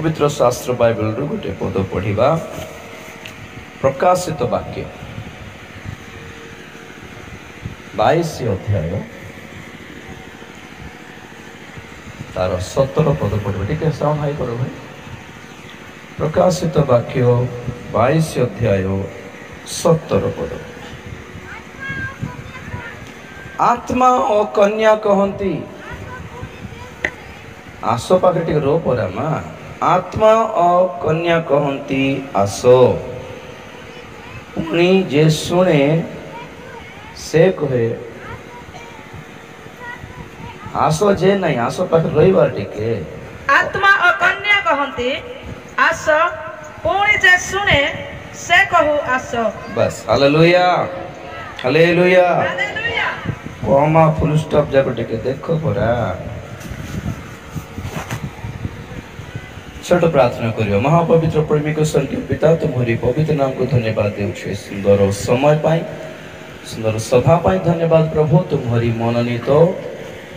पवित्र शास्त्र बाइबल रु गोटे पद पढ़िबा प्रकाशित वाक्य 22 अध्याय तार 17 पद पढ़िबा। ठीक है, साउंड हाई करो भाई। प्रकाशित वाक्य 22 अध्याय 17 पद। आत्मा और कन्या कहती आसो पाखे टिके रो परा मां। आत्मा और कन्या कहती आसो, पुणी जे सुने से कहे आसो, जे नहीं आसो पाखे रविवार टिके। आत्मा और कन्या कहती आसो, पुणी जे सुने से कहू आसो। बस hallelujah hallelujah hallelujah. Comma full stop जाको टिके देखो परा। छोट प्रार्थना करियो। महापवित्र प्रेमिक स्वर्गीय पिता, तुम्हारी पवित्र नाम को धन्यवाद देउछु सुंदर समय पाई, सुंदर सभा पाई धन्यवाद प्रभु। तुम्हारी मननीत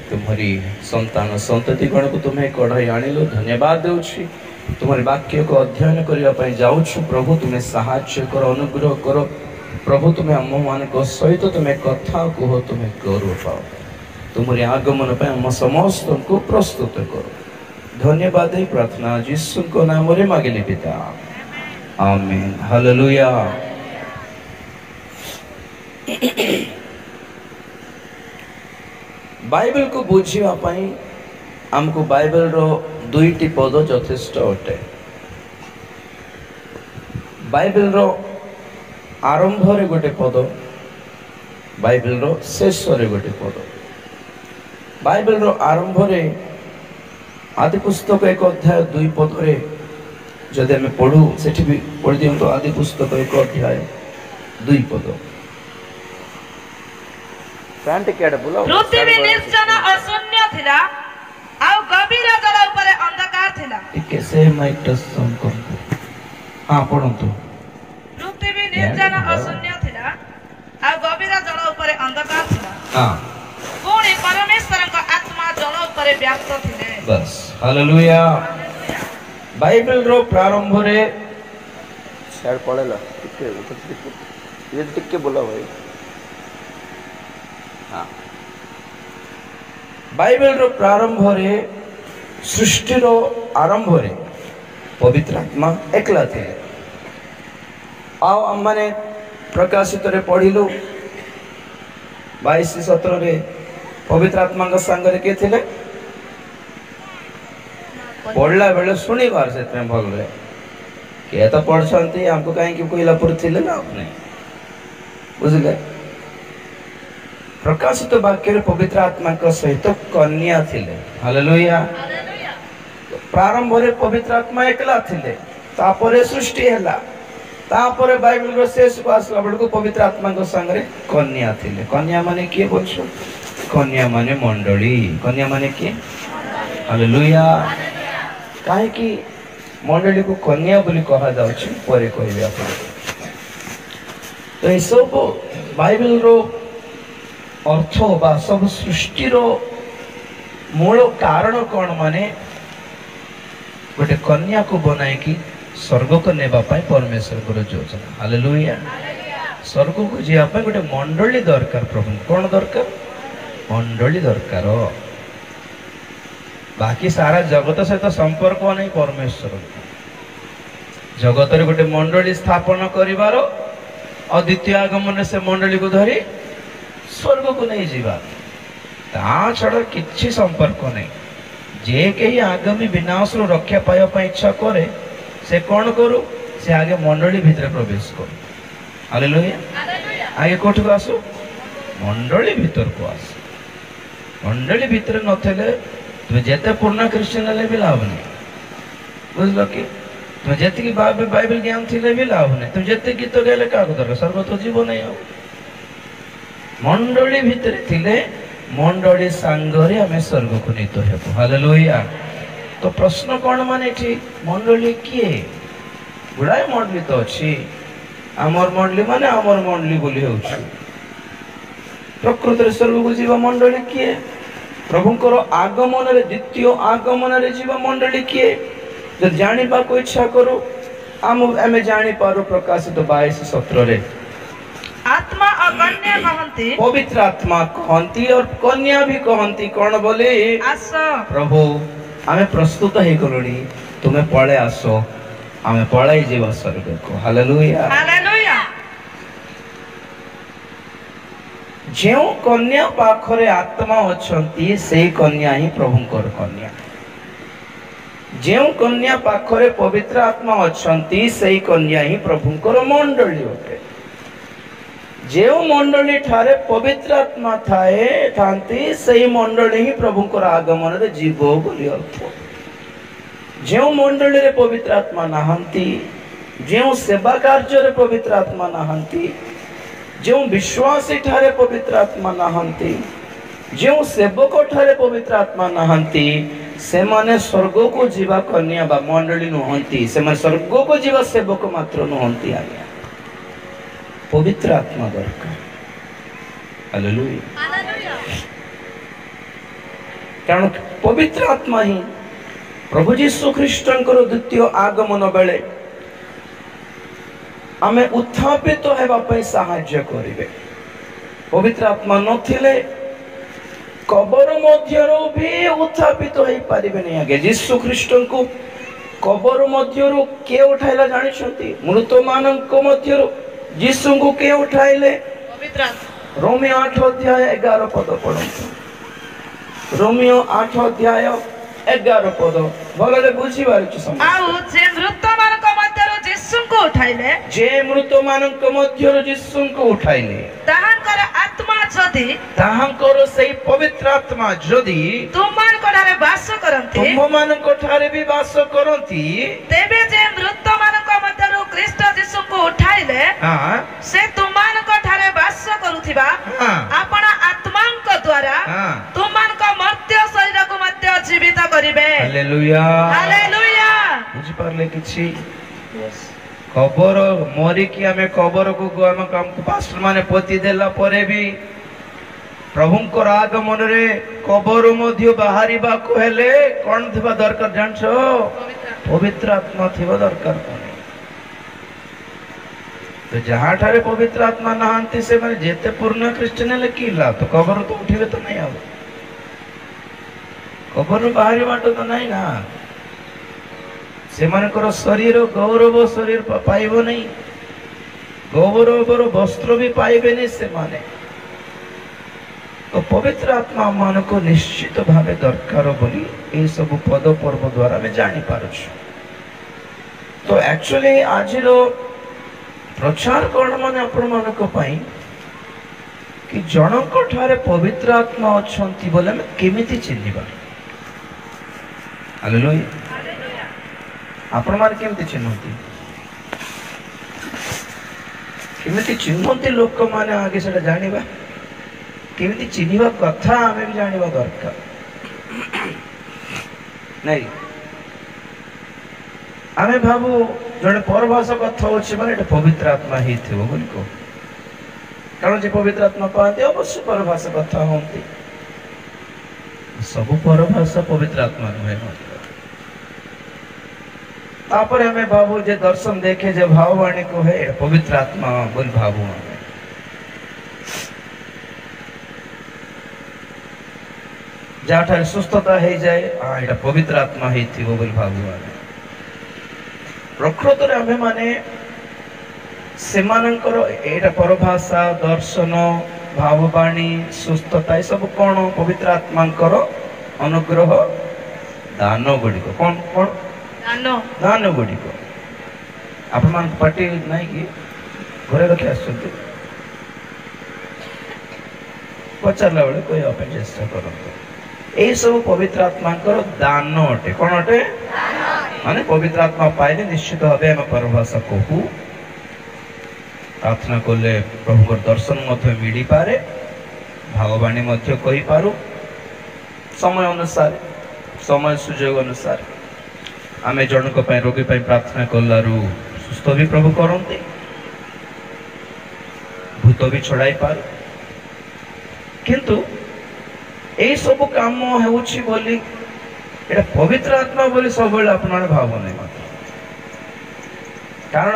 तुम्हारी संतान संतति गण को तुम्हें कढ़ाई आनिलो, धन्यवाद देउछि। तुम्हारे वाक्य को अध्ययन करने पाई जाउछु प्रभु, तुम्हें सहायता करो, अनुग्रह करो प्रभु। तुम्हें आम मान सहित तुम्हें कथा कह, तुम्हें गौरव पाओ। तुम्हारे आगमन पर आम समस्त को प्रस्तुत करो। धन्यवाद ही प्रार्थना यीशु को नाम रे मांगली पिता, आमीन हालेलुया। बाइबल को बुझिबा पई हमको बाइबल रो दुईटी पद यथेष्ट अटे। बाइबल रो आरंभ रे गोटे पद, बाइबल रो शेष रे गोटे पद। बाइबल रो आरंभ रे आदि पुस्तक 1 अध्याय 2 पद रे जदि हमें पढ़ू सेठी भी पढ़ दियो तो आदि पुस्तक 1 अध्याय 2 पद। फ्रंट केड बोलो। पृथ्वी निर्जन और शून्य थिला, आउ गभीर जल ऊपर अंधकार थिला। ठीक से माइक टच साउंड कर। हां पढ़ंतु। पृथ्वी निर्जन और शून्य थिला, आउ गभीर जल ऊपर अंधकार थिला। हां, पुणी परमेश्वर का आत्मा जल ऊपर व्याप्त थिले। बस हालेलुया। बाइबल रो प्रारंभ रे सर पढ़ेला टिके ये टिके बोला भाई। हां, बाइबल रो प्रारंभ रे सृष्टि रो आरंभ रे पवित्र आत्मा एकला थे। आओ हम माने प्रकाशित रे पढ़िलु 22-17 रे पवित्र आत्मा का संग रे के थिले। पढ़ला बेले शुणी बार से भल रहे किए तो पढ़ते हमको कहीं कोईला पर थिले ना अपने बुझले। प्रकाशित वाक्य पवित्र आत्मा का सहित कन्या थिले। हालेलुया। प्रारंभ रे पवित्र आत्मा एकला थिले, तापरे सृष्टि हैला, तापरे बाइबल रो शेष को आसला बेलको पवित्र आत्मा को संग रे कन्या थिले। कन्या माने किए बोलछो? कन्या माने मंडली। कन्या माने किए? हालेलुया। काहे कि मंडली को कन्या बोली कहा जाउछि परे कहबे आपण। तो ए सब बाइबल रो अर्थ बा सब सृष्टि रो मूल कारण कौन माने गोटे कन्या को बनाए कि स्वर्ग को नेबा पाई परमेश्वर को योजना। हालेलुया। स्वर्ग को जिया पाई गोटे मंडली दरकार प्रभु। कौन दरकार? मंडली दरकार। बाकी सारा जगत सहित संपर्क नहीं परमेश्वर। जगत रे गोटे मंडली स्थापन करिवारो और द्वितीय आगमन से मंडली को धरी स्वर्ग को नहीं जीवा, ता छड़ा किछि संपर्क नहीं। जे कहीं आगामी विनाश रो रक्षा पाया पाई इच्छा करे से कौन करू? से आगे मंडली भीतर प्रवेश करू। हालेलुया। आगे कोठ को आसो? मंडली भीतर को आसो। मंडली भीतर नथले तुम जेते पूर्ण क्रिश्चियन ले भी लाभ नहीं। बुझलो कि तुम जेते की बाइबल ज्ञान थिले भी लाभ नहीं। तुम जेते गीत गाइले का दरकार सर्व तो जीवन नहीं हो। मंडली भीतर थिले मंडली सांगरे हमें स्वर्ग को नीत हेबो। हालेलुया। तो प्रश्न कौन माने थी मंडली किए? गुड़ाए मंडली तो अछि। आमर मंडली माने आमर मंडली बोली होछि। प्रकृति स्वर्ग को जीवा मंडली किए? प्रभुंकर आगमन रे द्वितीय आगमन रे जीवा मंडली किए? जो जानिबा को इच्छा करू आमे जानि पारो प्रकाशित 22:17 आत्मा और कन्या कहंती पवित्र आत्मा कहंती और कन्या भी कहंती कौन बोले आस प्रभु आमे प्रस्तुत हे गलोनी तुम्हें पळे आसो आमे पळाई जीवा स्वर्ग को हालेलुया हालेलुया जेउ कन्या पाखरे आत्मा अछंती से कन्या ही प्रभुंकर कन्या जेउ कन्या पाखरे पवित्र आत्मा अछंती से कन्या ही प्रभुंकर मंडली होते जेउ मंडली ठारे पवित्र आत्मा थाए थांती से मंडली ही प्रभुंकर आगमन रे जीवो बोली अर्थ जेउ मंडली रे पवित्र आत्मा नाहंती जेउ सेवा कार्य रे पवित्र आत्मा नाहंती जो विश्वासी ठारे पवित्र आत्मा नाहंती जो सेवक ठारे पवित्र आत्मा नाहंती से माने स्वर्ग को जीवा कन्या बा मंडली नुहंती से माने स्वर्ग को जीवा सेवक मात्र नुहंती आज्ञा पवित्र आत्मा दरकार हालेलुया कारण पवित्र आत्मा ही प्रभु यीशु ख्रीष्टंकर द्वितीय आगमन बेले आमे उत्थापित हेबा पई सहाय्य करिवे पवित्र आत्मा नथिले कबर मध्यरो भी उत्थापित होई परिबे नै आगे यीशु ख्रीष्टन को कबर मध्यरो के उठाइला जानि छथि मृत मानक मध्यरो यीशु को के उठाइले पवित्र आत्मा रोमियो 8 अध्याय 11 पद पढନ୍ତୁ रोमियो 8 अध्याय 11 पद भलरे बुझी पारुछु समझ आउ जे मृत मानक मध्यरो यीशु को उठाइले जे मृत मानक मध्यरो यीशु को उठाइले ताहांकर आत्मा जदि ताहांकर सेई पवित्र आत्मा जदि तुममान कोठारे वास करंती तुममान कोठारे भी वास करंती तेबे जे मृत मानक मध्यरो ख्रीष्ट यीशु को उठाइले हां से तुममान कोठारे वास करूथिबा आपन आत्मांक द्वारा तुममान को मर्त्य शरीर को मध्य जीवित करिवे हालेलुया हालेलुया बुझी पारले किछि कबर मरी कि आमे कबर को हम पास्टर माने पोती देला परे भी प्रभुंकर आगमन रे कबर मध्य बाहरिबा को हेले कोन थिबा दरकार जानछो पवित्र आत्मा थिबा दरकार तो जहां ठारे पवित्र आत्मा नाहंती से माने जेते पूर्ण क्रिश्चियन ले किला तो कबर तो उठिबे तो नहीं आबो कबर बाहरी बाटो तो नहीं ना से मानकर शरीर गौरव शरीर पाइबो नहीं गौरवर वस्त्र भी पाइबे नहीं से माने तो पवित्र आत्मा मान को निश्चित भाव दरकार बोली ये सब पद पर्व द्वारा मैं जानी पारुछ तो एक्चुअली आज प्रचार करण माने आपण मानक पई कि जनक ठारे पवित्र आत्मा अछंती बोले मैं केमिति चिन्हिबा हालेलुया आपण माने केमिति चिन्हंती केमिति चिन्हंती लोक माने आगे सेटा जानिबा केमिति चिन्हिबा कथा हमें भी जानिबा दरकार नहीं आमे भाबू जने परभाष कथा होछि माने एटा पवित्र आत्मा ही थिबो बोली को कारण जे पवित्र आत्मा पाते अवश्य परभाष कथा होंती सब परभाष पवित्र आत्मा नुहे तापर हमें भाबू जे दर्शन देखे जे भाववाणी को है पवित्र आत्मा बोल भाबू हमें जाठार सुस्थता हो जाए एटा पवित्र आत्मा ही थिबो बोल भाबू हमें प्रकृत रे हमें माने सेमानंकर एटा परभाषा दर्शन भाववाणी सुस्थता सब कौन पवित्र आत्मांकर अनुग्रह दान गुड़िक कौन कौन दान गुड़िक आप पार्टी नहीं कि घरे रखी आस पचारा बेले कोई अपने चेष्टा करते यही सब पवित्र आत्मांकर दान अटे कौन अटे माने पवित्र आत्मा पाइले निश्चित भाव आम परभाषा कहू प्रार्थना कले प्रभु दर्शन मिल पारे भाववाणी कही पारू समय अनुसार समय सुजोग अनुसार आम जनक रोगी प्रार्थना कलारू सुस्थ भी प्रभु करते भूत भी छड़ाई पार किंतु यही सब काम होउछि बोली এটা পবিত্র আত্মা বলে সবুলে আপনার ভাব নাই মত কারণ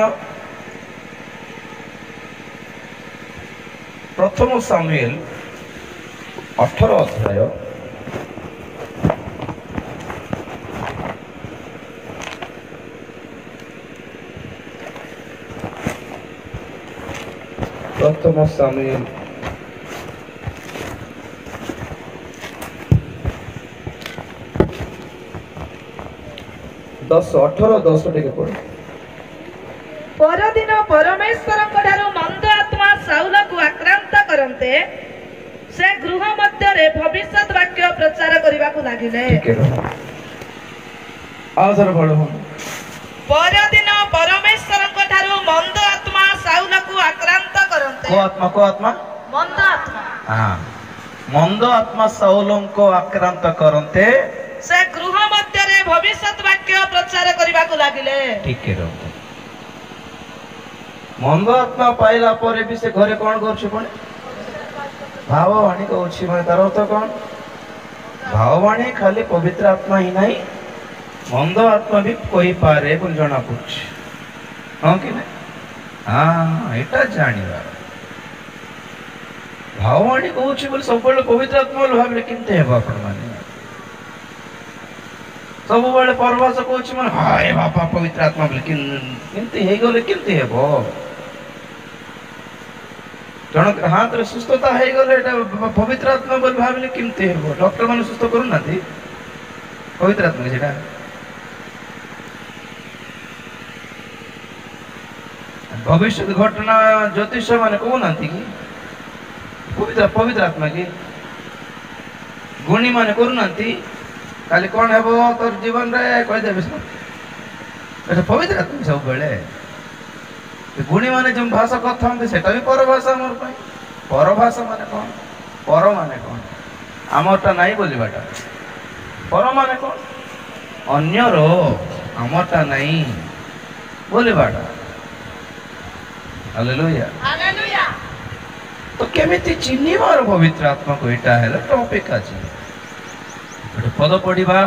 প্রথম সামুয়েল 18 অধ্যায় প্রথম সামুয়েল 10:18 ଟିକେ ପଢ ପରଦିନ ପରମେଶ୍ୱରଙ୍କ ଠାରୁ ମନ୍ଦ ଆତ୍ମା ସାଉଲକୁ ଆକ୍ରାନ୍ତ କରନ୍ତେ ସେ ଗୃହ ମଧ୍ୟରେ ଭବିଷ୍ୟତ ବାକ୍ୟ ପ୍ରଚାର କରିବାକୁ ଲାଗିଲେ। ପରଦିନ ପରମେଶ୍ୱରଙ୍କ ଠାରୁ ମନ୍ଦ ଆତ୍ମା ସାଉଲକୁ ଆକ୍ରାନ୍ତ କରନ୍ତେ କୋ ଆତ୍ମା ମନ୍ଦ ଆତ୍ମା ମନ୍ଦ ଆତ୍ମା ସାଉଲଙ୍କୁ ଆକ୍ରାନ୍ତ କରନ୍ତେ ସେ ଗୃହ ମଧ୍ୟରେ ଭବିଷ୍ୟତ ବାକ୍ୟ ପ୍ରଚାର କରିବାକୁ ଲାଗିଲେ। ଟିକେ ରହ ମନ୍ଦ ଆତ୍ମା ପାଇଲା ପରେ ବି ସେ ଘରେ କଣ କରୁଛି ପୁଣି ଭାବବାଣୀ କହୁଛି ମାନେ ତାର ଅର୍ଥ କଣ ଭାବବାଣୀ ଖାଲି ପବିତ୍ର ଆତ୍ମା ହିଁ ନାହିଁ ମନ୍ଦ ଆତ୍ମା ବି କହିପାରେ ବୋଲି ଜଣା ପଡୁଛି ହଁ କି ନା ଏଇଟା ଜାଣିବାର ଭାବବାଣୀ କହୁଛି ବୋଲି ସବୁବେଳେ ପବିତ୍ର ଆତ୍ମା ବୋଲି ଭାବିଲେ କେମିତି ହେବ ଆପଣ ମାନେ ସବୁବେଳେ ପରଭାଷ କହୁଛି ମାନେ ହାଏ ବାପା ପବିତ୍ର ଆତ୍ମା ବୋଲି କେମିତି ହେଇଗଲେ କେମିତି ହେବ ଜଣକ ହାତରେ ସୁସ୍ଥତା ହେଇଗଲେ ଏଟା ପବିତ୍ର ଆତ୍ମା ବୋଲି ଭାବିଲେ କେମିତି ହେବ ଡକ୍ଟର ମାନେ ସୁସ୍ଥ କରୁନାହାନ୍ତି ପବିତ୍ର ଆତ୍ମା ସେଟା ଭବିଷ୍ୟତ ଘଟଣା ଜ୍ୟୋତିଷ ମାନେ କହୁନାହାନ୍ତି କି ପବିତ୍ର ଆତ୍ମା କି ଗୁଣୀ ମାନେ କରୁନାହାନ୍ତି କାଲି କଣ ହେବ ତୋର ଜୀବନରେ କହିଦେବେ ଏଟା ପବିତ୍ର ଆତ୍ମା ସବୁବେଳେ ଗୁଣୀ ମାନେ ଯୋଉ ଭାଷା କରିଥାନ୍ତି ସେଟା ବି ପରଭାଷା ଆମର ପାଇଁ ପରଭାଷା ମାନେ କଣ ପର ମାନେ କଣ ଆମରଟା ନାହିଁ ବୋଲିବାଟା ପର ମାନେ କଣ ଅନ୍ୟର ଆମରଟା ନାହିଁ ବୋଲିବାଟା ହାଲେଲୁୟା ହାଲେଲୁୟା ତ କେମିତି ଚିହ୍ନିବାର ପବିତ୍ର ଆତ୍ମାକୁ ଏଇଟା ହେଲା ଟପିକ ଅଛି ଗୋଟେ ପଦ ପଢିବା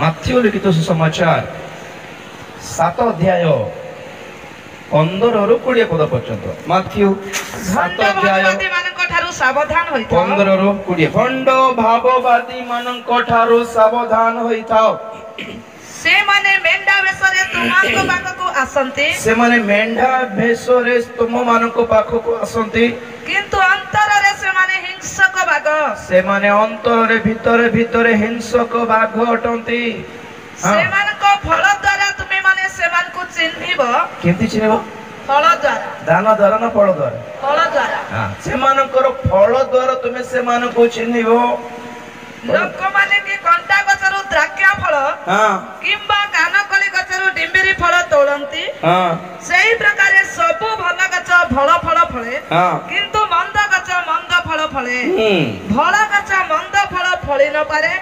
ମାଥ୍ୟୁ ଲିଖିତ ସୁସମାଚାର 7 ଅଧ୍ୟାୟ 15ରୁ 20 ପଦ ପର୍ଯ୍ୟନ୍ତ ମାଥ୍ୟୁ 7 ଅଧ୍ୟାୟ ଠାରୁ ସାବଧାନ ହୋଇଥାଅ 15ରୁ 20 ଭଣ୍ଡ ଭାବବାଦୀ ମାନଙ୍କ ଠାରୁ ସାବଧାନ ହୋଇଥାଅ ସେମାନେ ମେଣ୍ଢା ବେଶରେ ତୁମମାନଙ୍କ ପାଖକୁ ଆସନ୍ତି ତୁମମାନଙ୍କ ପାଖକୁ ଆସନ୍ତି କିନ୍ତୁ ଅନ୍ତରରେ ସେମାନେ ହିଂସକ ବାଘ ସେମାନେ ଅନ୍ତରରେ ଭିତରେ ହିଂସକ ବାଘ ଅଟନ୍ତି ସେମାନଙ୍କ ଫଳ ଦ୍ୱାରା ତୁମେମାନେ ସେମାନଙ୍କୁ ଚିହ୍ନିବ କେମିତି ଚିହ୍ନିବ ଫଳ ଦ୍ୱାରା ଦାନ ଦ୍ୱାରା ନା ଫଳ ଦ୍ୱାରା ଫଳ ଦ୍ୱାରା ସେମାନଙ୍କର ଫଳ ଦ୍ୱାରା ତୁମେ ସେମାନଙ୍କୁ ଚିହ୍ନିବ ଲୋକମାନେ କି କଣ୍ଟା ଗଛରୁ ଦ୍ରାକ୍ଷା ଫଳ କିମ୍ବା କାନକଳି ଗଛରୁ ଡିମ୍ବିରି ଫଳ ତୋଳନ୍ତି ସେଇ ପ୍ରକାରେ ସବୁ ଭଲ ଗଛ ଭଲ ଫଳ ଫଳେ କିନ୍ତୁ ମନ୍ଦ ଗଛ ମନ୍ଦ ଫଳ ଫଳେ ଭଲ ଗଛ ମନ୍ଦ ଫଳ ଫଳି ନପାରେ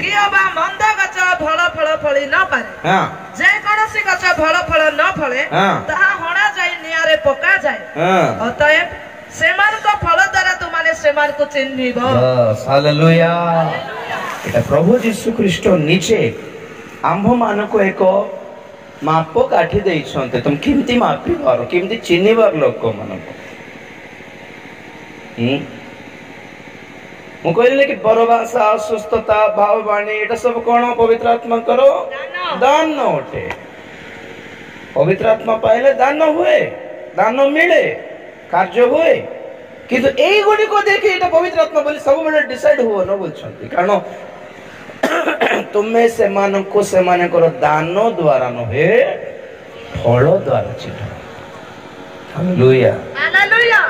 କି ଅବା ମନ୍ଦ ଗଛ ଭଲ ଫଳ ଫଳି ନପାରେ ଯେକୌଣସି ଗଛ ଭଲ ଫଳ ନ ଫଳେ ତାହା ହଣା ଯାଇ ନିଆଁରେ ପକାଯାଏ ଅତଏବ ସେମାନଙ୍କ ଫଳ ଦ୍ୱାରା ତୁମାନେ ସେମାନଙ୍କୁ ଚିହ୍ନିବ ହାଲେଲୁୟା ଏଟା ପ୍ରଭୁ ଯୀଶୁ ଖ୍ରୀଷ୍ଟ ନିଜେ ଆମ୍ଭ ମାନଙ୍କୁ ଏକ ମାପ କାଠି ଦେଇଛନ୍ତି ତୁମ କେମିତି ମାପିବାର କେମିତି ଚିହ୍ନିବାର ଲୋକମାନଙ୍କୁ ମୁଁ କହିଲି କି ପରଭାଷା ଅସୁସ୍ଥତା ଭାବବାଣୀ ଏଟା ସବୁ କଣ ପବିତ୍ର ଆତ୍ମାଙ୍କର ଦାନ ଅଟେ ପବିତ୍ର ଆତ୍ମା ପାଇଲେ ଦାନ ହୁଏ ଦାନ ମିଳେ କାର୍ଯ୍ୟ ହୁଏ କିନ୍ତୁ এইগুলিକୁ ଦେଖି ଏଇଟା ପବିତ୍ର ଆତ୍ମା ବୋଲି ସବୁବେଳେ ଡିସାଇଡ ହୁଅ ନ ବୋଲଛନ୍ତି କାରଣ ତୁମେ ସେମାନଙ୍କୁ ସେମାନଙ୍କର ଦାନ ଦ୍ୱାରା ନୁହେଁ ଫଳ ଦ୍ୱାରା ଚିହ୍ନ ହାଲେଲୁୟା ହାଲେଲୁୟା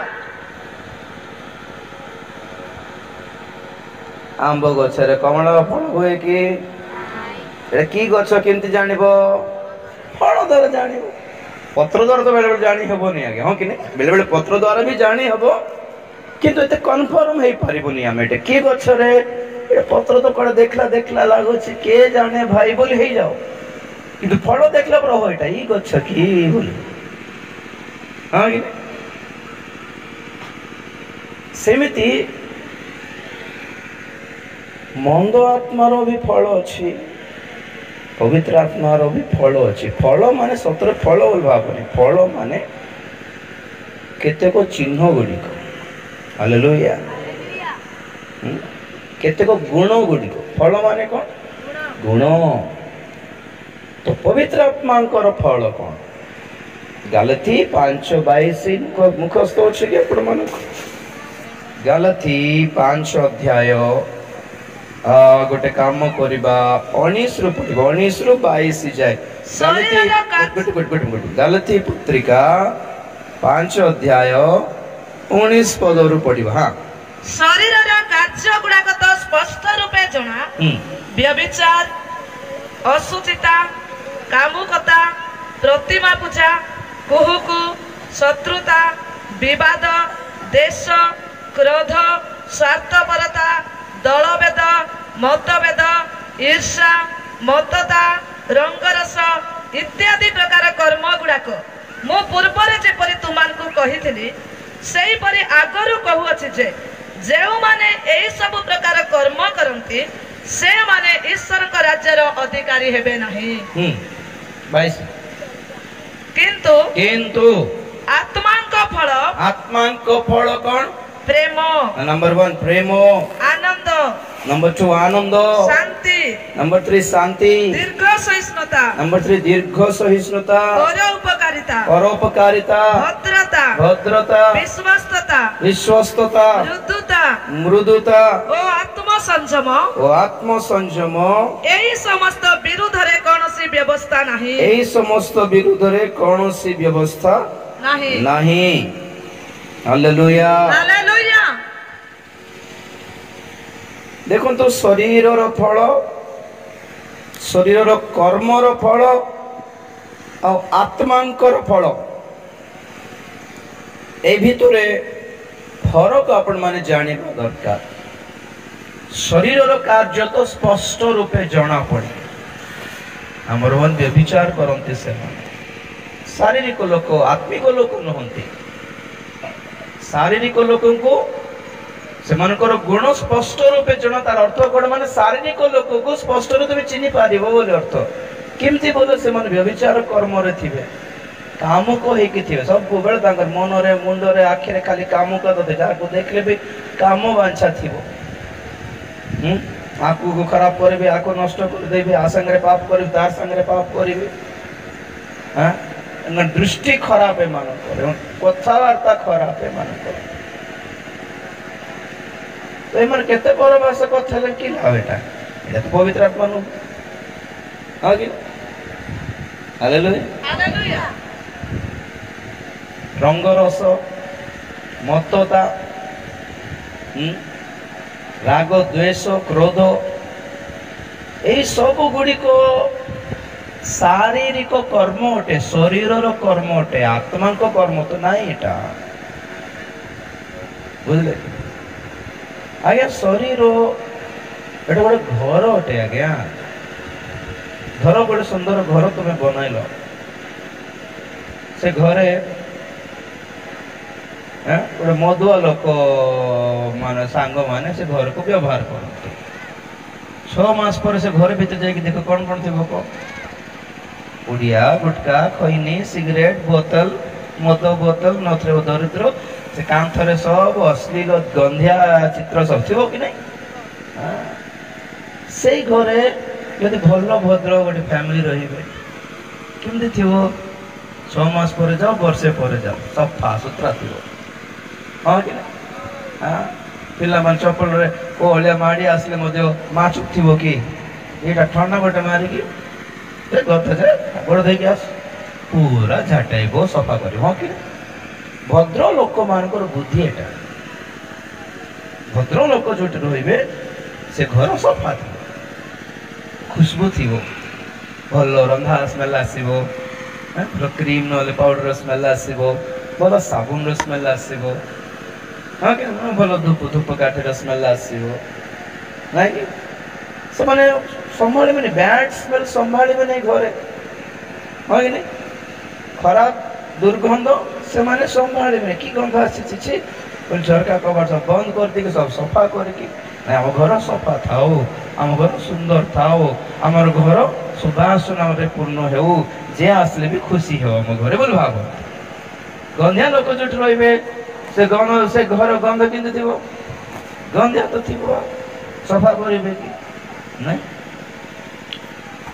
ଆମ୍ବ ଗଛରେ କମଳା ଫଳ ହୁଏ କି ଏଟା କି ଗଛ କେମିତି ଜାଣିବ ଫଳ ଦ୍ୱାରା ଜାଣିବ ପତ୍ର ଦ୍ୱାରା ତ ବେଳେବେଳେ ଜାଣି ହେବନି ଆଜ୍ଞା ହଁ କି ନାଇଁ ବେଳେବେଳେ ପତ୍ର ଦ୍ୱାରା ବି ଜାଣି ହବ କିନ୍ତୁ ଏତେ କନଫର୍ମ ହେଇପାରିବନି ଆମେ ଏଟା କିଏ ଗଛରେ ପତ୍ର ତ କୁଆଡେ ଦେଖିଲା ଲାଗୁଛି କିଏ ଜାଣେ ଭାଇ ବୋଲି ହେଇଯାଉ କିନ୍ତୁ ଫଳ ଦେଖିଲା ପରେ ଏଇଟା ଏଇ ଗଛ କି ବୋଲି ହଁ କି ସେମିତି मंद आत्मार भी फल अच्छी, पवित्र आत्मार भी फल अच्छी। फल माने सतरे फल बोल भावनी, फल माने केतेक चिन्ह गुड़िक, हालेलुया, केतेक गुण गुड़िक। फल माने कौन? गुण। तो पवित्र आत्मा फल कौन? गलाती 5:22 मुखस्थ अच्छे कि आपण मान? गलाती 5 अध्याय गोटे काम करवा 19 रु पढ़ा, 19 रु 22 जाए। गलाती पत्रिका 5 अध्याय 19 पद रु पढ़ा। हाँ, शरीर कार्य गुड़ाक तो स्पष्ट रूपे जना, व्यभिचार, अशुचिता, कामुकता, प्रतिमा पूजा, कुहुकु, शत्रुता, विवाद, देश, क्रोध, स्वार्थपरता, दलभेद, मतभेद, ईर्षा, मतता, रंगरस इत्यादि प्रकार कर्म गुड़ाक मु पूर्व जेपरी तुमको कही सेही परी आगरू कहूअछि जे जेउ माने एही सब प्रकार कर्म करंती से माने ईश्वर का राज्यर अधिकारी हेबे नहीं। 22 किंतु आत्मा को फल कौन? प्रेम, नंबर 1 प्रेम, आनंद, नंबर 2 आनंद, शांति, नंबर 3 शांति, दीर्घ सहिष्णुता, नंबर 3 दीर्घ सहिष्णुता, परोपकारिता, भद्रता, विश्वस्तता, मृदुता ओ आत्मसंयम। एही समस्त विरुद्धरे कौनसी व्यवस्था नहीं, एही समस्त विरुद्धरे कौनसी व्यवस्था नहीं। Hallelujah, hallelujah. देखो तो शरीर फल, शरीर कर्मर फल और आत्मांकर फल, ए भितरे फरक आपण माने जानिबा दरकार। शरीर कार्य तो स्पष्ट रूपे जना पड़े। हमर मन व्यभिचार करते से शारीरिक लोक, आत्मिक लोक नहंती। शारीरिक लोक को सेमानकर गुण स्पष्ट रूपे जना, तार अर्थ कौन? माने शारीरिक लोक को स्पष्ट रूपे चिन्ह पारिबो बोले अर्थ। केमती बोले से माने व्यभिचार कर्म रे थिबे, कामुक होइके थिबे, सब बेले तांकर मन रे, मुंड रे, आखि रे खाली कामुक तो जाको देखले भी काम वांछा थिबो। आकु को खराब करबे, आको नष्ट कर देबे, आ संगे पाप करबे, तार संगे पाप करबे। हां, दृष्टि खराब है मान करे, कथावार्ता खराब है मान करे। तो एमन केते परभाषा कथा ले कि लाभ एटा? एटा तो पवित्र आत्मा नु। हां कि? Hallelujah, hallelujah. रंग रस, मतता, राग, द्वेष, क्रोध, यही सब गुड़ी को शारीरिक कर्म अटे, शरीर कर्म अटे, आत्मा को कर्म तो नहीं। एटा बुझले आज्ञा? शरीर एटा गोटे घर अटे आज्ञा। घर गोटे सुंदर घर तुम्हें बनैल, से घरे गोटे मधुआ लोक मान सांग माने से घर को व्यवहार करते। 6 मास पर से घर भीतर जाके देखो कौन कौन थी कौन? उड़िया, गुटका, खैनी, सिगरेट बोतल, मद बोतल, नथरे दरिद्र, से कांथरे सब अश्लील गंधिया चित्र सब थी कि नहीं? से घरे यदि भल भद्र गोटे फैमिली रहिबे केमती थिबो? 6 मास पर जाओ, वर्षे पर जाओ, सफा सुतरा थिबो। हाँ कि हाँ, पिला मान चप्पल रे ओलिया माड़ी आसले मध्य माचुक थिबो कि एटा ठंडा गोटे मारिकी गत जाए गोड़ धोई आस पूरा झाटाइबो, सफा कर। हाँ कि भद्र लोक मानकर बुद्धि एटा। भद्र लोक जो रहिबे से घर सफा थी, खुशबू थी, भल रंधा स्मेल आसो, क्रीम ना पाउडर स्मेल आसो, भल साबुन स्मेल आसो। हाँ कि भल धूप धूपकाठी स्मेल आसो ना कि से मैंने संभाली नहीं, बैड स्मेल संभाली नहीं घरे। हाँ कि नहीं? खराब दुर्गंध से संभाली कि गंध आसी झरका कबाड़ सब बंद कर दी, सब सफा करके आम घर सफा थाओ आम घर सुंदर थाओ आमर घर सुबासना पूर्ण हो जे आसले भी खुशी हो आम घरे बोल भाव गंधिया लोक जो रे से घर गंध कि गंधिया तो थी सफा करेंगे कि नहीं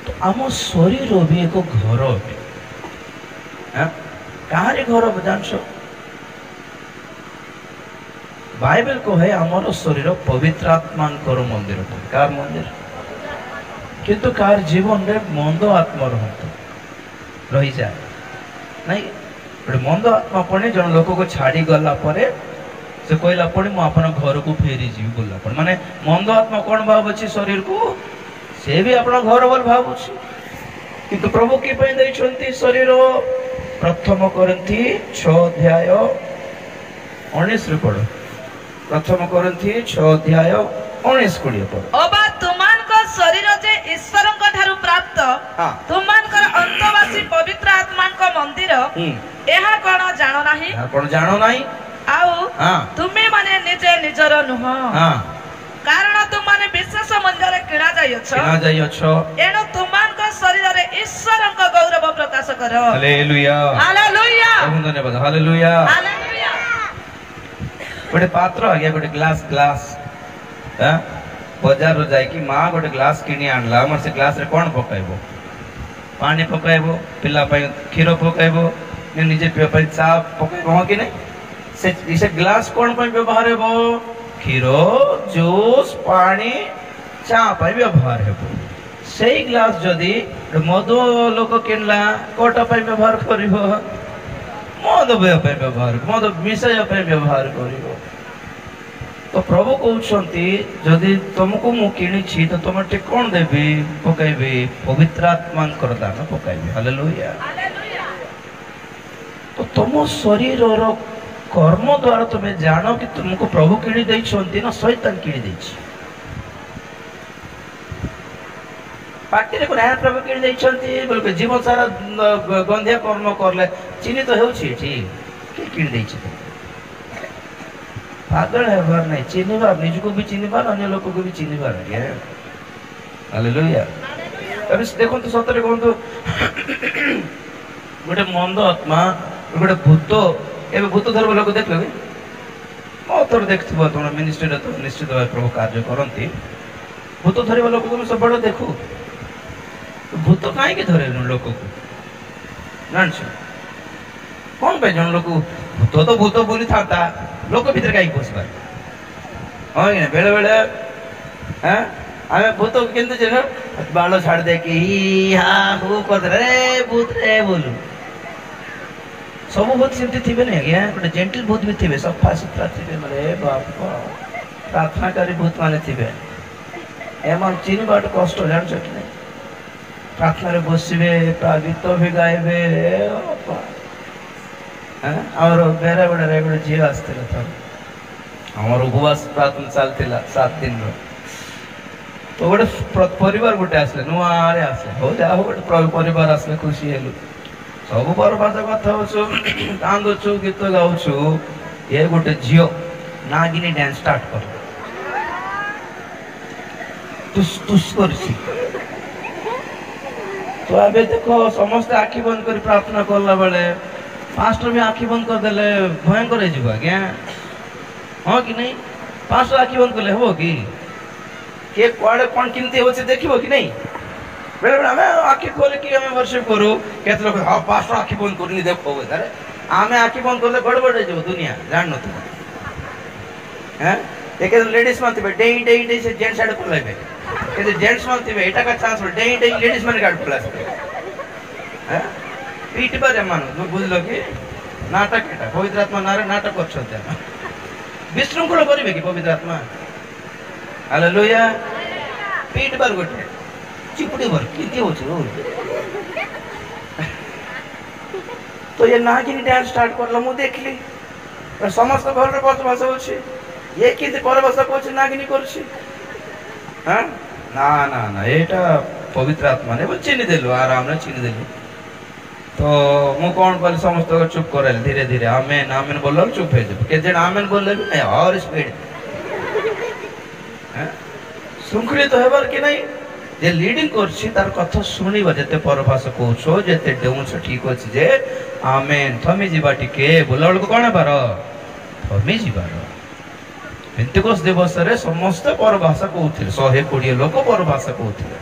तो आम शरीर भी एक घर कहारी घर जान बाइबल को है आमर शरीर पवित्र आत्मा मंदिर कार मंदिर किंतु कार जीवन रे मंद आत्मा रही जाए नहीं गोटे मंद आत्मा पड़े जन लोक को छाड़ी गला परे से कहला पड़े मु अपन घर को फेरी जी बोला पड़े माने मंद आत्मा कौन भावुची शरीर को से भी अपना घर बोल भावुची किंतु प्रभु की पे देइछंती शरीर प्रथम करंथी 6 अध्याय 19 रे पढ़ो प्रथम करंथी 6 अध्याय 19 20 पढ़ो ओबा तुमान को शरीर जे ईश्वर को ठारू प्राप्त तुमान कर अंतवासी पवित्र आत्मा को मंदिर एहा कोन जानो नाही आउ तुमे माने निजे निजर नुह कारण तुमाने विशेष मंजरे किणा जाइछो एनो तुमान को शरीर रे ईश्वर को गौरव प्रकाश करो हालेलुया हालेलुया धन्यवाद हालेलुया हालेलुया गोटे पात्र आगे गोटे ग्लास बाजार जाए कि माँ गोटे ग्लास किनी आनला हमर से ग्लास रे कोन पकाइबो पानी पकाइबो पिला पई खीर पकाइबो निजे पियो पई चा पकाइबो कि नहीं से ग्लास कोन पई व्यवहार हेबो खीर जूस पानी चा पई व्यवहार हेबो सेही ग्लास जदी मधु लोक किनला कोटा पई व्यवहार करिवो मद व्यवहार मद मिसाया व्यवहार करिवो तो प्रभु कहते जदि तुमको मु किणी तो तुम कौन देवी पकैबी पवित्र आत्मा दान पकैबी हालेलुया तो तुम शरीर कर्म द्वारा तुम्हें जान कि तुमको प्रभु किणी देइछंती ना शैतान किणी देइछि पार्टी रे कोन प्रभु किणी देइछंती बोल के जीवन सारा गंधिया कर्म करले चिनी तो हेउछि ठीक के किणी देइछि पागल है बार नहीं चिन्ह बार निज को भी चिन्ह बार अन्य लोगों को भी चिन्ह बार है हालेलुया अभी देखो तो सतरे कहूँ तो गोटे मंद आत्मा गोटे भूत एवं भूत धर्म लोग देख लो बहुत थोड़ा देखते तुम मिनिस्ट्री तो निश्चित भाव प्रभु कार्य करती भूत धरवा लोक तुम सब बड़ा देखो भूत कहीं धरे लोक को जान कौन पे जन लोक भूत तो भूत बोली था लोक भीतर कहीं पस पार हाँ कि बेले बेले हाँ आम भूत के बाल छाड़ दे कि हाँ हु कर रे भूत रे बोलू सब भूत सेमती थे नहीं आज्ञा गोटे जेंटल भूत भी थे सफा सुतरा थे मारे बाप प्रार्थनाकारी भूत माने थे एम चिन्ह बाट कष्ट जान कि नहीं प्रार्थना बसवे गीत भी गाइबे आमर बेरा बेड़ा गोटे झील आसता आमर उपवास प्रार्थना चलता 7 दिन तो गोटे परिवार गोटे आसले नुआ आसले हो जा गोटे परिवार आसले खुशी हेलु सब बर्बाद कथा कांदुचु गीत गाउछु ये गोटे झील नागिनी डांस स्टार्ट कर तुस तुस करछि तो अबे देखो समस्त आखि बंद कर प्रार्थना करला बेले पास्टर भी आखि बंद कर देले भयंकर है जीवा क्या हाँ कि नहीं पास्टर आखि बंद करले हो कि के कुआडे कोन किनते होचे देखिबो कि नहीं बेले बेले हमें आखि खोले कि हमें वर्शिप करू केत लोग हां पास्टर आखि बंद करनी देखो अरे हमें आखि बंद करले गड़बड़ हो जाबो दुनिया जान न तू हैं देखे लेडीज मानते डे डे से जेंट्स साइड को लेबे के जेंट्स मानते एटा का चांस डे डे लेडीज माने गाड प्लस हैं पीठ पर मानो तुम बुझलो कि नाटक एटा पवित्र आत्मा नारे नाटक करछते विशृंखल करिवे कि पवित्र आत्मा हालेलुया पीठ पर गोटे चिपड़ी भर किती होछ तो ये नागिनी डांस स्टार्ट करला मु देखली समस्त घर रे बस होछि ये किती परबस कोछ नागिनी करछि हां ना ना ना एटा पवित्र आत्मा ने चिन्ह देलु आराम ने चिन्ह देलु तो मु कौन कल समस्त को चुप करल धीरे धीरे आमेन आमेन बोलल चुप हो जब के जण आमेन बोलले भी नहीं और स्पीड ଶୃଙ୍ଖଳିତ ହେବାର କି ନାହିଁ ଯେ ଲିଡିଂ କରୁଛି ତାର କଥା ଶୁଣିବ ଯେତେ ପରଭାଷା କହୁଛ ଯେତେ ଡେଉଁଛ ଠିକ ଅଛି ଯେ ଆମେନ୍ ଥମି ଯିବା ଟିକେ ବୋଲା ବେଳକୁ କଣ ହେବାର ଥମି ଯିବାର ପେନ୍ତିକୋସ୍ତ ଦିବସରେ ସମସ୍ତେ ପରଭାଷା କହୁଥିଲେ 120 ଲୋକ ପରଭାଷା କହୁଥିଲେ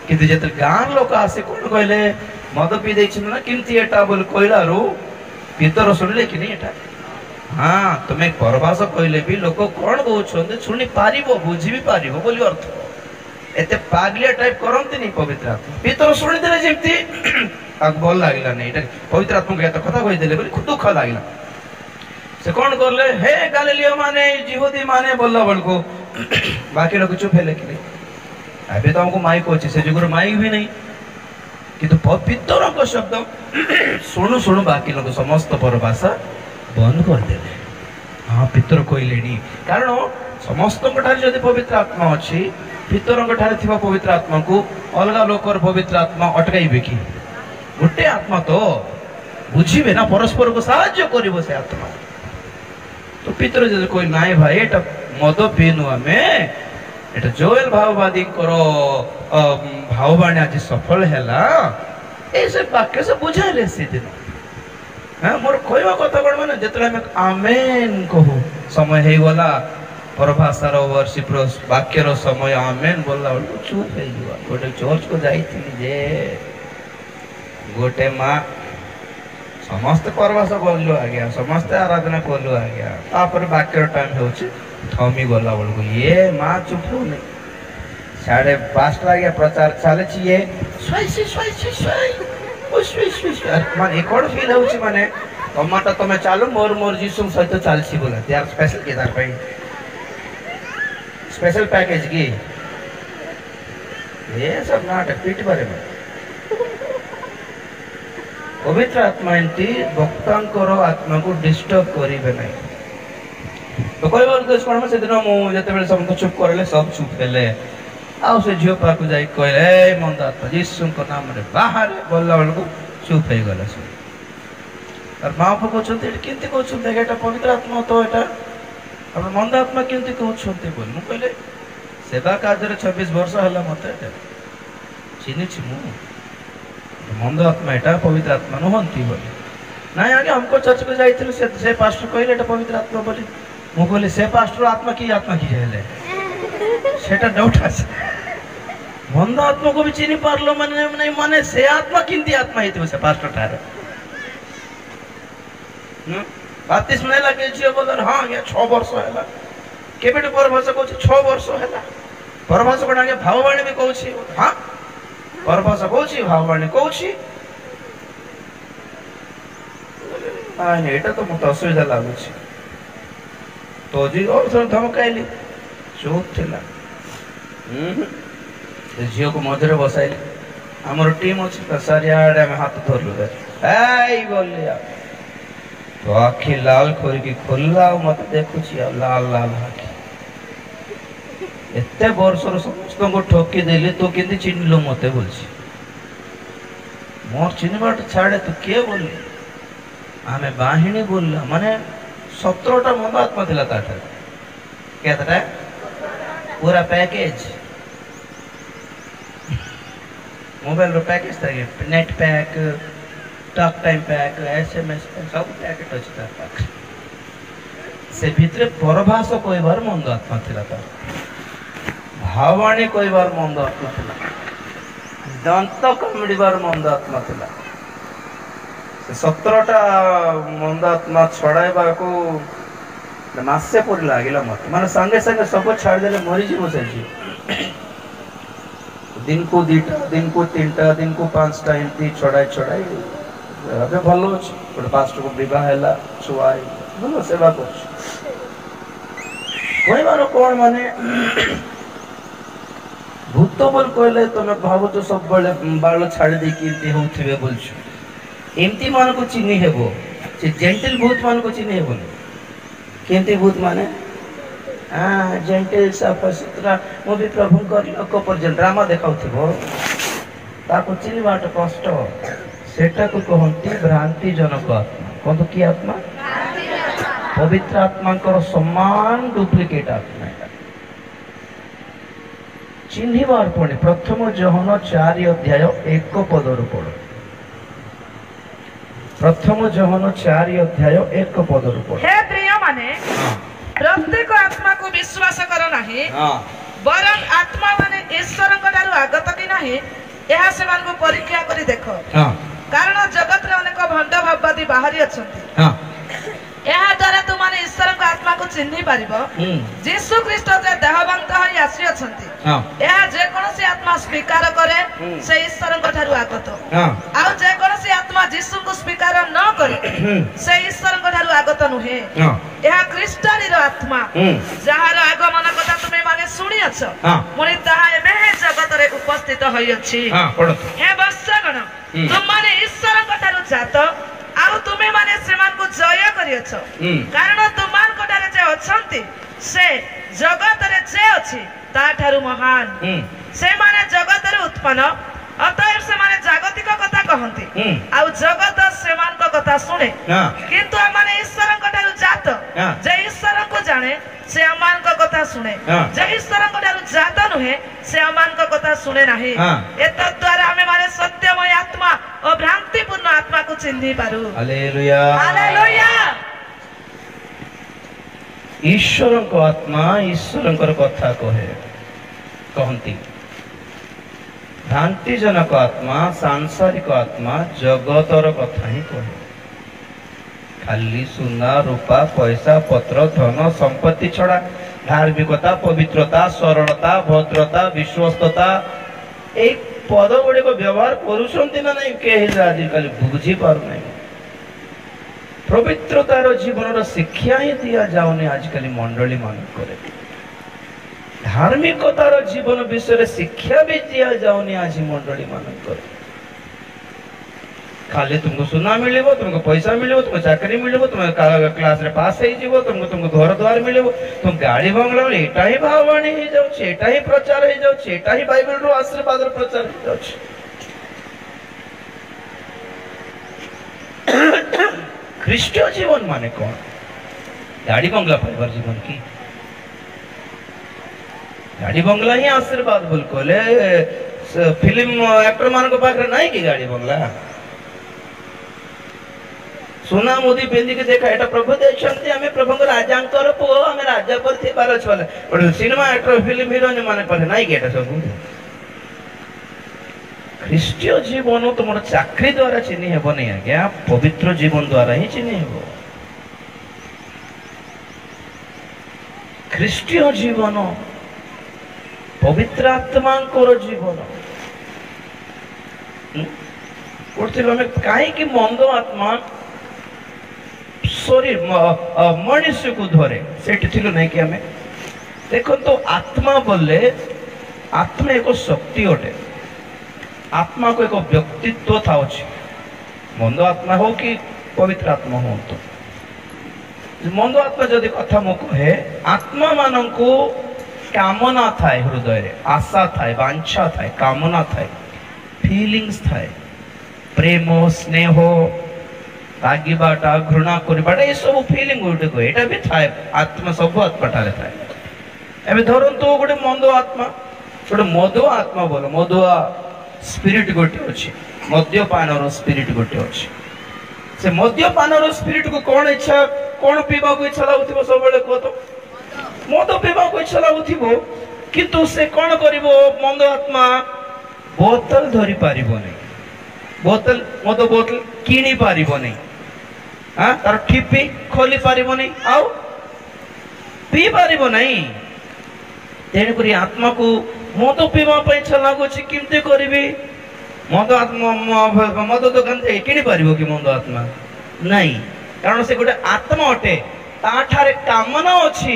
କିନ୍ତୁ ଯେତେବେଳେ ଗାଁ ଲୋକ ଆସି କଣ କହିଲେ ମଦ ପିଇ ଦେଇଛନ୍ତି ନା କେମିତି ଏଟା ବୋଲି କହିଲାରୁ ଭିତର ଶୁଣିଲେ କି ନାହିଁ ଏଟା ହଁ ତୁମେ ପରଭାଷା କହିଲେ ବି ଲୋକ କଣ କହୁଛନ୍ତି ଶୁଣି ପାରିବ ବୁଝି ବି ପାରିବ ବୋଲି ଅର୍ଥ ଏତେ ପାଗଲିଆ ଟାଇପ କରନ୍ତିନି ପବିତ୍ର ଆତ୍ମା ଭିତର ଶୁଣିଦେଲେ ଯେମିତି ତାକୁ ଭଲ ଲାଗିଲାନି ଏଇଟା ପବିତ୍ର ଆତ୍ମାକୁ ଏତେ କଥା କହିଦେଲେ ବୋଲି ଦୁଃଖ ଲାଗିଲା ସେ କଣ କଲେ ହେ ଗାଲିଲିୟ ମାନେ ଜିହୁଦୀ ମାନେ ବୋଲିଲା ବେଳକୁ ବାକି ଲୋକ ଚୁପ ହେଲେ କି ନାହିଁ ଏବେ ତମକୁ ମାଇକ ଅଛି ସେ ଯୁଗରେ ମାଇକ ବି ନାହିଁ କିନ୍ତୁ ପବିତ୍ରଙ୍କ ଶବ୍ଦ ଶୁଣୁ ଶୁଣୁ ବାକି ଲୋକ ସମସ୍ତ ପରଭାଷା ବନ୍ଦ କରିଦେଲେ ହଁ ପିତର କହିଲେଣି କାରଣ ସମସ୍ତଙ୍କ ଠାରେ ଯଦି ପବିତ୍ର ଆତ୍ମା ଅଛି ପିତରଙ୍କ ଠାରେ ଥିବା ପବିତ୍ର ଆତ୍ମାକୁ ଅଲଗା ଲୋକର ପବିତ୍ର ଆତ୍ମା ଅଟକାଇବେ କି ଗୋଟେ ଆତ୍ମା ତ ବୁଝିବେ ନା ପରସ୍ପରକୁ ସାହାଯ୍ୟ କରିବ ସେ ଆତ୍ମା ତ ପିତର ଯଦି କହିଲେ ନାଇଁ ଭାଇ ଏଟା ମଦ ପିଇନୁ ଆମେ ଏଟା ଜୋଏଲ ଭାବବାଦୀଙ୍କର ଭାବବାଣୀ ଆଜି ସଫଳ ହେଲା ଏ ସେ ବାକ୍ୟ ସେ ବୁଝାଇଲେ ସେଦିନ ମୋର କହିବା କଥା କଣ ମାନେ ଯେତେବେଳେ ଆମେ ଆମେନ୍ କହୁ ସମୟ ହେଇଗଲା ପରଭାଷାର ବର୍ଷିପ୍ର ବାକ୍ୟର ସମୟ ଆମେନ୍ ବୋଲିଲା ବେଳକୁ ଚୁପ୍ ହେଇଯିବ ଗୋଟେ ଚର୍ଚ୍ଚକୁ ଯାଇଥିଲି ଯେ ଗୋଟେ ମା ସମସ୍ତେ ପରଭାଷା ବୋଲିଲୁ ଆଜ୍ଞା ସମସ୍ତେ ଆରାଧନା କଲୁ ଆଜ୍ଞା ତାପରେ ବାକ୍ୟର ଟାଇମ୍ ହେଉଛି ଥମି ଗଲା ବେଳକୁ ଇଏ ମା ଚୁପ୍ ହଉନି 5:30 ଆଜ୍ଞା ପ୍ରଚାର ଚାଲିଛି ଇଏ ମାନେ କଣ ଫିଲ୍ ହଉଛି ମାନେ ତମଟା ତମେ ଚାଲୁ ମୋର ଯୀଶୁ ସହିତ ଚାଲିଛି ବୋଲା ତାର ସ୍ପେଶାଲ କି ତାର ପାଇଁ स्पेशल पैकेज की ये सब नाटक पीट पारे पवित्र आत्मा एंटी भक्तांकर आत्मा को डिस्टर्ब करिबे नहीं तो कोई बार तो कोन में से दिन मु जते बेले सब चुप करले सब चुप हेले आ से झियो पाकु जाई कहले ए मंद आत्मा यीशु को नाम रे बाहर बोलला बेल को चुप हे गला सब और मां को कहछन्ते केनते कहछन्ते एटा पवित्र आत्मा तो एटा अब मंद आत्मा केमती कहते बोल मु कहले सेवा कार्य 26 वर्ष हला मते चिन्हि मु मंद आत्मा एटा पवित्र आत्मा नहंती बोली नाइ आगे हमको चर्च को जाइथिलु से पास्टर कहले एटा पवित्र आत्मा बोली मु कहले से पास्टर आत्मा की हेले सेटा डाउट आसे मंद आत्मा को भी चिन्हि पारलो माने माने से आत्मा किंती आत्मा हेतिबो से पास्टर तारे बातिस में लगे झियो बोल हाँ आज्ञा 6 वर्ष है केबेटू परभाषा कहूँ 6 वर्ष है परभाषा कौन आज्ञा भाववाणी भी कहूँ हाँ परभाषा कहूँ भाववाणी कहूँ एटा तो मत असुविधा लगुच तो जी और थोड़ा धमकाइली चुप थिला झील को मझे बसाइली आमर टीम अच्छी सारियाड़े आम हाथ धरलु बोली तो आखि लाल करके खोलला मत देखुची लाल लाल आखि एते वर्षर समस्त को ठोकी देली तो केंदी चिन्हलो मते बोलছি मोर चिन्हबाट छाड़े तू के बोली आमे बाहिनी बोलला माने 17टा मंद आत्मा थिला ताठा केतरा पूरा पैकेज मोबाइल रो पैकेज था net pack talk time pack SMS सब पैकेट अछि तार पाख से भितरे परभाषा कोई बार मंद आत्मा थिला तार भावाणी कोई बार मंद आत्मा थिला दंत कमड़ी बार मंद आत्मा थिला 17टा मंद आत्मा छड़ाइबा को मासे पर लागिला मत माने संगे संगे सब छाड़ देले मरि जीवो से जी दिन को 2टा दिन को 3टा दिन को 5टा एंती छड़ाई अबे भलो अछि गोटे पास्टर को विवाह हैला छुआई भलो सेवा कर कोई बार कोन माने भूत बोल कहले तुम भाव तो सब बड़े बाल छाड़ दे की होथिबे बोलछु एमती मान को चिन्हि हेबो से जेंटल भूत मान को चिन्हि हेबो केमती भूत माने जेंटल सफा सुतरा मो भी प्रभु कर लोक पर जे ड्रामा देखाउथिबो ताको चिन्हि बाट कष्ट सेटा को कहंती भ्रांति जनक आत्मा कौन की आत्मा पवित्र आत्मा को समान डुप्लीकेट आत्मा ଚିହ୍ନିବାର ପଡେ। ପ୍ରଥମ ଯୋହନ 4 ଅଧ୍ୟାୟ 1 ପଦରୁ ପଢ। ପ୍ରଥମ ଯୋହନ 4 ଅଧ୍ୟାୟ 1 ପଦରୁ ପଢ। ହେ ପ୍ରିୟମାନେ, ପ୍ରତ୍ୟେକ ଆତ୍ମାକୁ ବିଶ୍ୱାସ କର ନାହିଁ, ବରଂ ଆତ୍ମା ମାନେ ଈଶ୍ୱରଙ୍କ ଠାରୁ ଆଗତ କି ନାହିଁ ଏହା ସେମାନଙ୍କୁ ପରୀକ୍ଷା କରି ଦେଖ। କାରଣ ଜଗତରେ ଅନେକ ଭଣ୍ଡ ଭାବବାଦୀ ବାହାରି ଅଛନ୍ତି। ଏହା ଦ୍ୱାରା ତୁମାନେ ଈଶ୍ୱରଙ୍କ ଆତ୍ମାକୁ ଚିହ୍ନି ପାରିବ। ଯୀଶୁ ଖ୍ରୀଷ୍ଟ ଯେ ଦେହବନ୍ତ ହୋଇ ଆସିଅଛନ୍ତି, ଏହା ଯେକୌଣସି ଆତ୍ମା ସ୍ୱୀକାର କରେ ସେ ଈଶ୍ୱରଙ୍କ ଠାରୁ ଆଗତ। ଆଉ ଯେକୌଣସି ଆତ୍ମା ଯୀଶୁଙ୍କୁ ସ୍ୱୀକାର ନ କରେ ସେ ଈଶ୍ୱରଙ୍କ ଠାରୁ ଆଗତ ନୁହେଁ। ଏହା ଖ୍ରୀଷ୍ଟାନୀର ଆତ୍ମା, ଯାହାର ଆଗମନ କଥା ତୁମେ ମାନେ ଶୁଣିଅଛ, ପୁଣି ତାହା ଏବେ ଜଗତରେ ଉପସ୍ଥିତ ହୋଇଅଛି। ହେ ବତ୍ସଗଣ, ତୁମମାନେ ଈଶ୍ୱରଙ୍କ ଠାରୁ ଜାତ, ଆଉ ତୁମେ ମାନେ ସେମାନଙ୍କୁ ଜୟ କରିଅଛ। କାରଣ ତୁମମାନଙ୍କ ଠାରେ ଯେ ଅଛନ୍ତି ସେ ଜଗତରେ ଯେ ଅଛି ତା ଠାରୁ ମହାନ। ସେମାନେ ଜଗତରେ ଉତ୍ପନ୍ନ, ଅତଏବ ସେମାନେ ଜାଗତିକ କଥା କହନ୍ତି, ଆଉ ଜଗତ ସେମାନଙ୍କ କଥା ଶୁଣେ। କିନ୍ତୁ ଆମମାନେ ଈଶ୍ୱରଙ୍କ ଠାରୁ ଜାତ, ଯେ ଈଶ୍ୱରଙ୍କୁ ଜାଣେ ସେ ଆମମାନଙ୍କ କଥା ଶୁଣେ। ଯେ ଈଶ୍ୱରଙ୍କ ଠାରୁ ଜାତ ନୁହେଁ ସେ ଆମମାନଙ୍କ କଥା ଶୁଣେ ନାହିଁ। ଏତଦ୍ ଦ୍ୱାରା ଆମେ ମାନେ ସତ୍ୟମୟ ଆତ୍ମା ଓ ଭ୍ରାନ୍ତିପୂର୍ଣ୍ଣ ଆତ୍ମାକୁ ଚିହ୍ନି ପାରୁ। Hallelujah, hallelujah. ଈଶ୍ୱରଙ୍କ ଆତ୍ମା ଈଶ୍ୱରଙ୍କର କଥା କହନ୍ତି। ଭ୍ରାନ୍ତିଜନକ ଆତ୍ମା, ସାଂସାରିକ ଆତ୍ମା ଜଗତର କଥା ହିଁ କହେ। ଖାଲି ସୁନା ରୂପା ପଇସା ପତ୍ର ଧନ ସମ୍ପତ୍ତି ଛଡା ଧାର୍ମିକତା, ପବିତ୍ରତା, ସରଳତା, ଭଦ୍ରତା, ବିଶ୍ୱସ୍ତତା ଏଇ ପଦ ଗୁଡିକ ବ୍ୟବହାର କରୁଛନ୍ତି ନା ନାଇଁ କେହି ଆଜିକାଲି ବୁଝି ପାରୁନାହିଁ। ପବିତ୍ରତାର ଜୀବନର ଶିକ୍ଷା ହିଁ ଦିଆଯାଉନି ଆଜିକାଲି ମଣ୍ଡଳୀ ମାନଙ୍କରେ। ଧାର୍ମିକତାର ଜୀବନ ବିଷୟରେ ଶିକ୍ଷା ବି ଦିଆଯାଉନି ଆଜି ମଣ୍ଡଳୀ ମାନଙ୍କରେ। ଖାଲି ତୁମକୁ ସୁନା ମିଳିବ, ତୁମକୁ ପଇସା ମିଳିବ, ତୁମକୁ ଚାକିରି ମିଳିବ, ତୁମେ କ୍ଲାସରେ ପାସ୍ ହେଇଯିବ, ତୁମକୁ ଘର ଦ୍ୱାର ମିଳିବ, ତୁମ ଗାଡି ବଙ୍ଗଳା ମିଳିବ। ଏଟା ହିଁ ଭାବବାଣୀ ହେଇଯାଉଛି, ଏଟା ହିଁ ପ୍ରଚାର ହେଇଯାଉଛି, ଏଟା ହିଁ ବାଇବେଲର ଆଶୀର୍ବାଦର ପ୍ରଚାର ହେଇଯାଉଛି। ଖ୍ରୀଷ୍ଟୀୟ ଜୀବନ ମାନେ କଣ? ଗାଡି ବଙ୍ଗଲା ପାଇବାର ଜୀବନ କି? ଗାଡି ବଙ୍ଗଲା ହିଁ ଆଶୀର୍ବାଦ ବୋଲି କହିଲେ ଫିଲ୍ମ ଆକ୍ଟର ମାନଙ୍କ ପାଖରେ ନାହିଁ କି ଗାଡି ବଙ୍ଗଲା? ସୁନା ମୁଦି ପିନ୍ଧିକି ଦେଖା, ଏଟା ପ୍ରଭୁ ଦେଇଛନ୍ତି, ଆମେ ପ୍ରଭୁଙ୍କ ରାଜାଙ୍କର ପୁଅ, ଆମେ ରାଜା ପରି ଥିବାର ଅଛି। ସିନେମା ଆକ୍ଟର, ଫିଲ୍ମ ହିରୋଇନ ମାନେ ପାଖରେ ନାହିଁ କି ଏଟା ସବୁ? ଖ୍ରୀଷ୍ଟୀୟ ଜୀବନ ତୁମର ଚାକିରି ଦ୍ୱାରା ଚିହ୍ନି ହେବନି ଆଜ୍ଞା, ପବିତ୍ର ଜୀବନ ଦ୍ୱାରା ହିଁ ଚିହ୍ନି ହେବ। ଖ୍ରୀଷ୍ଟୀୟ ଜୀବନ ପବିତ୍ର ଆତ୍ମାଙ୍କର ଜୀବନ। ଆମେ କାହିଁକି ମନ୍ଦ ଆତ୍ମା ଶରୀର ମଣିଷକୁ ଧରେ ସେଠି ଥିଲୁ ନାଇଁ କି? ଆମେ ଦେଖନ୍ତୁ, ଆତ୍ମା ବୋଲେ ଆତ୍ମା ଏକ ଶକ୍ତି ଅଟେ। ଆତ୍ମାକୁ ଏକ ବ୍ୟକ୍ତିତ୍ୱ ଥାଉଛି। ମନ୍ଦ ଆତ୍ମା ହଉ କି ପବିତ୍ର ଆତ୍ମା ହୁଅନ୍ତୁ, ମନ୍ଦ ଆତ୍ମା ଯଦି କଥା ମୁଁ କହେ, ଆତ୍ମା ମାନଙ୍କୁ କାମନା ଥାଏ, ହୃଦୟରେ ଆଶା ଥାଏ, ବାଞ୍ଛା ଥାଏ, କାମନା ଥାଏ, ଫିଲିଂସ୍ ଥାଏ, ପ୍ରେମ, ସ୍ନେହ, ରାଗିବାଟା, ଘୃଣା କରିବାଟା, ଏସବୁ ଫିଲିଂ ଗୁଡ଼ିକ ଏଇଟା ବି ଥାଏ। ଆତ୍ମା ସବୁ ଆତ୍ମାଠାରେ ଥାଏ। ଏବେ ଧରନ୍ତୁ ଗୋଟେ ମନ୍ଦ ଆତ୍ମା, ଗୋଟେ ମଦୁଆ ଆତ୍ମା ବୋଲ, ମଦୁଆ ସ୍ପିରିଟ ଗୋଟେ ଅଛି, ମଦ୍ୟପାନର ସ୍ପିରିଟ ଗୋଟେ ଅଛି। ସେ ମଦ୍ୟପାନର ସ୍ପିରିଟ କୁ କଣ ଇଚ୍ଛା, କଣ ପିଇବାକୁ ଇଚ୍ଛା ଲାଗୁଥିବ? ସବୁବେଳେ କୁହ ତ, ମଦ ପିଇବାକୁ ଇଚ୍ଛା ଲାଗୁଥିବ। କିନ୍ତୁ ସେ କଣ କରିବ? ମନ୍ଦ ଆତ୍ମା ବୋତଲ ଧରି ପାରିବନି, ମଦ ବୋତଲ କିଣି ପାରିବନି, ତାର ଠିପି ଖୋଲି ପାରିବନି, ଆଉ ପିଇ ପାରିବ ନାହିଁ। ତେଣୁକରି ଆତ୍ମାକୁ ମଦ ପିଇବା ପାଇଁ ଇଚ୍ଛା ଲାଗୁଛି, କେମିତି କରିବି? ମଦ ଦୋକାନ ଯାଇ କିଣି ପାରିବ କି ମନ୍ଦ ଆତ୍ମା? ନାଇଁ, କାରଣ ସେ ଗୋଟେ ଆତ୍ମା ଅଟେ, ତାଠାରେ କାମନା ଅଛି,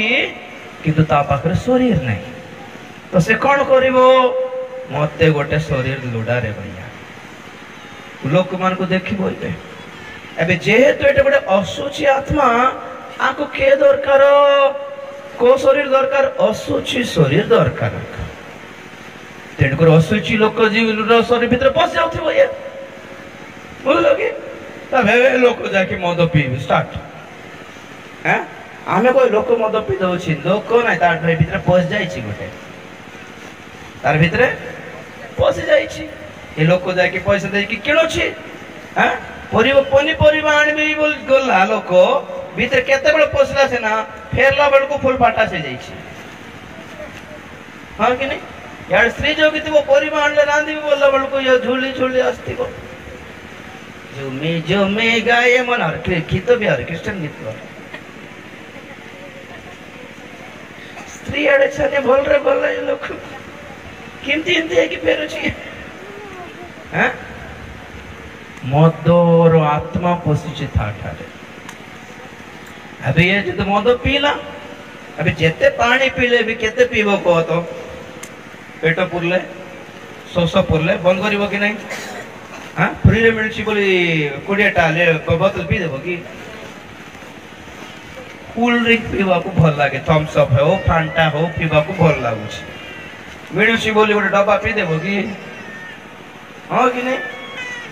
କିନ୍ତୁ ତା ପାଖରେ ଶରୀର ନାହିଁ। ତ ସେ କଣ କରିବ? ମତେ ଗୋଟେ ଶରୀର ଲୋଡାରେ ଭାଇଆ, ଲୋକମାନଙ୍କୁ ଦେଖିବ। ଏବେ ଯେହେତୁ ଏଟା ଗୋଟେ ଅଶୁଚି ଆତ୍ମା, ଆକୁ କିଏ ଦରକାର? କୋଉ ଶରୀର ଦରକାର? ଅଶୁଚି ଶରୀର ଦରକାର। ତେଣୁକରି ଅଶୁଚି ଲୋକ ଶରୀର ଭିତରେ ପଶି ଯାଉଥିବ। ଇଏ ବୁଝିଲ କି? ଲୋକ ଯାଇକି ମଦ ପିଇବେ ଷ୍ଟାର୍ଟ। ଆମେ କହି ଲୋକ ମଦ ପିଇ ଦଉଛି, ଲୋକ ନାହିଁ, ତା ଭିତରେ ପଶି ଯାଇଛି ଗୋଟେ। तार भितरे पशि जाइछि ए लोक जाके पैसा देकी किणुछि हां पनीपरिया आनबी बोल गला लोक भीतर केते बेले पसला से ना फेरला बेल को फुल फाटा से जाइछि हां कि नहीं यार स्त्री जो कितबो परिमा आनले रांदी बोलला बेल को ये झुली झुली आस्ती को जो में गाए मन हर गीत भी हर क्रिश्चियन गीत स्त्री आड़े छने बोल रे लोक केमती एंती है कि फेरुछि हां मदर आत्मा पशिछि थाठारे अबे ये जो मद पीला अबे जेते पानी पीले भी केते पीबो को तो पेट पुरले शोष पुरले बंद करिवो कि नहीं हां फ्री रे मिलछि बोली 20 टा ले बोतल पी देबो कि कूल ड्रिंक पीवा को भल लागे थम्स अप हो फांटा हो पीवा को भल लागुछि मिलछि बोली गोटे डब्बा पी देबो कि हां कि नहीं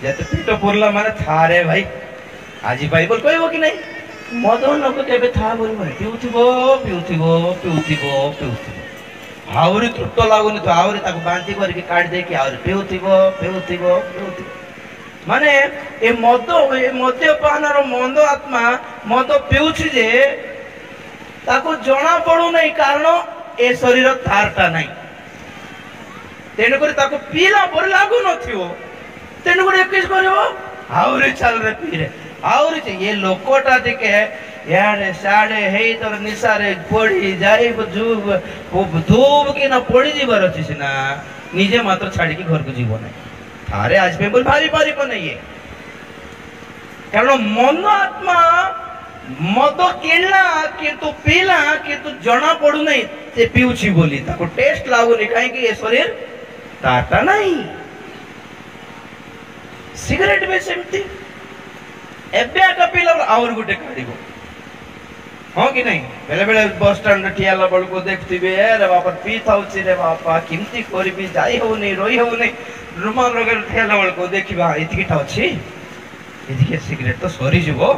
जेते पेट पुरला माने थारे भाई आजी बाइबल कहबो कि नहीं मद लोक केबे था बोली माने पिउथिबो आउरी तृप्त लागुनी तो आउरी ताको बांती करके काट दे कि आउरी पिउथिबो माने ए मद्यपान रो मंद आत्मा मद पिउछि जे ताको जणा पडु नै कारण ए शरीर तारटा नै तेन करी ताको पीला पर लागु नथियो तेन करी किस करबो आउरी चल रे पी रे आउरी ये लोकटा टिके याडे साडे हेई तोर निसारे पड़ी जाई धूप कि ना पड़ी जीवार अछि सिना निजे मात्र छाड़ी की घर को जीव नै थारे आज पे बोल भारी भारी को नहीं है कारण मन आत्मा मद किणला किंतु पीला किंतु जना पडु नहीं से पिउछि बोली ताको टेस्ट लागुनी काहे कि ये शरीर ताटा नहीं सिगरेट में सेमती एबे आका पीला और गुटे काढिबो हां कि नहीं बेले बेले बस स्टैंड ठियाला बड़ को देखथिबे रे बापा पी थाउछि रे बापा किमती करबी जाई हो नहीं रोई हो नहीं रुमाल रगड़ ठियाला बड़ को देखिबा इतकी टा अछि इतके सिगरेट तो सरी जीवो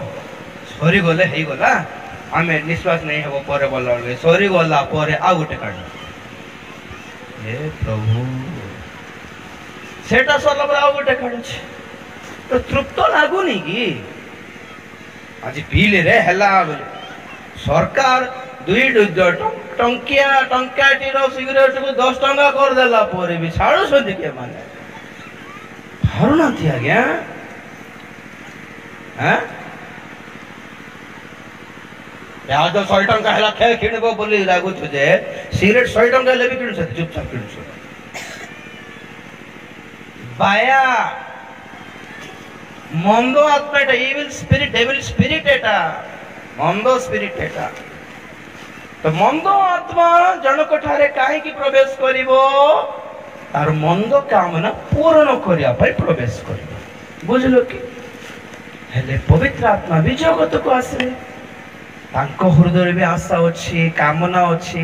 सरी गले हेई गला हमें निश्वास नहीं हेबो परे बोलला सरी गला परे आ गुटे काढ हे प्रभु सेटा सरला पर आ गुटे काढछ तो तृप्त लागुनी की आज पीले रे हला बोले सरकार 2 टंकिया सिगरेट को 10 टंका कर देला परे भी छाड़ो सदी के माने हारुना थी आज्ञा हैं या जो 100 टंका हला खे किणबो बोली लागु छे सिगरेट 100 टंका लेबी किणु छ चुपचाप किणु छ बाया मंदो आत्मा एटा इविल स्पिरिट डेविल स्पिरिट एटा मंदो स्पिरिट एटा तो मंदो आत्मा जनक ठारे काहे की प्रवेश करिवो तार मंदो कामना पूर्ण करिया पय प्रवेश करिवो बुझलो कि हेले पवित्र आत्मा भी जगत को आसे तांको हृदय भी आशा अछि कामना अछि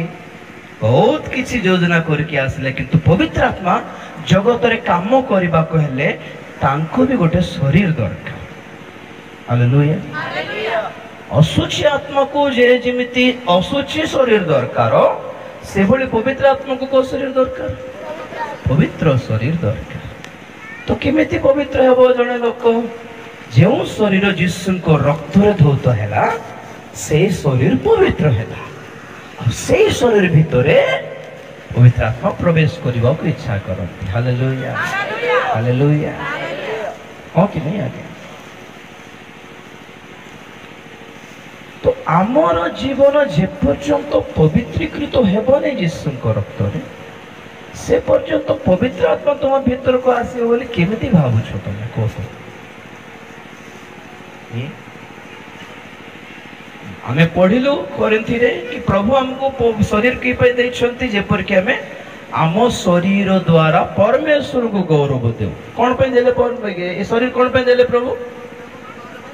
बहुत किछि योजना करके आसले किंतु पवित्र आत्मा जगत रे काम करिबा को हेले तांको भी गोटे शरीर दरकार हालेलुया हालेलुया असुची आत्मा को जे जेमिति असुची शरीर दरकार से भली पवित्र आत्मा को शरीर दरकार पवित्र शरीर दरकार तो केमिति पवित्र हेबो जने लोक जेउ शरीर यीशु को रक्त रे धौत हैला से शरीर पवित्र हैला और से शरीर भितरे पवित्र आत्मा प्रवेश करबा को इच्छा करती हालेलुया हालेलुया हां कि नहीं आगे तो आमर जीवन जे पर्यंत पवित्रीकृत हेबो नै यीशु को रक्त रे से पर्यंत पवित्र आत्मा तुम भीतर को आसी बोली केमिति भाबु छ तुम को हमें पढ़िलु कोरिन्थी रे कि प्रभु हमको शरीर की पे दैछंती जे पर कि हमें आम शरीर द्वारा परमेश्वर को गौरव देव कौन पे देले पर ए शरीर कौन पे देले प्रभु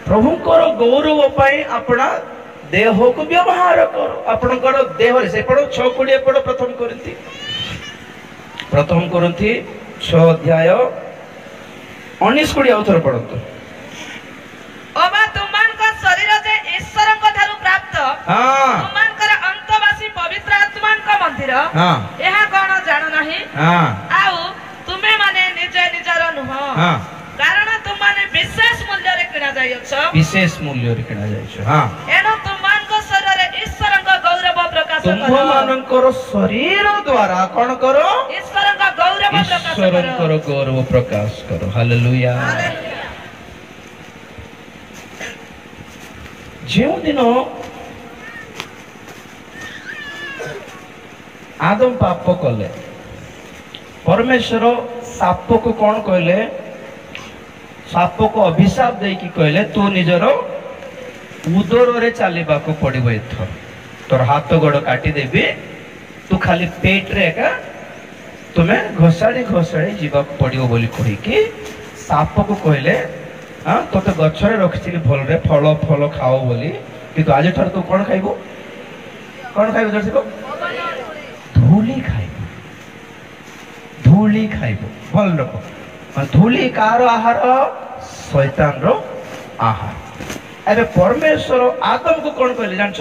प्रभु को गौरव पाई अपना देह को व्यवहार करो आपनकर देह से पढ़ो 6:20 पढ़ो प्रथम कोरिन्थी 6 अध्याय 19-20 आउथर पढ़तो ओबा तुमान का शरीर जे ईश्वर को थारु प्राप्त तुमान कर अंतवासी पवित्र आत्मा का मंदिर एहा कोन जानो नाही आउ तुमे माने निजे निजर नुह कारण तुमाने विशेष मूल्य रे किना जायछ विशेष मूल्य रे किना जायछ एनो तुमान को शरीर ईश्वर का गौरव प्रकाश करो तुम मानकर शरीर द्वारा कोन करो ईश्वर का गौरव प्रकाश करो ईश्वर को गौरव प्रकाश करो हालेलुया जो दिन आदम पाप कले परमेश्वर साप को कौन कहले साप को अभिशाप देकी कहले तू निजर उदर रे चलवा को पड़ो एथर तोर हाथ गोड़ काटी देबी तू खाली पेट रे का तुम्हें घोषाड़ी घोषाड़ी जीवा पड़ो बोली कहीकि साप को कहले हाँ तो गछरे रखी भल रे फल फल खाओ बोली किंतु आज ठार तू कौन खाइबो कौन खाइबो दर्शक धूली खाइबो धूली खाइबो भल रखो धूली कार आहार शैतान रो आहार अरे परमेश्वर आदम को कौन कहले जानछ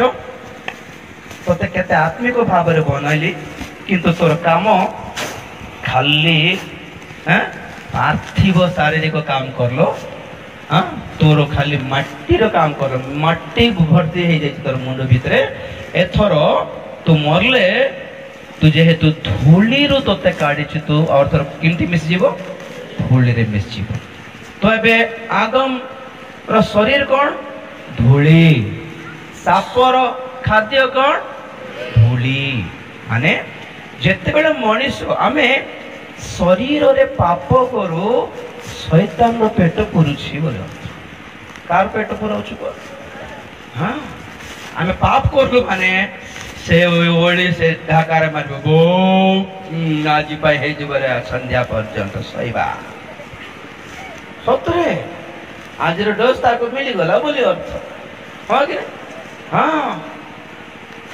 तोते केते आत्मिक भाव रे बनाइली किंतु तोर काम खाली पार्थिव शारीरिक काम करलो तोर खाली माटी रो काम कर माटी भर्ती हो जाए तोर मुंड भितरे एथर तू मरले तू जेहेतु धूली रू तोते काढ़ी तू और थोर किमती मिस जीवो धूली रे मिस जीवो तो एबे आदम रो शरीर कौन धूली सापर खाद्य कौन धूली माने जेते बेले मनीष आमे शरीर रे पाप करू शैतान रो पेट पुरुछि बोले कार पेट पुराउछु को हां आमे पाप करलु माने से ओळी से ढाकारे मारबो गो आजि पाई हे जबरे संध्या पर्यंत सहीबा सतरे आज रो डोज ताको मिली गला बोली अर्थ हां कि हां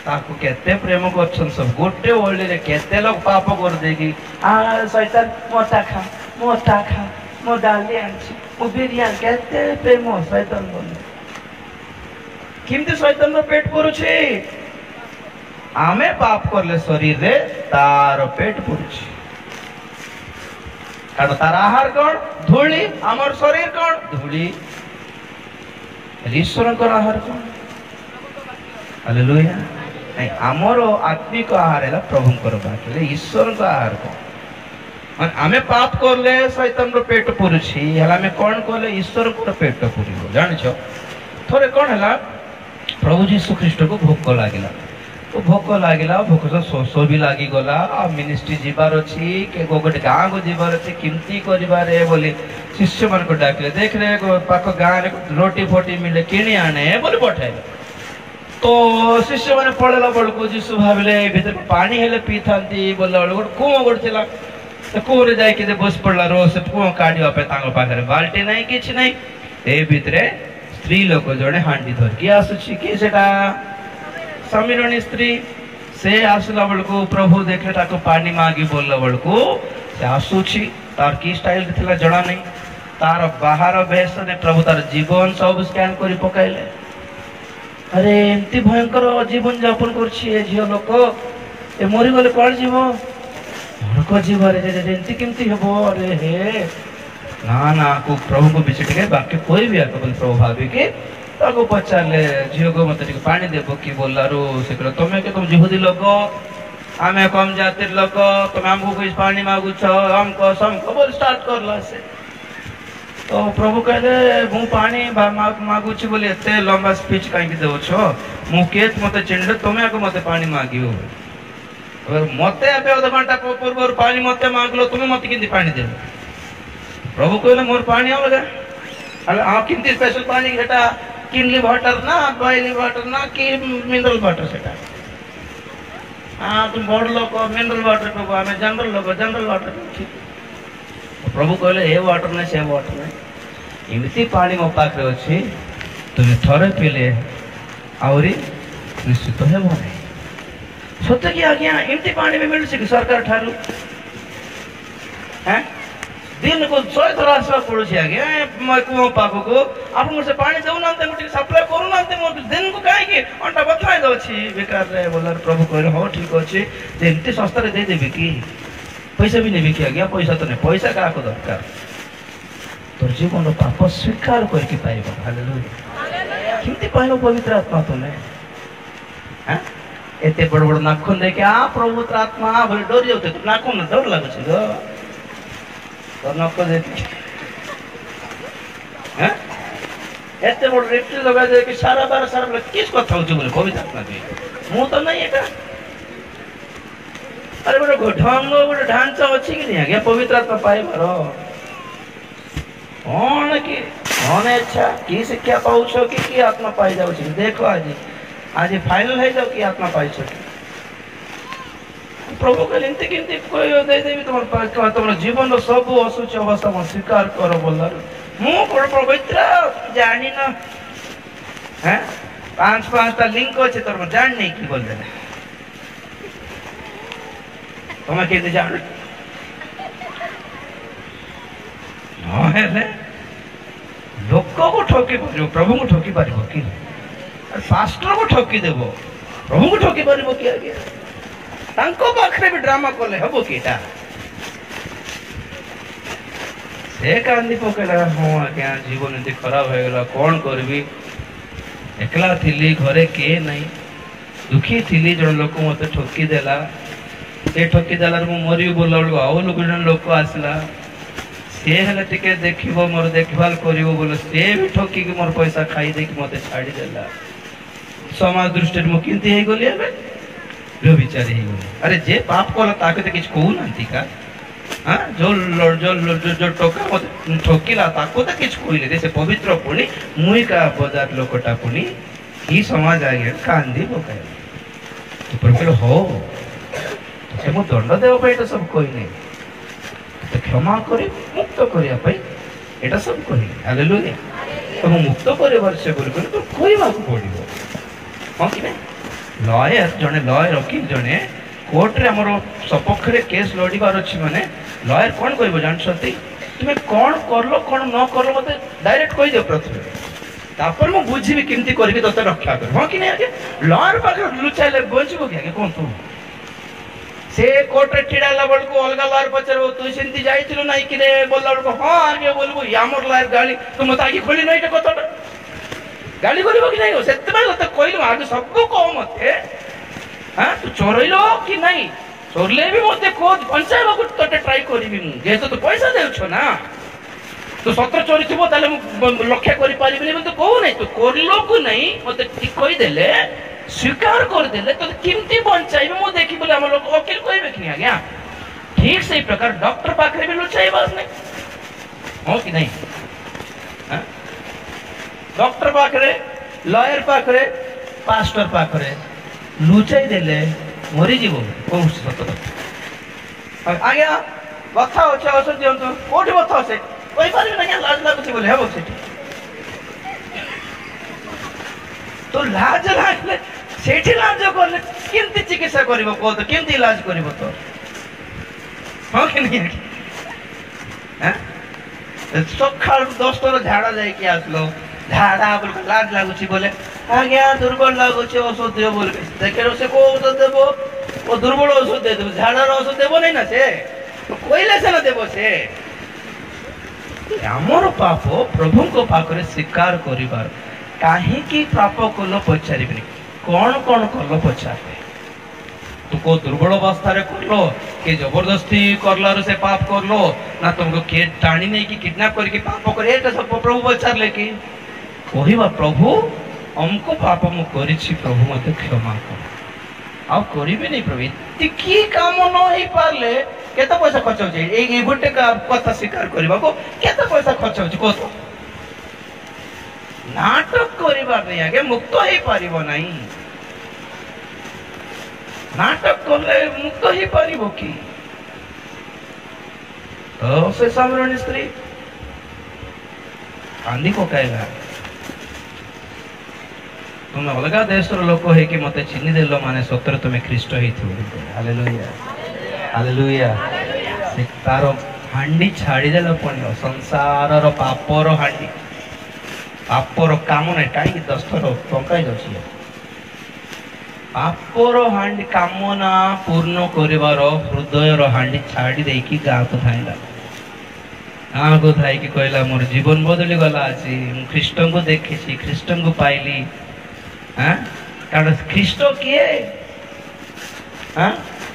ताको केते प्रेम करछन सब गोटे ओळी रे केते लोग पाप कर देकी आ शैतान मोटा खा मो डाली आंची मो बिरियानी केते प्रेम शैतान बोले किमती शैतान रो पेट पुरुछि आमे पाप करले शरीर रे तार पेट पुरुछि कारण तार आहार कोन धूली हमर शरीर कोन धूली ईश्वर को आहार कोन हालेलुया नहीं हमर आत्मिक आहार है प्रभु को बाकी ईश्वर को आहार कोन आमे पाप करले शैतान रो पेट पुरुछि हला में कोन करले ईश्वर को पेट पुरिबो जानिछो थोरे कोन हला प्रभु यीशु ख्रीष्ट को भोक लागिला तो भोक लागिला भोक तो शोष भी लागी गला आ मिनिस्ट्री जीवार अछि के गोगट गां को जीवार अछि किमती करिवार ए बोली शिष्य मन को डाकले देख रे पाख गां रे रोटी फोटी मिले किनी आने बोली पठाइले तो शिष्य माने पळला बळको यीशु भाबिले भीतर पानी हेले पीथांती बोलला बळ कुओ गडथिला तो कुओ जाय के बस पड़ला रो से कुओ काढिवा पे तांग पाखरे बाल्टी नहीं किछ नहीं ए भीतरे स्त्री लोक जणे हांडी धर की आसुछि की सेटा समीरणी स्त्री से आसला बळको प्रभु देखले ताको पानी मागी बोलला बळको से आसुछि तार की स्टाइल थिला जणा नहीं तार बाहर भेष ने प्रभु तार जीवन सब स्कैन करी पकाइले अरे एंती भयंकर जीवन यापन करछि ए झियो लोक ए मरि गले कोन जीवो को जीवन रे एंती किमती हेबो अरे हे ना को प्रभु को बिछट के बाकी कोई भी आको प्रभु भाभी के ताको पचारले झियो को मते पानी देबो की बोललारो से करो तमे के तुम यहूदी लोग आमे कम जातिर लोग तुम हमको कुछ पानी मांगु छ हमको समको बोल स्टार्ट करला से तो प्रभु कहले मु पानी मांगु छी बोले एते लंबा स्पीच काई के देबो छ मु केत मते चिंड तुमे को मते पानी मांगियो और मते अबे आधा घंटा पूर्व पानी मते मांगलो तुमे मते किंती पानी देबो प्रभु कहले मोर पानी अलगा अरे आ किंती स्पेशल पानी हेटा किनली वाटर ना बॉइली वाटर ना कि मिनरल वाटर सेटा हां तुम बड़ लोग मिनरल वाटर को हमें जनरल लोग जनरल वाटर प्रभु कहले ए वाटर ना से वाटर ना इमती पानी मो पाखरे अछि तुम थरे पीले आउरी निश्चित है मोरे सत्य की आज्ञा इमती पानी में मिल सके सरकार ठारू हैं दिन को 100 थर आसवा पड़ोसी आगे मैं कुओं पाखो को आपन से पानी देउ नाते मुटी सप्लाई करू नाते मो दिन को काहे की अंटा बतलाई दो छी बेकार रे बोलर प्रभु कहले हो ठीक अछि एमती सस्ता रे दे देबे की पैसा भी नहीं कि आज्ञा पैसा तो नहीं पैसा क्या दरकार तोर जीवन पाप स्वीकार करके पाइब हालेलुया केमती पाइब पवित्र आत्मा तुम्हें एते बड़ बड़ नाखून देखे आ पवित्र आत्मा बोले डर जाते तो नाखून डर लगुच तो नख देख एते बड़ रेप्टिल लगा दे कि सारा बार सारा बोले किस कथा होची बोले पवित्र आत्मा के मु तो नहीं एटा अरे गोटे ढंग गोटे ढांचा अच्छी कि नहीं आज्ञा पवित्र आत्मा पाइबार कौन कि कौन इच्छा कि शिक्षा पाउछ कि आत्मा पाई जाऊ देख आज आज फाइनल है जाओ कि आत्मा पाई प्रभु कहले एमती केमती कोई दे देबी तुम जीवन सब असुच अवस्था में स्वीकार कर बोल मु पवित्र जानी न हैं 5-5टा लिंक अच्छे तोर जान नहीं कि बोल देना तुम्हें कहते जान लोक को ठकी पार प्रभु को ठकी पार कि पास्टर को ठकी देव प्रभु को ठकी पार कि आज्ञा पाखे भी ड्रामा कले हम कि से कांदी पकेला हाँ आज्ञा जीवन एमती खराब हो गला कौन करी एकला थी घरे किए नहीं दुखी थी जन लोक मत ठकी देला से ठकी देला मरी बोला बेलू आउ लोक आसला सी हेल्ले टिके देख मोर देखभाल कर बोले सी भी ठकिकी मोर पैसा खाई दे मत छाड़देला समाज दृष्टि मुझे गली व्यभिचारी अरे जे पाप कला ताकि तो किसी कहूना का हाँ जो जो जो जो टोका मत ठकिला ताको तो किसी कहले से पवित्र पुणी मुई का बजार लोकटा पुणी ही समाज आगे कांदी पकाए तो कहले हो से मु दंड देवाई तो सब कही नहीं तो क्षमा कर मुक्त करने एटा सब कही हालेलुया तो मुक्त कर से बोल तो कहवाक पड़ो हाँ कि लयर जड़े लयर वकील जड़े कोर्टे आमर सपक्ष केस लड़ार अच्छी माने लयर कौन कह जानते तुम्हें कौन करल कौन न कर मत डायरेक्ट कहीदे प्रथम मुझे बुझी केमती करके ते रक्षा कर हाँ कि नहीं आगे लयर पाखे लुचाइले बचब कि आगे कहतु से कोर्टे ठिड़ा बेलू अलग लयर पचार तु सेमती जाइलु ना कि बोला बेलू हाँ आगे बोलबू आमर लयर गाड़ी तू मत आगे खोल ना ये कथा गाड़ी कर कि नहीं से कहलु आगे सबको कह मत हाँ तू चोरल कि नहीं चोरले भी मत खोज बचाइबा ते ट्राई करी जेहेतु तू पैसा देछ ना तू सतर चोरी थो लक्ष्य कर तो कहू ना तू करल को नहीं मत ठीक कहीदे स्वीकार करदे तो केमती बचाइबे मु देखी बोले आम लोग वकील कहे कि आज्ञा ठीक से प्रकार डॉक्टर पाखे भी लुचाइबा नहीं हाँ कि नहीं डॉक्टर पाखे लयर पाखे पास्टर पाखे लुचाई देले मरी जीव कौन सत आज्ञा बथा अच्छे औषध दिखाँ कौटी बथा अच्छे कहीपर ना लाज लगुच बोले हम से तो लाज लागले से लाज कले केमती चिकित्सा कर कह तो केमती इलाज कर तो हाँ कि नहीं सका 10 थर झाड़ा जाकि आसलो झाड़ा बोल लाज लगुच बोले आज्ञा दुर्बल लगुच औषध दियो बोल देखे से को औषध देव वो दुर्बल औषध दे देव झाड़ार औषध देव नहीं ना से तो कहले से ना देव से आमर पाप प्रभु को पाखरे स्वीकार करिबार काहे पाप कल पचारे कौन कौन कल पचारे तू को दुर्बल अवस्था करलो कि जबरदस्ती करलार से पाप करलो ना तुमको किए टाणी नहीं कि किडनैप करके पाप करे सब प्रभु पचारे कि कहवा प्रभु हमको पाप मु करी प्रभु मत क्षमा कर आ करी नहीं प्रभु इतनी काम न हो पारे केते पैसा खर्च हो गोटे कथा स्वीकार करने को केते पैसा खर्च हो कह नाटक करिबार नहीं आगे मुक्त हो पारिबो नहीं नाटक करले मुक्त हो पारिबो कि तो से सामरण स्त्री कांदी पकाइला तुम अलग देश लोक है कि मत चिन्ह देल माने सतर तुम्हें ख्रीष्ट हालेलुया हालेलुया से तार हांडी छाड़ीदेल पुण्य संसार पापर हांडी पापर काम ना टाणी 10 थर टंकाई दे पापर हांडी कामना पूर्ण करिवार हृदयर हांडी छाड़ी देकी गाँ को धाइला गाँ को धाई की कहला मोर जीवन बदली गला अछि ख्रीष्ट को देखी ख्रीष्ट को पाइली हां कारण ख्रीष्ट किए हां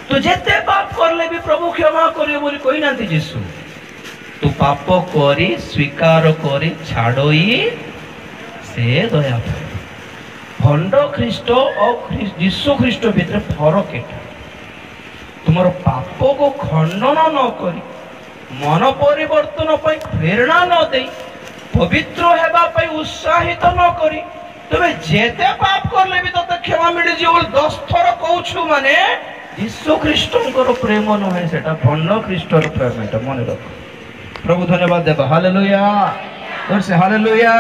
तू जेते पाप करले भी प्रभु क्षमा करियो बोली कहि नांती यीशु तू पाप करी स्वीकार करी छाड़ोई से दया भंड ख्रीष्ट और यीशु ख्रीष्ट भीतर फरक एटा तुमर पाप को खंडन न करी मन परिवर्तन पाई प्रेरणा न दे पवित्र हेबा पाई उत्साहित न करी तबे जेते पाप करले भी तते क्षमा मिली जे 10 थर कहूछु माने यीशु ख्रीष्टंकर प्रेम न है सेटा भंड ख्रीष्टर प्रेम एटा मन रख प्रभु धन्यवाद देबा हालेलुया और से हालेलुया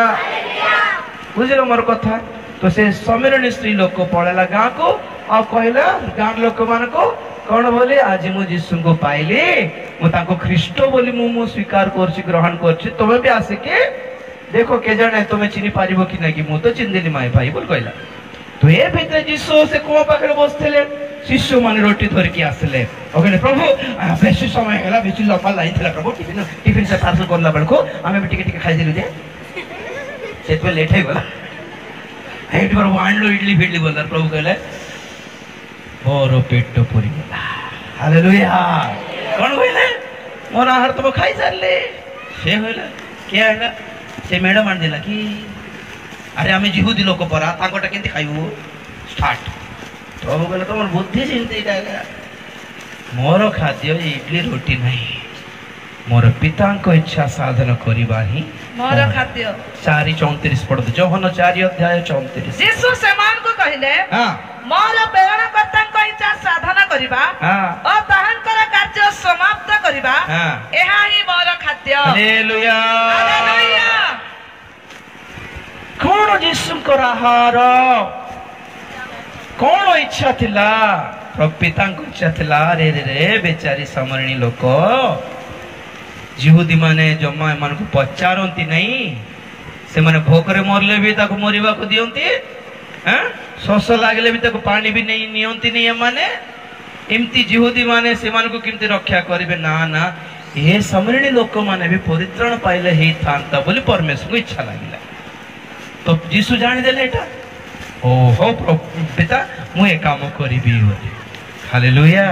बुझलो मोर कथा तो से समीरणी स्त्री लोक पळेला गाँ को आ कहला गाँ लोक मान को कौन बोले आज मु यीशु को पाइली मु ताको ख्रीष्ट बोली मु स्वीकार करछि ग्रहण करछि तमे भी आसे के देखो के जाने तुम चिनी पारिबो कि ना कि मु तो चिन्दिली माय भाई बोल कहला तो ए भीतर यीशु से को पाखरे बसथिले शिष्य माने रोटी धर के आसले ओकने प्रभु बेसी समय होला बेसी लपा लाइन थला प्रभु टिफिन से पार्सल करला बळको आमे भी टिके खाइ दिलु जे सेतबे लेट है गला हेट पर वांडलो इडली फिडली बोलला प्रभु कहले और पेट पूरी गला हालेलुया कोन कहले मोर आहार तो खाइ सारले से होइला के आइला से मैडम आन दिला कि अरे आमे जिहुदी लोक परा ताकोटा केंती खाइबो स्टार्ट प्रभु कहले तमर बुद्धि चिंती डागा मोर खाद्य इडली रोटी नहीं मोर पिता को इच्छा साधन करिबा ही मोर खाद्य 4:34 पढ़ दो जोहन 4:34 यीशु समान को कहले हां मोर प्रेरणकर्ता को इच्छा साधन करिबा हां और ताहनकर कार्य समाप्त करिबा हां एहा ही मोर खाद्य हालेलुया हालेलुया कौन यीशु को आहार कौन इच्छा थिला पिता को इच्छा थिला रे रे रे बेचारी समरणी लोक जिहुदी माने जम्मा मन को पचारंती नहीं से माने भोकरे मरले भी ताको मरिबा को दियंती हैं शोष लागले भी ताको पानी भी नहीं नियंती नहीं माने एमती जिहुदी माने से मान को किमती रक्षा करिवे ना ना ए समरणी लोक माने भी परित्राण पाइले हे थांता बोली परमेश्वर को इच्छा लागिला तो यीशु जानि देले एटा ओहो पिता मु ए काम करिबी हालेलुया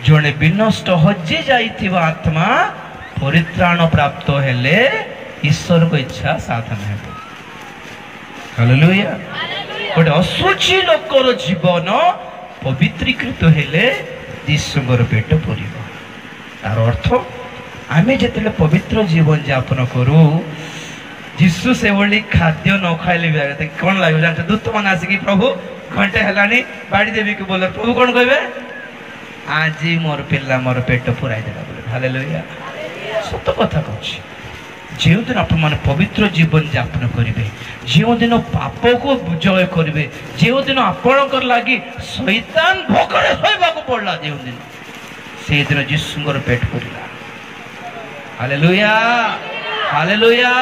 जने विनष्ट हजि जाइथिबा आत्मा परित्राण प्राप्त हेले ईश्वर को इच्छा साधन है हालेलुया गोटे असुचि लोकर जीवन पवित्रीकृत हेले यीशुर पेट पूरिब तार अर्थ आमे जेतेले पवित्र जीवन यापन करू यीशु से बोली खाद्य न खाइले भी कौन लगे जानते दूत मन आसिक प्रभु घंटे हेलानी बाड़ी देवी को बोल प्रभु कौन कहबे आज मोर पिल्ला मोर पेट पुराई देला बोले हालेलुया सत्य कथा कहछि जो दिन आप मान पवित्र जीवन यापन करेंगे जो दिन पाप को जय करेंगे जो दिन आपणकर लगी शैतान भोकरे शोबा को पड़ला जो दिन से दिन यीशुर पेट पूरा हालेलुया हालेलुया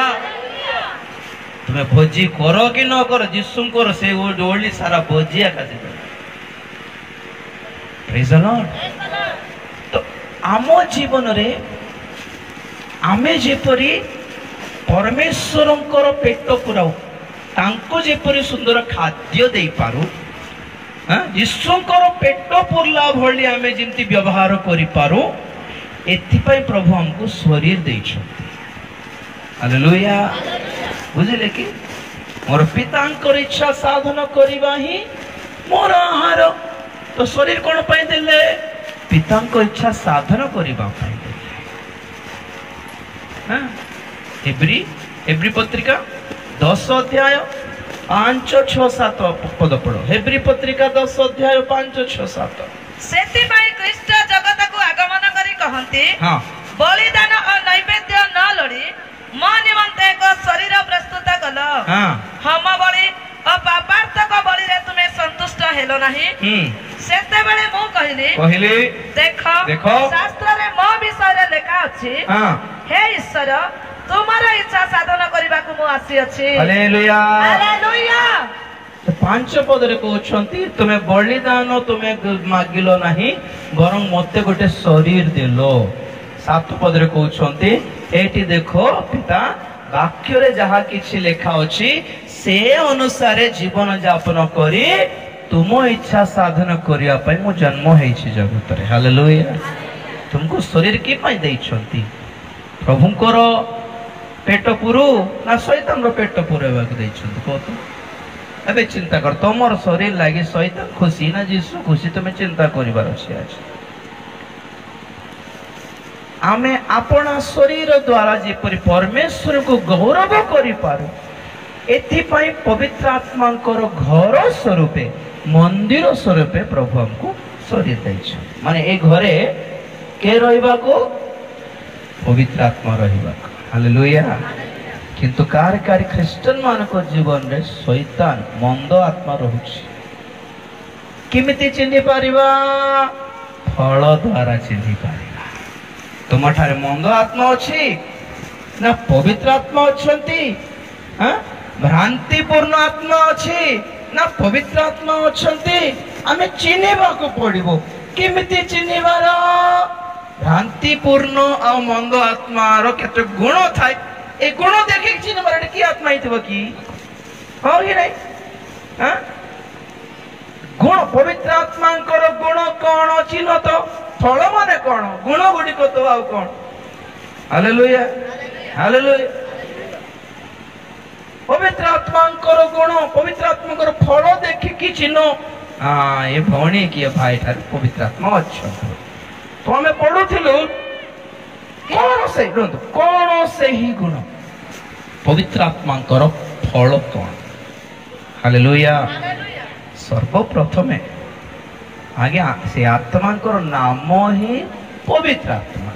तुम्हें भोजी करो कि न करो यीशुर से ओली सारा भोजी आकाश प्रेज द लॉर्ड तो आम जीवन रे आमे जेपरी परमेश्वरंकर पेट पुराऊ तांको जेपरी सुंदर खाद्य दे पारू यीशुंकर पेट पुरला भली आमे जिमती व्यवहार करि पारू एथिपाई प्रभु हमको शरीर दैछन्ति हालेलुया बुझिले कि मोर पितांकर इच्छा साधन करिबा ही मोर आहार तो शरीर कोन पाई देले पितांकर इच्छा साधन करिबा पाई हेब्री पत्रिका 10 अध्याय 5 6 7 पद पढ़ो हेब्री पत्रिका 10 अध्याय 5 6 7 सेति भाई ख्रीष्ट जगत को आगमन करी कहंती हां बलिदान और नैवेद्य न लोड़ी मो निमंते को शरीर प्रस्तुत कलो हां हम बलि और पापार्थक बलि रे तुम्हें संतुष्ट हेलो नहीं सेते बेले मु कहली देखो शास्त्र रे मो विषय रे लिखा अछि हां हे ईश्वर तुम्हारा इच्छा साधन करबा को मु आसी अछि हालेलुया हालेलुया ପାଞ୍ଚ ପଦରେ କହୁଛନ୍ତି ତୁମେ ବଳିଦାନ ତୁମେ ମାଗିଲ ନାହିଁ ବରଂ ମତେ ଗୋଟେ ଶରୀର ଦେଲ। 7 ପଦରେ କହୁଛନ୍ତି ଏଇଠି ଦେଖ ପିତା ବାକ୍ୟରେ ଯାହା କିଛି ଲେଖା ଅଛି ସେ ଅନୁସାରେ ଜୀବନ ଯାପନ କରି ତୁମ ଇଚ୍ଛା ସାଧନ କରିବା ପାଇଁ ମୁଁ ଜନ୍ମ ହେଇଛି ଜଗତରେ। ହାଲେଲୁୟା। ତୁମକୁ ଶରୀର କି ପାଇଁ ଦେଇଛନ୍ତି? ପ୍ରଭୁଙ୍କର ପେଟ ପୁରୁ ନା ଶୈତାନର ପେଟ ପୁରେଇବାକୁ ଦେଇଛନ୍ତି କହ? ଏବେ ଚିନ୍ତା କର ତମର ଶରୀର ଲାଗି ଶୈତାନ ଖୁସି ନା ଯୀଶୁ ଖୁସି? ତୁମେ ଚିନ୍ତା କରିବାର ଅଛି। ଆଜି ଆମେ ଆପଣା ଶରୀର ଦ୍ୱାରା ଯେପରି ପରମେଶ୍ୱରକୁ ଗୌରବ କରିପାରୁ ଏଥିପାଇଁ ପବିତ୍ର ଆତ୍ମାଙ୍କର ଘର ସ୍ୱରୂପେ ମନ୍ଦିର ସ୍ୱରୂପେ ପ୍ରଭୁ ଆମକୁ ଶରୀର ଦେଇଛନ୍ତି। ମାନେ ଏ ଘରେ କେ ରହିବାକୁ? ପବିତ୍ର ଆତ୍ମା ରହିବାକୁ। ହାଲେଲୁୟା। କିନ୍ତୁ କାହାର ଖ୍ରୀଷ୍ଟିଆନ ମାନଙ୍କ ଜୀବନରେ ଶୈତାନ ମନ୍ଦ ଆତ୍ମା ରହୁଛି। କେମିତି ଚିହ୍ନି ପାରିବା? ଫଳ ଦ୍ୱାରା ଚିହ୍ନି ପାରିବା। ତୁମଠାରେ ମନ୍ଦ ଆତ୍ମା ଅଛି ନା ପବିତ୍ର ଆତ୍ମା ଅଛନ୍ତି? ଭ୍ରାନ୍ତିପୂର୍ଣ୍ଣ ଆତ୍ମା ଅଛି ନା ପବିତ୍ର ଆତ୍ମା ଅଛନ୍ତି? ଆମେ ଚିହ୍ନିବାକୁ ପଡିବ। କେମିତି ଚିହ୍ନିବାର? ଭ୍ରାନ୍ତିପୂର୍ଣ୍ଣ ଆଉ ମନ୍ଦ ଆତ୍ମାର କେତେ ଗୁଣ ଥାଏ ଏ ଗୁଣ ଦେଖିକି ଚିହ୍ନିବାର। ଏଠି କି ଆତ୍ମା ହେଇଥିବ କି? ହଁ କି ନାଇଁ? ଗୁଣ ପବିତ୍ର ଆତ୍ମାଙ୍କର ଗୁଣ କଣ ଚିହ୍ନ ତ? ଫଳ ମାନେ କଣ? ଗୁଣ ଗୁଡ଼ିକ ତ ଆଉ କଣ? Hallelujah hallelujah. ପବିତ୍ର ଆତ୍ମାଙ୍କର ଗୁଣ ପବିତ୍ର ଆତ୍ମାଙ୍କର ଫଳ ଦେଖିକି ଚିହ୍ନ। ଏ ଭଉଣୀ କିଏ ଭାଇ ଠାରୁ ପବିତ୍ର ଆତ୍ମା ଅଛନ୍ତି। ତ ଆମେ ପଢୁଥିଲୁ କଣ ସେହି ଗୁଣ? ପବିତ୍ର ଆତ୍ମାଙ୍କର ଫଳ କଣ? ହାଲେଲୁୟା। ସର୍ବପ୍ରଥମେ ଆଜ୍ଞା ସେ ଆତ୍ମାଙ୍କର ନାମ ହିଁ ପବିତ୍ର ଆତ୍ମା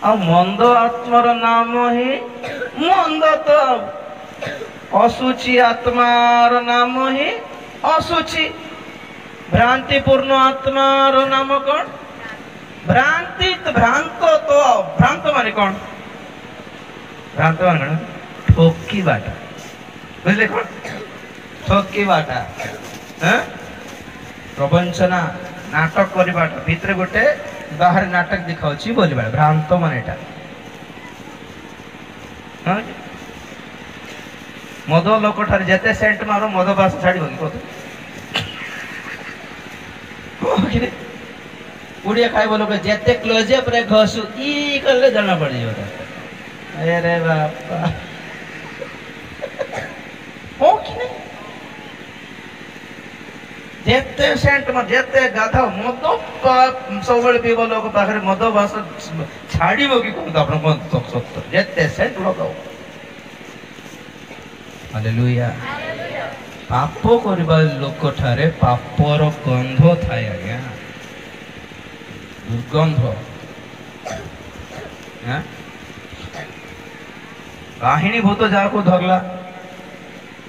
ଆଉ ମନ୍ଦ ଆତ୍ମାର ନାମ ହିଁ ମନ୍ଦ। ତ ଅଶୁଚି ଆତ୍ମାର ନାମ ହିଁ ଅଶୁଚି। ଭ୍ରାନ୍ତିପୂର୍ଣ୍ଣ ଆତ୍ମାର ନାମ କଣ? ଭ୍ରାନ୍ତି। ଭ୍ରାନ୍ତ ତ ଭ୍ରାନ୍ତ ମାନେ କଣ? ଭ୍ରାନ୍ତ ମାନେ କଣ? ଠକିବାଟା। ବୁଝିଲେ କଣ? ଠକିବାଟା। ପ୍ରବଞ୍ଚନା ନାଟକ କରିବାଟା ଭିତରେ ଗୋଟେ ବାହାରେ ନାଟକ ଦେଖାଉଛି ବୋଲିବା ଭ୍ରାନ୍ତ ମାନେ ଏଟା। ମଦ ଲୋକ ଠାରୁ ଯେତେ ସେଣ୍ଟ ମାର ମଦ ବାସ ଛାଡିବ କି କହ? ପୁଡ଼ିଆ ଖାଇବ ଲୋକ ଯେତେ କ୍ଲୋଜଅପ ରେ ଘଷୁ ଇ କଲେ ଜଣା ପଡିଯିବ। ଆରେ ବାପା ହଁ କି ନାଇଁ? ଯେତେ ସେଣ୍ଟ ଯେତେ ଗାଧା ମଦ ସବୁବେଳେ ପିଇବ ଲୋକ ପାଖରେ ମଦ ବାସ ଛାଡିବ କି କହନ୍ତୁ ଆପଣ ସତ? ଯେତେ ସେଣ୍ଟ ଲଗାଉ। ହାଲେଲୁୟା। ପାପ କରିବା ଲୋକ ଠାରେ ପାପର ଗନ୍ଧ ଥାଏ ଆଜ୍ଞା, ଦୁର୍ଗନ୍ଧ। କାହିଣୀ ଭୂତ ଯାହାକୁ ଧରଲା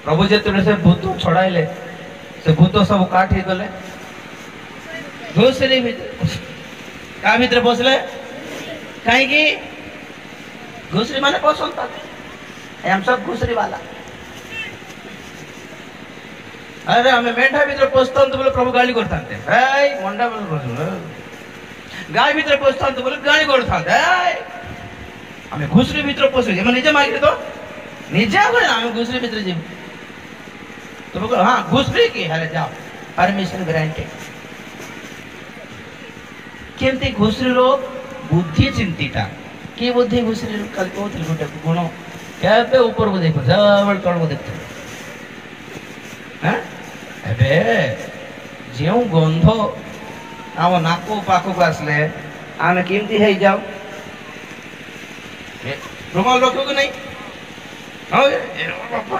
ପ୍ରଭୁ ଯେତେବେଳେ ସେ ଭୂତ ଛଡାଇଲେ ସେ ଭୂତ ସବୁ କାଠ ହେଇଗଲେ ଘୁଷୁରୀ କା ଭିତରେ ପଶିଲେ। କାହିଁକି? ଘୁଷୁରୀ ମାନେ ପସନ୍ଦ हम सब घुसरी वाला। अरे हमें मेंढा भीतर पशुता बोले प्रभु गाड़ी करता मंडा गाय भीतर पशुता बोले गाड़ी करता आम घुसरी भीतर पशु निजे मांगे तो निजे आम घुसरी भीतर जी तो हाँ घुसरी की अरे जाओ परमिशन ग्रांटेड। केमती घुसरी रो बुद्धि चिंतीटा कि बुद्धि घुसरी कल कहते गोटे गुण क्या ऊपर को देखो सब तल को देखते जो गंध आम नाक पाखक आसले आम केमती है जाओ रुमाल रखो कि नहीं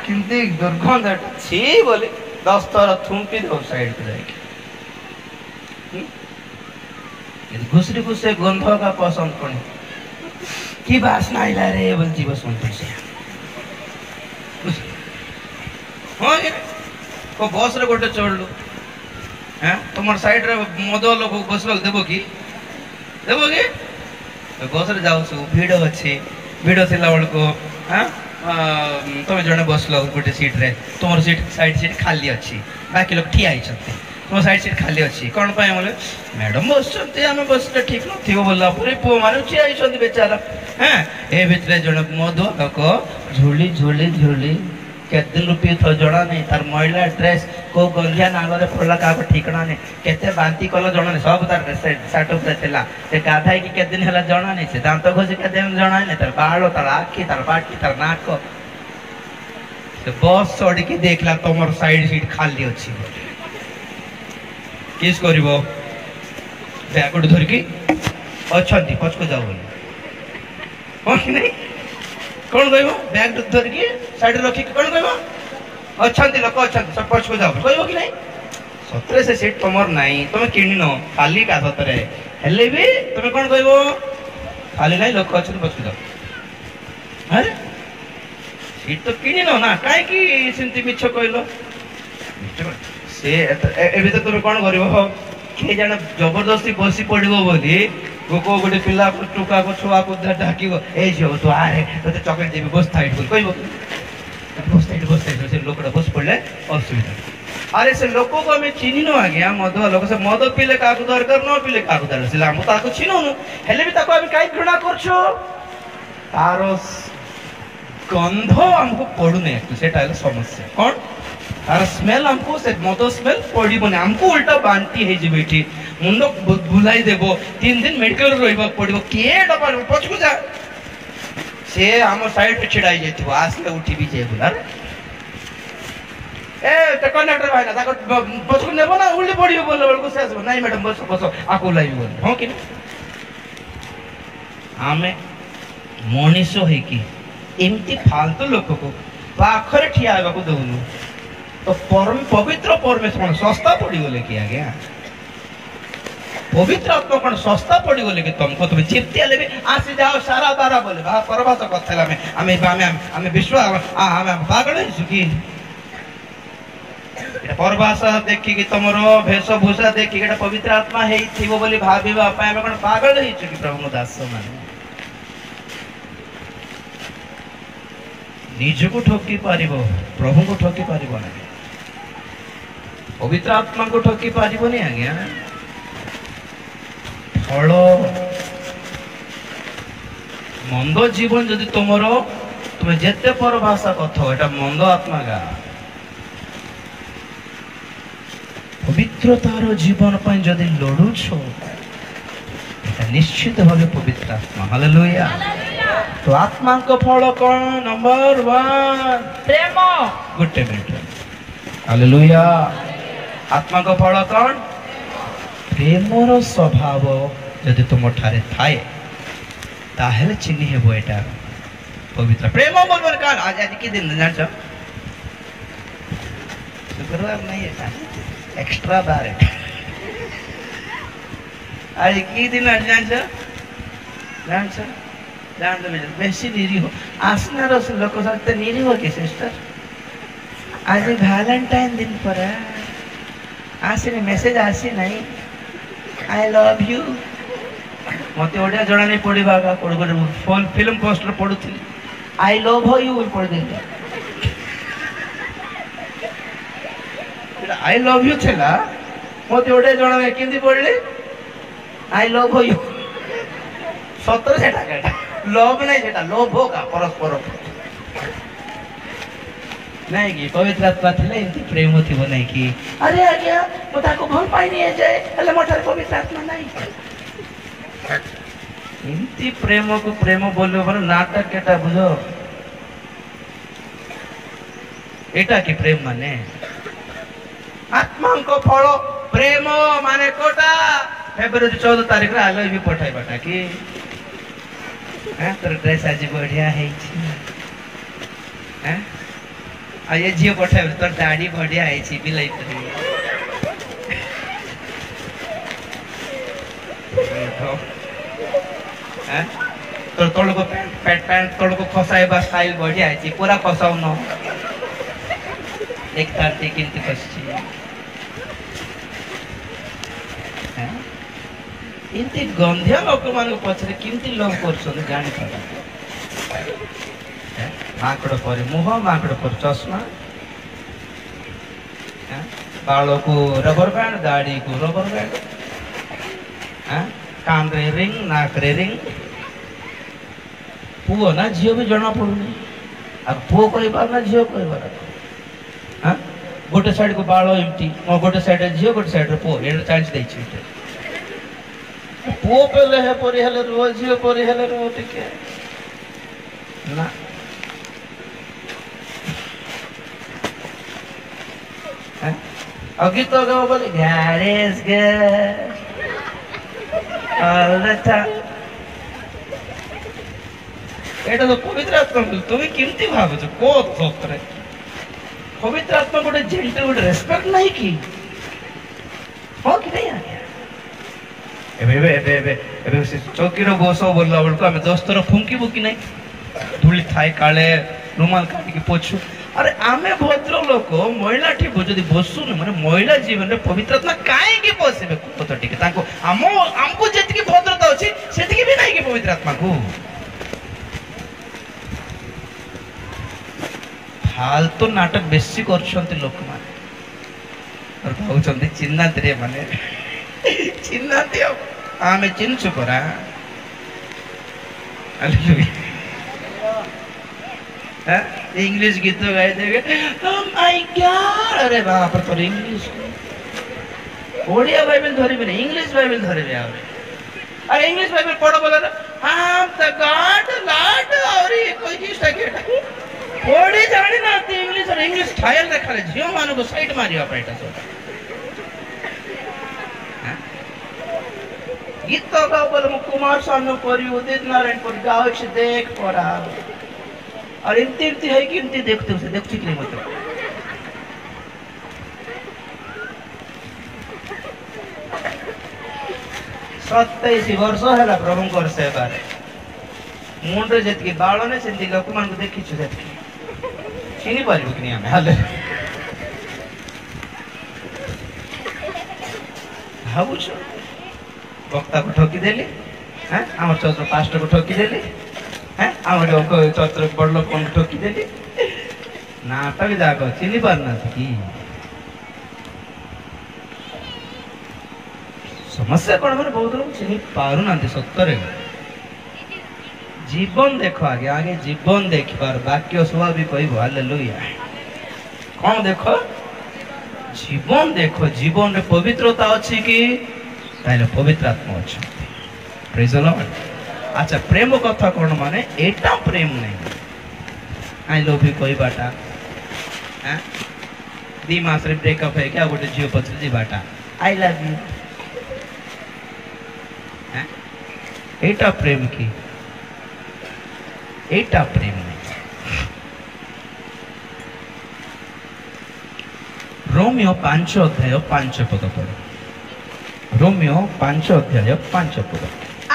केमती दुर्गंध छी बोले 10 थर थुम्पी दो साइड पे जाके घुसरी को से गंध का पसंद कौन की बासना आइला रे बोल जीव सुनते से हाँ को बस रे गोटे चढ़लु हैं तुम साइड रे मद लोग बसवा देबो की बस रे जाऊ सब भीड़ अच्छी भीड़ थिला बेल को हाँ तुम जड़े बसल गोटे सीट्रे तुम सीट साइड सीट खाली अच्छी बाकी लोग ठिया तुम साइड सीट खाली अच्छी कौन पाए बोले मैडम बस आम बसले ठीक न बोला पुओ मैंने ठिया बेचारा हाँ ए भितर जड़े मधुआ लोक झुली झुली झुली केते दिन रुपये थो जना नहीं तार महिला ड्रेस को गंधिया नागर पड़ा क्या ठिकना नहीं केते बांती कल जना नहीं सब तार सेटअप से गाधाई केते दिन है जना नहीं से दांत घोषी के जना नहीं तार बाल तार आखि तार पाटी तार नाक से बस चढ़ी देखला तुम साइड सीट खाली अच्छी किस कर बैग धरिकी अच्छा पचको जाओ बोली हाँ कि नहीं कौन कह बैग धरिकी साइड रखिक कौन कह अच्छा लोक अच्छा सब पचको जाओ कह कि नहीं सतरे से सीट तुम नाई तुम किन खाली का सतरे हेले भी तुम कौन कह खाली ना लोक अच्छा पचको जाओ अरे सीट तो किन ना कहीं सेमती मिछ कहल से ए तुम कौन कर किए जाने जबरदस्ती बसी पड़ो बोली को गोटे पिला टुका को छुआ को ढाक ए झील तू आए तो चॉकलेट देवी बस थाइट बोल कह बस थाइट से लोकटा बस पड़े असुविधा अरे से लोक को आम चिन्हनु आज्ञा मधुआ लोक से मद पीले क्या दरकार न पीले क्या दरकार आम तो चिन्हनु हेले भी कहीं घृणा कर गंध आमको पड़ूनी से समस्या कौन तार स्मेल हमको से मद स्मेल पड़ोनी आमको उल्टा बांती है मुंड बुलाई देव 3 दिन मेडिकल रहा पड़ो किए डबा पचकू जा से आम साइड छिड़ा जाइए आसले उठी भी जाए बोला ए कंडक्टर भाई ना पचकू नेब ना उल्टी पड़ो बोल बेलू से आसो नहीं मैडम बस बस आको लाइव बोल हाँ कि आम मनीष होमती फालतू लोक को पाखरे ठिया को दौनु तो पवित्र परमेश्वर सस्ता पड़गले कि आज्ञा पवित्र आत्मा कौन सस्ता पड़गले कि तुमको तुम चिप्ती भी आसी जाओ सारा बारा बोले परभाष कथा विश्वास पागल कि परभाषा देखिकी तुम वेशभूषा देखिक पवित्र आत्मा होली भाविबा कौन पागल कि प्रभु दास मान निज को ठकी पार प्रभु को ठकी पार ना पवित्र आत्मा को ठकी पारनी आज्ञा फल मंद जीवन जदि तुम तुम जिते पर भाषा कथ एटा मंद आत्मा गा पवित्रतार जीवन पर जदि लड़ुछ निश्चित भाव पवित्र आत्मा हालेलुया तो आत्मा को फल कौन नंबर 1 प्रेम गोटे मिनट हालेलुया आत्मा को फल कौन प्रेमर स्वभाव जदि तुम ठारे थाए ताहेले चिन्ह हेबो एटा पवित्र प्रेम बोलबर कान आज आज की दिन जान छ शुक्रवार नहीं है एक्स्ट्रा बार है आज की दिन जान छ जान तो बेसी निरीह आसना रस लोक सत्य निरीह कि सिस्टर आज वैलेंटाइन दिन पर आसी मेसेज आसी नहीं आई लव यू मत ओडिया जना नहीं पढ़ा गोटे फोन फिल्म पोस्टर पढ़ुली आई लव यू पढ़ देली आई लव यू थेला मत ओडिया जना नहीं केंदी पढ़ले आई लव यू सतर सेटा लोभ नहीं सेटा लोभ होगा परस्पर नहीं कि पवित्र आत्मा थे एमती प्रेम थी नहीं कि अरे आज्ञा मत भल पाई नहीं जाए हेले मोठार पवित्र आत्मा नहीं एमती प्रेम को प्रेम बोलो बोलो नाटक केटा बुझो एटा कि प्रेम माने आत्मा को फल प्रेम माने कोटा फेब्रुआरी 14 तारीख रे आलो भी पठाई बाटा कि हां तोर ड्रेस आज बढ़िया है हां आ ये झियो पठाई तोर दाढ़ी बढ़िया है छी बिलाई हां तोर तोड़ को पैंट तोड़ को खसाइबा स्टाइल बढ़िया है छी पूरा खसाउ न एक तारती किंतु कष्टी इनती गंधिया लोक मान पछरे किंती लोग कर जानी माकड़ पर मुह माकड़ पर चश्मा बालों को रबर बैंड दाढ़ी को रबर बैंड कान रे रिंग नाक रे रिंग पुओ ना झील भी जना पड़ूनी अब पुओ कही बार ना झील कही बार गोटे साइड को बाल एमती गोटे साइड झील गोटे साइड पुओ ये चांस दे पुओ पहले है परी हेले रो झील परी हेले रो टिके ना गीत गाओ बोले God is good all the time एटा तो पवित्र आत्मा तुम केमती भावुच को सत्रे पवित्र आत्मा गोटे जेंटल गोटे रेस्पेक्ट नहीं की हो कि नहीं आज्ञा एबे से चौकी रो गोसो बोलला बल को हमें दोस्तर फुंकी बुकी नहीं धूली थाए काले रुमाल काटी के पोछु अरे आमे भद्र लोक महिला ठी जदि बसु माने महिला जीवन रे पवित्र आत्मा काहे की बसबे को टिके ताको हमको जेतकी भद्रता अछि सेतकी भी नहीं की पवित्र आत्मा को फालतू नाटक बेसी करछंती लोक माने और भाउचंती चिन्नाती रे माने चिन्नाती आमे चिन्छु परा हालेलुया इंग्लिश गीत गाए देगे ओह माय गॉड अरे बाप रे तो इंग्लिश ओडिया बाइबल धरि बिना इंग्लिश बाइबल धरि बे अरे इंग्लिश बाइबल पढ़ो बोला ना हम द गॉड लॉर्ड और कोई चीज टाकेटा ओडी जानि ना इंग्लिश और इंग्लिश ठायल देखा रे जियो मानु को साइड मारियो पेटा सो गीत गाओ बोले कुमार सानु परि उदित नारायण पर गाओ से देख पड़ा और इनती है कि इनती देखते उसे देखते कि नहीं मतलब 27 वर्ष है प्रभु सेवा मुंडे जी बाल ने से लोक मान देखी चिन्ह पार कि नहीं आम भावुच वक्ता को ठकीदेली आम चर्च पास्टर को ठकीदेली आम चर्च बड़ लोक ठकीदेली नाटक जाक चिन्ह पारना कि समस्या कौन मैंने बहुत लोग चिन्ह पारु ना सत्तर जीवन देख आगे आगे जीवन देख बार वाक्य सुहा भी कह हालेलुया कौन देख जीवन देख जीवन रे पवित्रता अच्छी कि ताइले पवित्र आत्मा अच्छी प्रेज द लॉर्ड। अच्छा प्रेम कथा कौन माने एटा प्रेम नहीं आई लव यू कोई बाटा दी मास रे ब्रेकअप है क्या गोटे झील पछरे जी बाटा आई लव यू एटा प्रेम की एटा प्रेम नहीं। रोमियो 5 अध्याय 5 पद पढ़ो रोमियो 5 अध्याय 5 पद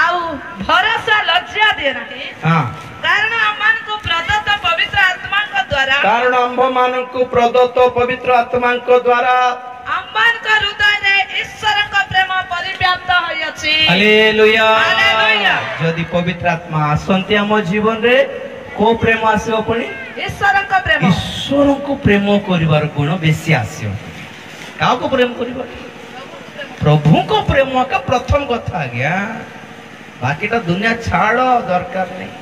आउ भरोसा लज्जा दे नहीं हां कारण अमान को प्रदत्त पवित्र आत्मा को द्वारा कारण अम्भमान को प्रदत्त पवित्र आत्मा को द्वारा अमान का हृदय रे ईश्वर का प्रेम परिव्याप्त होई अछि। Hallelujah hallelujah. यदि पवित्र आत्मा आसंती हम जीवन रे को प्रेम आसे अपनी ईश्वर को प्रेम करिवार गुण बेसी आसे का को प्रेम करिवार प्रभु को प्रेम का प्रथम कथा आ गया बाकीटा दुनिया छाड़ दरकार नहीं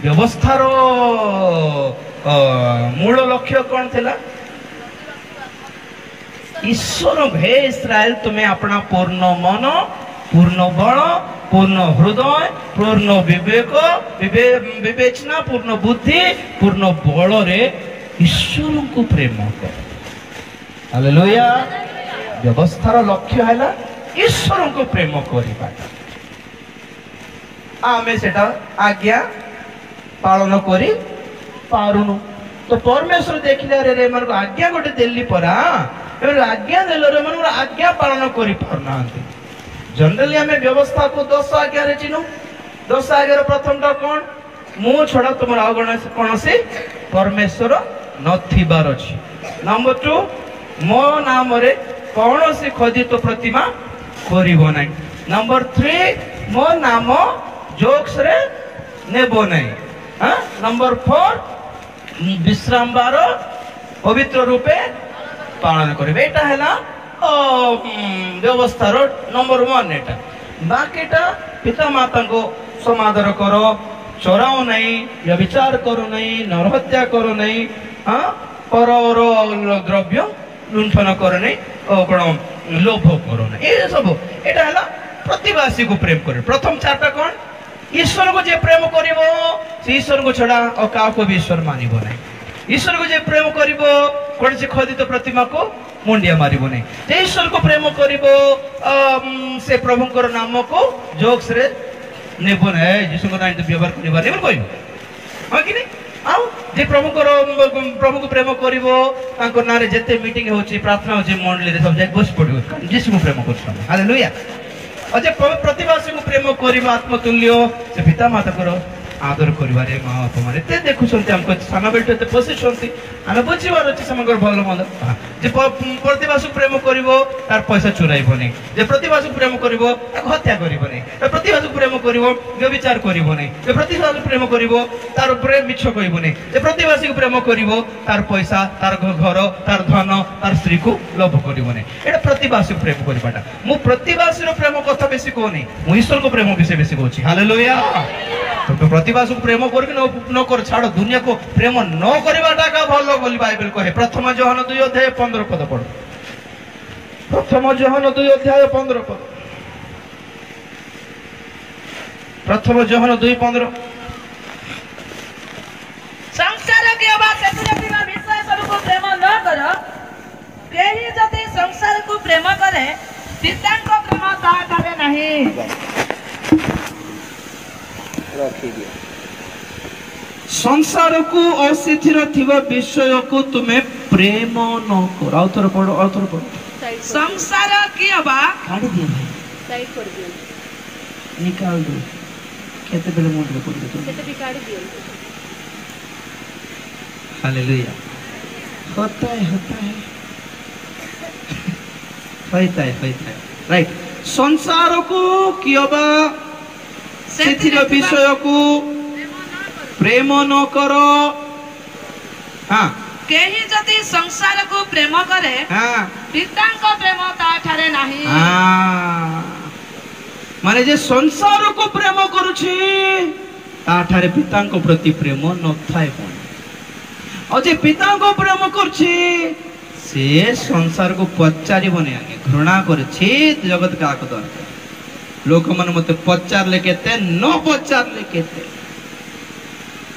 व्यवस्थार मूल लक्ष्य कौन थिला ईश्वर भे इस्राएल तुम्हें अपना पूर्ण मन पूर्ण बल पूर्ण हृदय पूर्ण विवेक विवेचना पूर्ण बुद्धि पूर्ण बल रे ईश्वर को प्रेम कर। हालेलुया। व्यवस्थार लक्ष्य है ईश्वर को प्रेम करबा आमे सेटा आज्ञा पालन करी पारुनु तो परमेश्वर देखिले रे मन को आज्ञा गोटे देली परा आज्ञा देलो रे मन आज्ञा पालन करी पारना जनरली हमें व्यवस्था को 10 आज्ञा रे चिनु 10 आज्ञा रे प्रथम टा कोन मु छोड़ा तुम आउ कौन से परमेश्वर नथिबार अछि। नंबर 2 मो नाम रे कौन से खोदित प्रतिमा करिवो नै। नंबर 3 मो नाम जोक्स रे नेबो नै। हाँ नंबर 4 विश्राम बार पवित्र रूपे पालन करेंगे एटा है ना व्यवस्था नंबर 1 एटा बाकीटा पिता माता को समादर करो चोराओ नहीं व्यभिचार करो नहीं नरहत्या करो नहीं हाँ पर द्रव्य लुंठन करो नहीं कौन लोभ करो नहीं ये सब एटा है प्रतिवासी को प्रेम करे प्रथम 4टा कौन ईश्वर को जे प्रेम करिवो से ईश्वर को छड़ा और का को भी ईश्वर मानिबो नहीं ईश्वर को जे प्रेम करिवो कोन से खोदित प्रतिमा को मुंडिया मारिबो नहीं जे ईश्वर को प्रेम करिवो से प्रभुଙ୍କର नाम को जोक्स रे नेबो नहीं यीशु को नाम व्यवहार करिबा नेबो कहबो हां कि नहीं आउ जे प्रभु को प्रेम करिवो तांको नारे जते मीटिंग होची प्रार्थना होची मंडली रे सब जाय बस पडिवो यीशु को प्रेम करछन हालेलुया अजे प्रतिवासी को प्रेम करिबा आत्मतुल्य से पिता माता करो आदर करिबारे मां बाप माने ते देखुछन्ते हमको साना बेटे ते पोसिछन्ते आमे बुझिबार अछि समग्र भलो मंद जे प्रतिवासी प्रेम करिवो तार पैसा चुराइबो नै जे प्रतिवासी प्रेम करिवो हत्या करिवो नै जे प्रतिवासी प्रेम करिवो व्यभिचार करिवो नै जे प्रतिवासी प्रेम करिवो तार प्रेम मिछ कहिबो नै जे प्रतिवासी प्रेम करिवो तार पैसा तार घर तार धन तार स्त्री को लोभ करिवो नै एटा प्रतिवासी प्रेम करिबाटा मु प्रतिवासी रो प्रेम कथा बेसी कोनी मु ईश्वर को प्रेम बेसी बेसी कोछि हालेलुया तो प्रतिवासी प्रेम करके न कर छाड़ दुनिया को प्रेम न करवाटा का भलो बोली बाइबल कहे प्रथम योहन 2 अध्याय 15 पद पढ़ो प्रथम योहन 2 अध्याय 15 पद प्रथम योहन 2:15 संसार के बात सेतिरे विषय सब को प्रेम न करो केही जति संसार को प्रेम करे पिता को प्रेम ता करे नहीं संसार को असिथिर थिबा विषय को तुम्हें प्रेम न करो आउथर पढ़ो संसार की बा काढी दियो भाई साइड कर दियो निकाल दो केते बेले मुंड में पड़ दो सेते भी काढी दियो हालेलुया होता है राइट संसार को कियबा सेथिर विषय को प्रेम न करो हाँ केही जति संसार को प्रेम करे हाँ पिता को प्रेम ता ठारे नहीं हाँ माने जे संसार को प्रेम करूछि ता ठारे पिता को प्रति प्रेम न थाए और जे पिता को प्रेम करछि से संसार को पचारिबो नै आगे घृणा करे छी जगत का को दरकार लोक मन मते पचारले केते न पचारले केते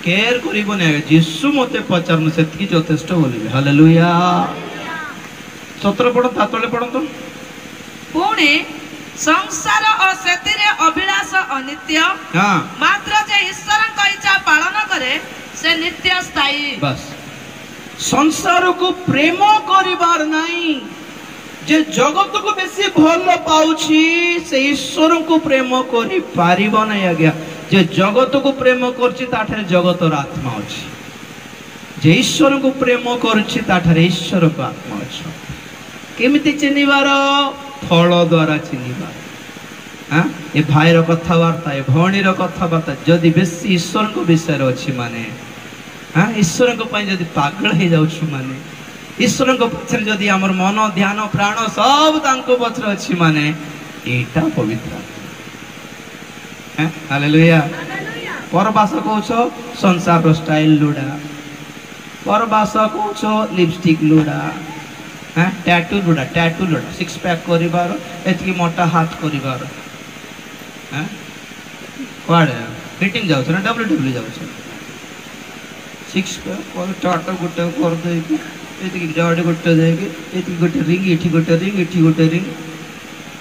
केयर करिबो नै यीशु मते पचारनु सेतकी यथेष्ट बोलिबे हालेलुया 17 पढ़ो तातले पढ़ो तो पुणे संसार और सेतिरे अभिलाष अनित्य हां मात्र जे ईश्वर का इच्छा पालन करे से नित्य स्थायी बस संसार को प्रेम करिबार नाही जे जगत को बेसी भल पाउछि से ईश्वर को प्रेम करि पारिबो नै आज्ञा जे जगत को प्रेम करछि ताठरे जगतर आत्मा अछि जे ईश्वर को प्रेम करछि ताठरे ईश्वर को आत्मा अछि केमिति चिनिबार फल द्वारा चिनिबार हां ए भाईर कथावार्ता ए भौणीर कथावार्ता जदि बेसी ईश्वर को विषय अछि माने हां ईश्वर को पई जदि पागल हे जाउछु माने ईश्वर को पछरे जदि हमर मन ध्यान प्राण सब तांको पछरे अछि माने एटा पवित्र हैं हालेलुया परबास कहछो संसार रो स्टाइल लुडा परबास कहछो लिपस्टिक लुडा हैं टैटू लुडा सिक्स पैक करिबार एतकी मोटा हाथ करिबार हैं कोडे मीटिंग जाउछ ना डब्ल्यूडब्ल्यू जाउछ सिक्स पैक और टाटा गुटे कर दे एतकी गाडी गुटे देके एतकी गुटे रिंग एठी गुटे रिंग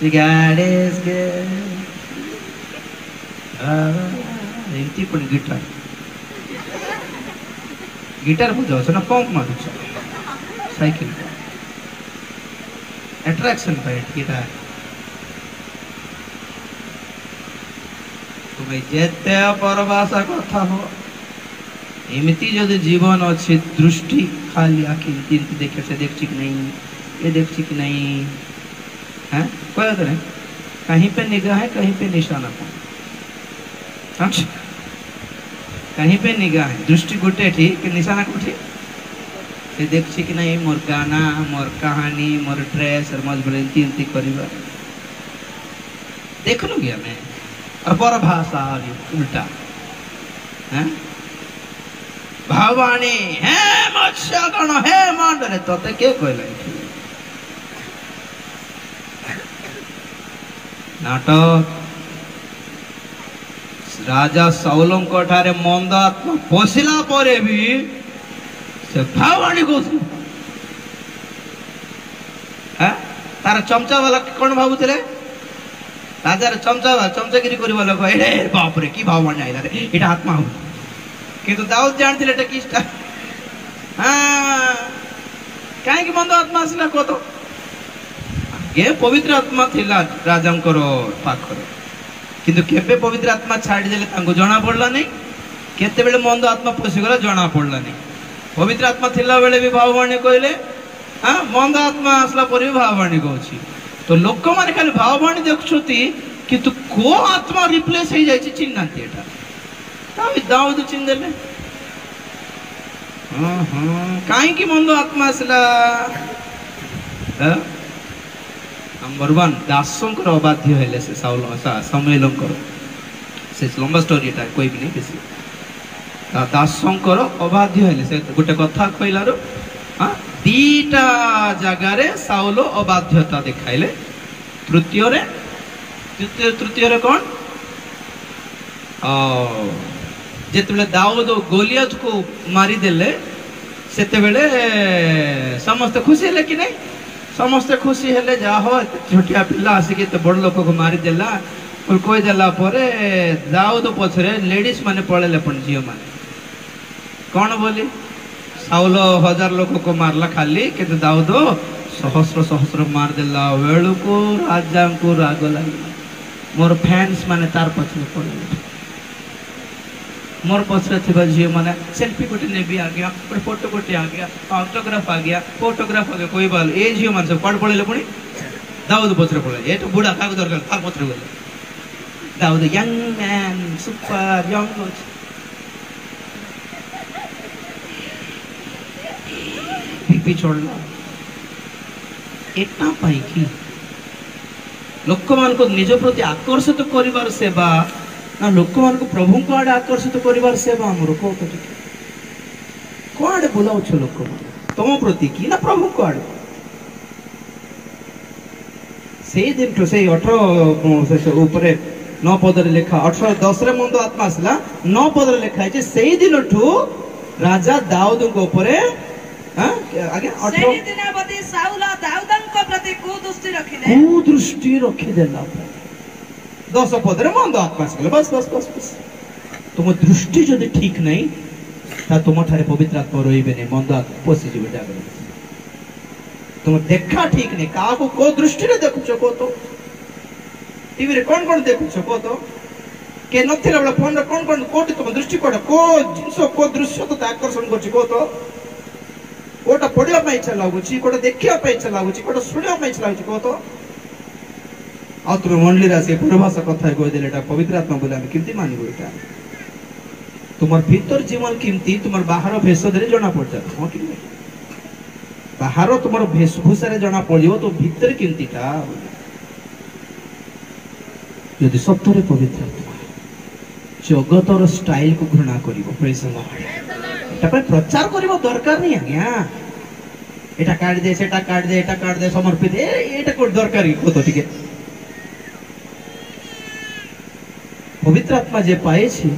द गाडेस के एमती पण गिटार बजाउँछ न पंक मारुछ साइकिल अट्रैक्शन पाए गिटार तुम्हें जेते परभाषा कथा हो एमती जदि जीवन अच्छे दृष्टि खाली आखि देखे से देखछि कि नहीं ये देखछि कि नहीं हैं कोई तो नहीं कहीं पे निगाह है कहीं पे निशाना कहीं पे निगाह दृष्टि गोटे ठीक निशाना कोठी से देखछि कि नहीं मोर गाना मोर कहानी मोर ड्रेस और मजबूर एंती करबा देखनु गया मैं और पर भाषा उल्टा हैं भवानी हे मत्स्य गण हे मंडले तते के कहले नाटक राजा साउलंको ठारे मंद आत्मा पशिला परे भी से भवानी को तार चमचा वाला कौन भावुले राजा चमचागिरी कर बाप रे कि भवानी आइला रे एटा आत्मा हो किंतु दाऊद जानते एटा किस्टा कहीं मंद आत्मा आसला कत ये पवित्र आत्मा थिला राजांकर पाखरे किंतु केबे पवित्र आत्मा छाड़ी देले तांको जना पड़ला नहीं केते बेले मंद आत्मा पशिगला जना पड़ला नहीं पवित्र आत्मा थिला बेले भी भाववाणी कहले हाँ मंद आत्मा आसला पर भी भाववाणी कहछि तो लोक माने खाली भाववाणी देखछुती किंतु को आत्मा रिप्लेस हो जाय चिन्हनांती एटा ताबे दाऊद चिन्ह देले काई की मंद आत्मा आसला नंबर 1 दासंकर अबाध्य हेले से साउल सामुएलंकर से लंबा स्टोरी एटा कोई भी नहीं बेसी दासंकर अबाध्य हेले से गोटे कथा कहलारो हां दीटा जगह रे साउल अबाध्यता देखाइले तृतीय रे कोन जेतबेले दाऊद गोलियत को मारी देले सेते बेले समस्त खुशी हेले कि नहीं समस्त खुशी हेले जा हो छोटिया पिला आसिक तो बड़ लोक को मारी देला और कोई देला परे दाऊद पछरे लेडीज माने पळेले पण जियो माने कौन बोली साउल 1000 लोक को मारला खाली किंतु दाऊद सहस्र सहस्र मार देला वेळु को राजा को राग लागला मोर फैंस माने तार पछरे पड़े मोर पछरे थिबा जियो माने सेल्फी गोटे नेबी आ गया और फोटो गोटे आ गया ऑटोग्राफ आ गया फोटोग्राफ आ गया कोई बाल ए जियो माने सब पड़ पड़ेले पुनी दाऊद पछरे पड़े ए तो बुढ़ा काग दरकार तार पछरे गले Dawood young man super young BP छोड़ला एटा पाई की लोक मान को निज प्रति आकर्षित करिवार सेवा ना लोक मान को प्रभु को आड़े आकर्षित करिवार सेवा हमरो को आड़े बोलाउ छ लोक मान तुम प्रति की ना प्रभु को आड़े से दिन तो से 18 से ऊपर 9 पद रे लिखा 18:10 रे मंद आत्मा आसला 9 पद रे लिखा है से दिन ठू राजा दाऊद को ऊपर हां आगे 18 दिनावधि साउल दाऊदंको प्रति कुदृष्टि रखिदेला 10 पद रे मंद आत्मा आसला बस तुम दृष्टि जदि ठीक नहीं ता तुम ठारे पवित्र आत्मा रहिबे नहीं मंद आत्मा पसि जिबे जागे तुम देखा ठीक नहीं का को दृष्टि रे देखुछो को तो टीवी रे कोन देखुछो को तो के नथिला बला फोन रे कोन कोटी तुम दृष्टि कोड को जिंसो को दृश्य तो आकर्षण करछि को तो कोटा पढिया पई इच्छा लागुछि कोटा देखिया पई इच्छा लागुछि कोटा सुनिया पई इच्छा लागुछि को तो आ तुम मंडली रासे पूर्वभाषा कथा कहि देलेटा पवित्र आत्मा बोले हम किंती मानिबो एटा तुमर भीतर जीवन किंती तुमर बाहर भेष धरे जना पड़ जा हो कि बाहर तुमर वेशभूषा रे जना पड़िबो तो भीतर किंतीटा यदि सत्तरे पवित्र आत्मा जगतर स्टाइल को घृणा करिवो प्रेज द लॉर्ड एटा प्रचार करिवो दरकार नहीं आज्ञा एटा काट दे सेटा काट दे एटा काट दे समर्पित एटा को दरकार को तो ठीक है पवित्र आत्मा जे पाए छी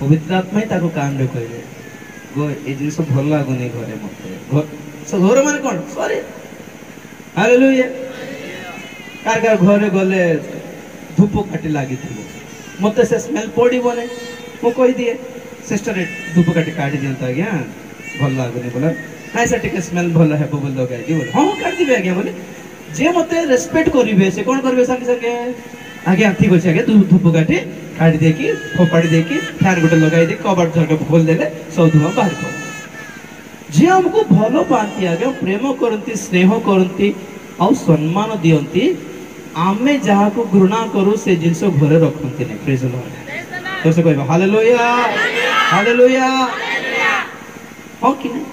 पवित्र आत्मा ही ताको कान रे कहले गो ए जिंस भल लागुनी घरे मते घर माने कोन सॉरी हालेलुया कार घरे गले धूप काटी लागि थिबो मते से स्मेल पड़िबो ने मो कहि दिए सिस्टर धूप काटी काटी दियंता आज्ञा भल लागुनी बोला नाइ से टिके स्मेल भल हेबो बोल लगा दी बोल हां काट दिबे आज्ञा बोले जे मते रेस्पेक्ट करिवे से कोन करबे संगे संगे आज्ञा ठीक अछि आज्ञा धूप काटी काटी दे की फोपाड़ी दे की फैन गोटे लगाई दे कबाट झरका खोल देले सब धुआं बाहर पड़े जे हमको भलो पाती आगे प्रेम करती स्नेह करती आ सम्मान दियंती आमे जहा को घृणा करू से जिंस घरे रखंती नै प्रेज द लॉर्ड तो से कहबा हालेलुया हालेलुया हो कि नहीं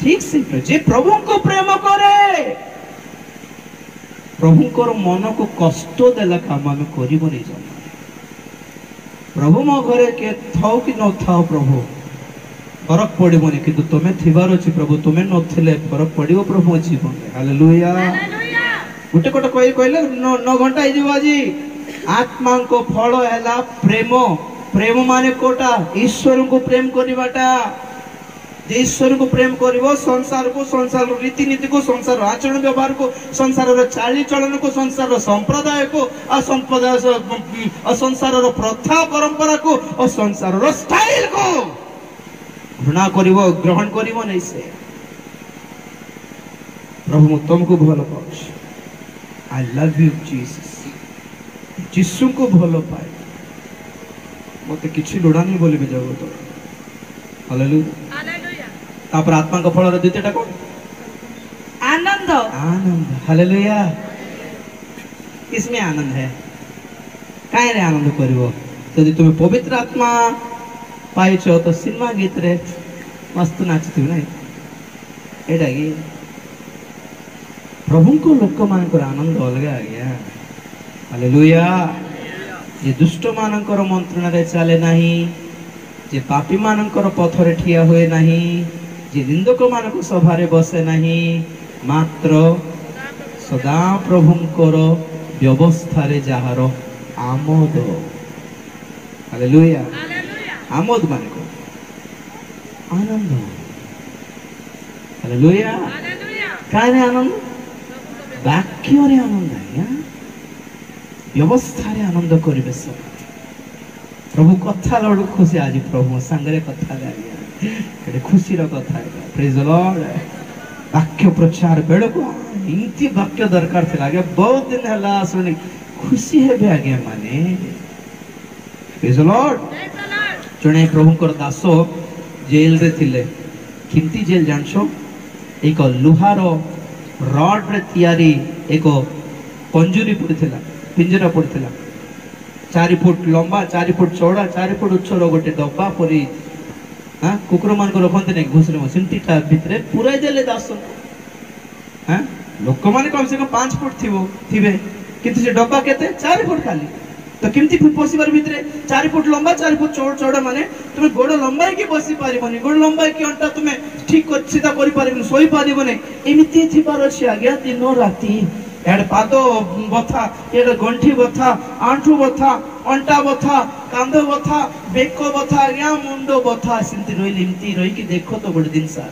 ठीक से जे प्रभु को प्रेम करे प्रभु को मन को कष्ट देला काम आम कर प्रभु मो घरे के थाओ कि न थाओ प्रभु फरक पड़ोनी कि तुम्हें थिबार अच्छी प्रभु तुम्हें नथिले फरक पड़ो प्रभु जीवन हालेलुया गोटे गोटे कह कहले 9 घंटा आज आत्मा को फल है प्रेम प्रेम माने कोटा ईश्वर को प्रेम करवाटा ईश्वर को प्रेम करिवो संसार को संसार रीति नीति को संसार आचरण व्यवहार को संसार चाली चलन को संसार संप्रदाय को असंप्रदाय संसार प्रथा परंपरा को और संसार स्टाइल को घृणा करिवो ग्रहण करिवो नहीं से प्रभु तुमको भल पाउछ आई लव यू जीसस जीसु को भल पाए मते किछि लोड़ा नहीं बोली जाओ तो हालेलुया तापर आत्मा का फल द्वितीयटा कौन आनंद आनंद हालेलुया इसमें आनंद है काहे रे आनंद करिवो यदि तुम पवित्र आत्मा पाइछ तो सिनेमा गीत रे मस्त नाचती नहीं एटा की प्रभु को लोक मान आनंद अलग आ गया हालेलुया ये दुष्ट मानकर मंत्रणा रे चले नहीं जे पापी मानकर पथरे ठिया हुए नहीं जे निंदक मानक सभा रे बसे नहीं मात्र सदा प्रभुंकर व्यवस्था रे जहार आमोद हालेलुया आमोद माने को आनंद हालेलुया काहे आनंद वाक्य रे आनंद है व्यवस्था रे आनंद करिवे सब प्रभु कथा लड़ खुशी आज प्रभु सांगरे कथा गाड़ी खुशी कथा प्रेज द लॉर्ड वाक्य प्रचार बेड़ को इनती वाक्य दरकार थिला आगे बहुत दिन हला सुनी खुशी हेबे आगे माने प्रेज द लॉर्ड जने प्रभु कर दासो जेल रे थिले किंती जेल जानछो एक लुहार रॉड रे तयारी एक पंजुरी पड़थिला पिंजरा पड़थिला 4 फुट लंबा 4 फुट चौड़ा 4 फुट उच्चर गोटे डब्बा परी हाँ कुकुर मान को रखते नहीं घुसरे सिंटीटा भितर पूरा देले दास हाँ लोक माने कम से कम 5 फुट थिबे किंतु से डब्बा केते 4 फुट खाली तो किमती पसिबार भितर 4 फुट लंबा 4 फुट चौड़ा माने तुम गोड़ लंबाई की बसी पारिबनी गोड़ लंबाई की अंटा तुम ठीक सीधा करि पारिबनी सोई पारिबनी एमिति थिबार अछि आज्ञा दिन राति एड पाद बथा एड गंठी बथा आंठू बथा अंटा बथा कांध बथा बेक बथा आज्ञा मुंडो बथा सिंती रोइल इमती रोई कि देखो तो गोटे दिन सार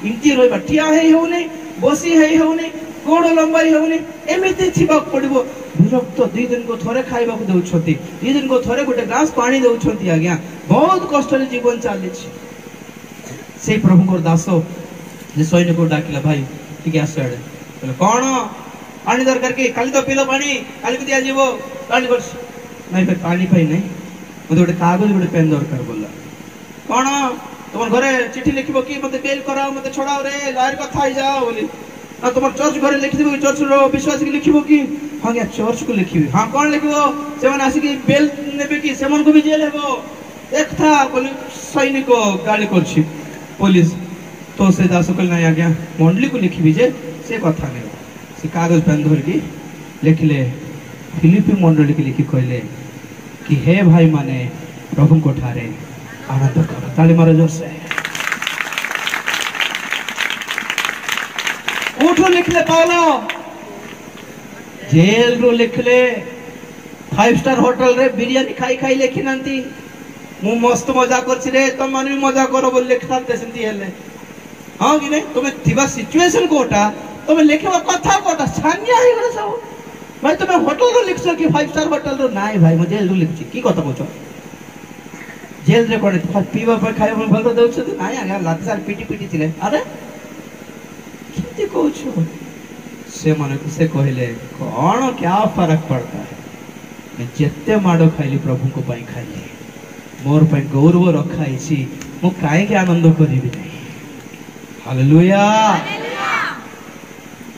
इमती रोई बटिया हे होने बसी हे होने गोड़ लंबाई होने एमिति थिबा पड़िबो विरक्त 2 दिन को थोरे खाइबा को दउछथि 2 दिन को थोरे गोटे ग्लास पानी दउछथि आज्ञा बहुत कष्ट रे जीवन चालि छी से प्रभु को दासो जे सैनिक को डाकिला भाई ठीक आसो एडे बोले कोन पानी दरकार के काली तो पीलो पानी काली को दिया जीवो पानी कर नहीं भाई पानी पाई नहीं मते गोटे कागज गोटे पेन दरकार बोला कोन तुम घरे चिट्ठी लिखिबो कि मते बेल कराओ मते छोड़ाओ रे लायर कथा ही जाओ बोली आ तुम चर्च घरे लिखि देबो चर्च रो विश्वास के लिखिबो कि हां या चर्च को लिखिबो हां कोन लिखिबो सेवन आसी कि बेल नेबे कि सेमन को भी जेल हेबो देखथा बोली सैनिक गाड़ी करछि पुलिस तो से दास कल नहीं आज्ञा मंडली को लिखिबी जे से कथा नहीं से कागज पेन धर की लिखले फिलिपी मंडली के लिखि कहले कि हे भाई माने प्रभु को ठारे आनंद करो ताली मारो जोर से उठो लिखले पावलो जेल रो लिखले 5 स्टार होटल रे बिरयानी खाई खाई लेखि नंती मु मस्त मजा करछि रे तुम मन भी मजा करो बोल लिखता सेंती हेले हां कि नहीं तुम थिबा सिचुएशन कोटा तुम लिखबा कथा कोटा छानिया हे गरे सब भाई तुम होटल रो लिखछ कि 5 स्टार होटल रो नाही भाई मु जेल रो लिखछि की कथा कहछो जेल रे कोन पीवा पर खाइबा भल दउछ त नाही आगा लात सार पीटी पीटी थिले अरे किते कहछो से माने से कहले कोन क्या फर्क पड़ता है मैं जेते माडो खाइली प्रभु को पाई खाइली मोर पे गौरव रखाई छी मु काहे के आनंद करिबि नहीं हालेलुया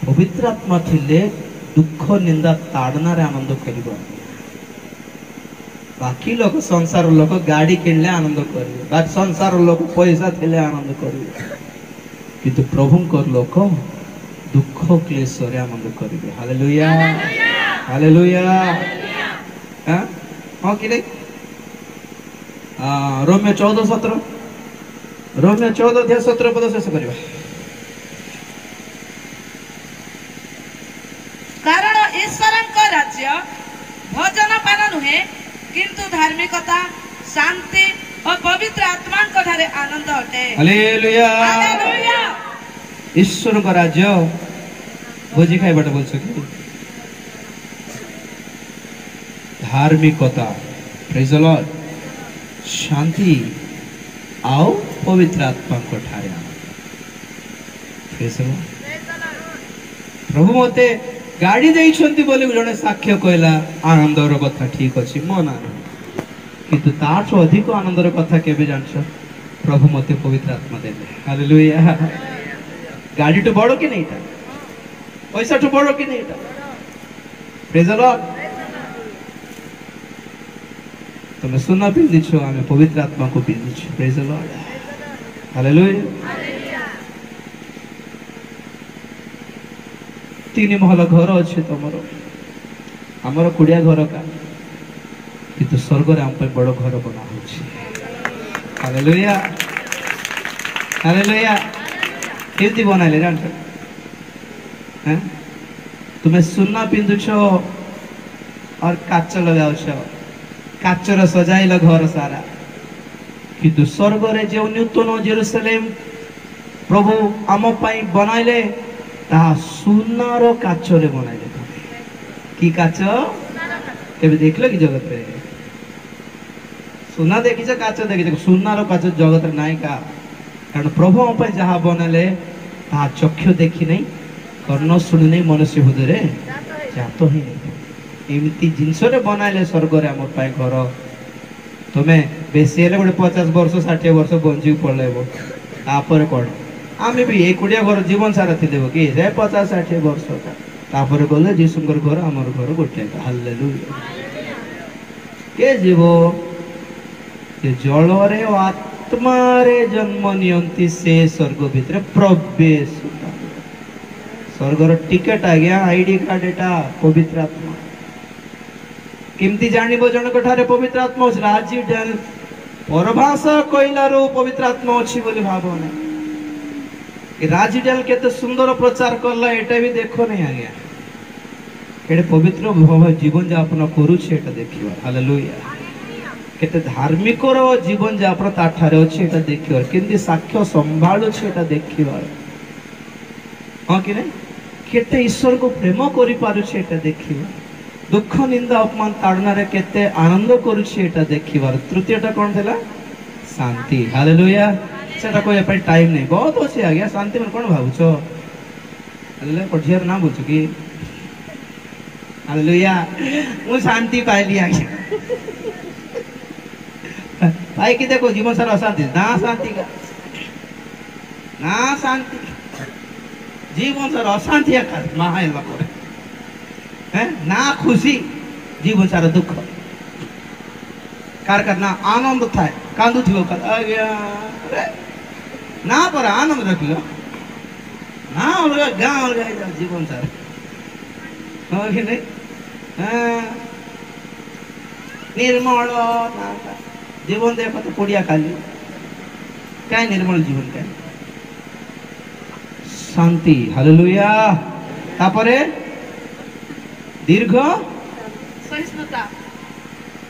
पवित्र आत्मा थिले दुख निंदा ताड़ना रे आनंद करिबो बाकी लोक संसार लोक गाड़ी किणले आनंद करिवे बाकी संसार लोक पैसा थिले आनंद करिवे किंतु प्रभुंकर लोक दुख क्लेश रे आनंद करिवे हालेलुया हालेलुया हां हां कि नहीं रोमियो 14:17 रोमियो 14:17 पद शेष करिवा कारण ईश्वरଙ୍କ राज्य भोजन पान नुहे किंतु धार्मिकता शांति और पवित्र आत्मा को ठारे आनंद अटे हालेलुया हालेलुया ईश्वर का राज्य भोजी खाइबाट बोल्छ कि धार्मिकता प्रेज द लॉर्ड शांति आओ पवित्र आत्मा को ठारे प्रेज द लॉर्ड प्रभु मते गाड़ी देइछंती बोले जने साक्ष्य कहला आनंदर कथा ठीक अछि मन किंतु ताठ अधिक आनंदर कथा केबे जानछ प्रभु मते पवित्र आत्मा देले हालेलुया गाड़ी तो बड़ो कि नहीं था पैसा तो बड़ो कि नहीं था प्रेज द लॉर्ड तुम सुना पिंदिछो आमे पवित्र आत्मा को पिंदिछो प्रेज द लॉर्ड हालेलुया तीन महल घर अच्छे तुमर आमर कुड़िया घर का किंतु स्वर्ग रे हम पे बड़ घर बना होछि हालेलुया हालेलुया केमती बनाइले जानछ हैं तुम्हें सुना पिंदुछो और काच लगाउछो काचर सजाइल घर सारा किंतु स्वर्ग रे जे नूतन जेरूसलेम प्रभु आम पाई बनाइले ता सुनार काच रे बनाइले की काच केबे देखलो कि जगत रे सुना देखिछ काच देखिछ सुनार काच जगत रे नाइ का कारण प्रभु हम पाई जहा बनाले ता चक्षु देखि नहीं कर्ण सुनि नहीं मनुष्य हृदय रे जातो ही नहीं एमती जिंस रे बनाइले स्वर्ग रे हम पाई घर तुम्हें बेसी हेले गोटे 50 वर्ष 60 वर्ष बंजी पड़लेबो तापर कोन आमे भी एक कुड़िया घर जीवन सारा थी देबो कि 50-60 वर्ष का तापर गले जीसुंकर घर हमर घर गोटे हालेलुया के जीवो जे जल रे आत्मा रे जन्म नियंती से स्वर्ग भीतर प्रवेश स्वर्गर टिकट आ गया आईडी कार्ड एटा पवित्र आत्मा किमती जानिबो जन कठारे पवित्र आत्मा अछि राजीव डल परभाषा कइलारो पवित्र आत्मा अछि बोली भाबो ना राजीव डल केते सुंदर प्रचार करला एटा भी देखो नहीं आ गया एडे पवित्र जीवन यापन करू छे एटा देखिबा हालेलुया केते धार्मिक रो जीवन यापन ताठारे अछि एटा देखिबा केंदी साक्ष्य संभाळो छे एटा देखिबा हां कि नहीं केते ईश्वर को प्रेम करि पारु छे एटा देखिबा दुख निंदा अपमान ताड़ना रे केते आनंद करू छे एटा देखिबार तृतीयटा कोन थला शांति हालेलुया सेटा कोइ पे टाइम नहीं बहुत अछि आ गया शांति में कोन भाबुछो हालेलुया पठियार ना बोलछु कि हालेलुया मु शांति पाइली आ गया भाई कि देखो जीवन सारा अशांति ना शांति का ना शांति जीवन सारा अशांति का महाय लोक है ना खुशी जीवन सारा दुख कार करना आनंद थाए कांदू थियो कर आ गया ना पर आनंद रखियो ना अलगा गांव अलगा जीवन सारा हो कि नहीं हां निर्मल ना जीवन देखो तो पुड़िया खाली क्या निर्मल जीवन क्या शांति हालेलुया तापरे दीर्घ सहिष्णुता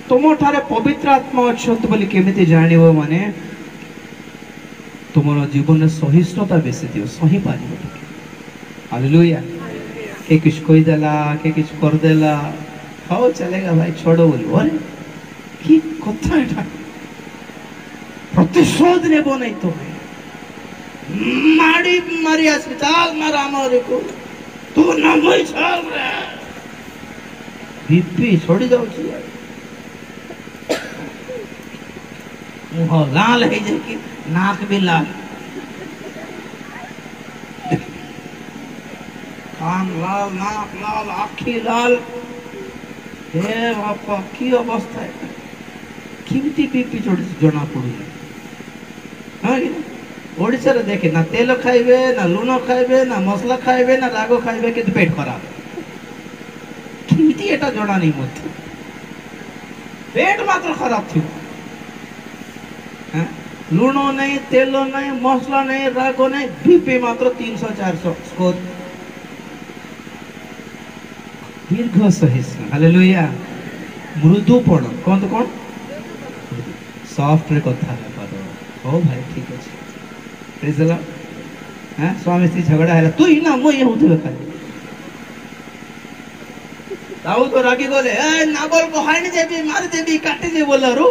तुम ठारे पवित्र आत्मा अछंत बोली केमिति जानिबो माने तुमरो जीवन में सहिष्णुता बेसी दियो सही पारिबो हालेलुया के कुछ कोई देला के कुछ कर देला हाउ चलेगा भाई छोड़ो बोली अरे की कथा एटा प्रतिशोध नेबो नहीं तो मारी मारी अस्पताल में रामरे को तू ना मोई छाल रे बीपी छोड़ी जाऊ छी मुह लाल है जे कि नाक भी लाल कान लाल नाक लाल आँखी लाल हे बापा की अवस्था है किमती बीपी जना पड़ू हाँ कि ओडिशा रे देखे ना तेल खाइबे ना लुण खाइबे ना मसला खाइबे ना राग खाइबे किंतु पेट खराब किमती एटा जना नहीं मत पेट मात्र खराब थी लुण नहीं तेल नहीं मसला नहीं राग नहीं बीपी मात्र 300-400 स्कोर दीर्घ सहिष्णु हालेलुया मृदुपण कौन तो कौन सॉफ्ट रे कथा है पर ओ भाई ठीक अछि प्रेज द लॉर्ड हां स्वामी स्त्री झगड़ा है तू ही ना मो ये होते खाली दाऊ तो रागी गले ए नाबल को हानि देबी मार देबी काटी दे बोलरो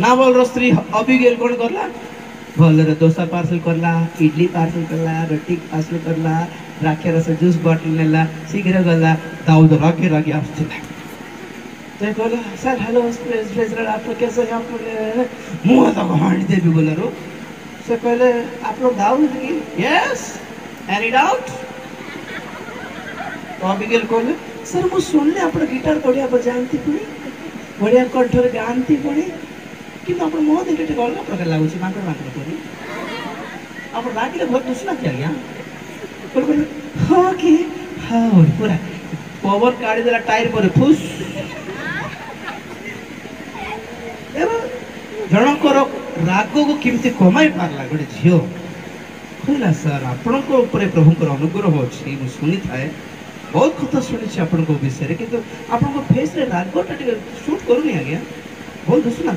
नाबल रो स्त्री अबिगेल कोन करला भलरे डोसा पार्सल करला इडली पार्सल करला रोटी पार्सल करला राखेर से जूस बॉटल नेला शीघ्र गला दाऊ तो रागी रागी आस्थिला तो बोला सर हेलो प्रेज आप लोग कैसे हैं आप लोग मुंह तो हानि देबी बोलरो से पहले आप लोग दाऊ की यस एनी डाउट तो अबिगेल कोले सर मु सुनले आप गिटार बढ़िया बजाती पुणी बढ़िया कंठर गाती पुणी कि आप मुह देखे अलग प्रकार लगुच मांकड़ मांकड़ पड़ी आप रागिले बहुत दुसना क्या गया हाँ कि हाँ पूरा पवन काढ़ी देला टायर पर फुस जनकर राग को किमती कमाई पारला गोटे झील कहला सर आपण प्रभुंर अनुग्रह अच्छी मुझे शुणी थाए बहुत कथा शुणी आपण विषय कि आप फेस रे रागटा शूट करूनी आज्ञा बहुत दुसुना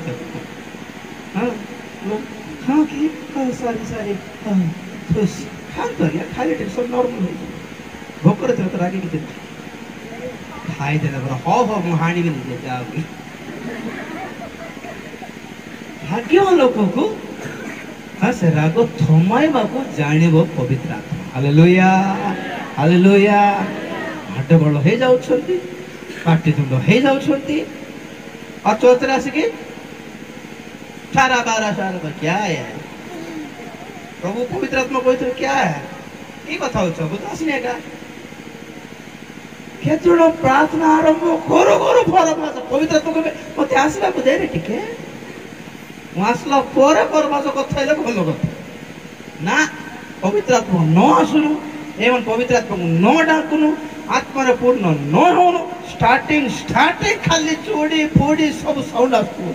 हाँ हाँ कि हाँ सारी सारी हाँ खाते आज्ञा खाइले टेंशन नॉर्मल हो भोकर थे तो रागी कि खाई देना बड़ा हाँ हाँ मुझे हाणी भी नहीं जाओ भाग्य लोक को हाँ से राग थमाइबा को जानिबो पवित्र आत्मा हालेलुया हालेलुया हड्डबल हो जाउछंती पाटितुंड हो जाउछंती और चौथरे आसिके ठारा बारा साल पर क्या है प्रभु पवित्र आत्मा कहते क्या है ये कथा हो सब तो आसने का केतुण प्रार्थना आरंभ करो करो फल पवित्र आत्मा कहबे मते आसला को दे रे टिके आसला पर परमास कथा भल कथा ना पवित्र आत्मा न आसुनु एवं पवित्र आत्मा को न डाकुनु आत्मार पूर्ण न होनु स्टार्टिंग खाली चोड़ी फोड़ी सब साउंड आसु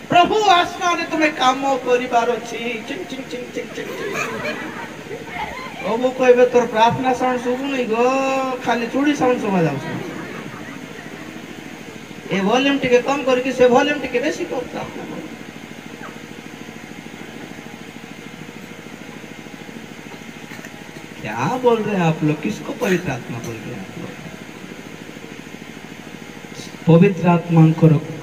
प्रभु आसना ने तुम्हें काम करिबार अछि चिंग चिंग चिंग चिंग चिंग प्रभु कहबे तोर प्रार्थना साउंड सुबु नहीं गो खाली चोड़ी साउंड सुबा जाउ ए वॉल्यूम टिके कम करके से वॉल्यूम टिके बेसी कर प्रार्थना कर क्या बोल रहे हैं आप लोग किसको पवित्र आत्मा बोल रहे हैं आप लोग पवित्र आत्मा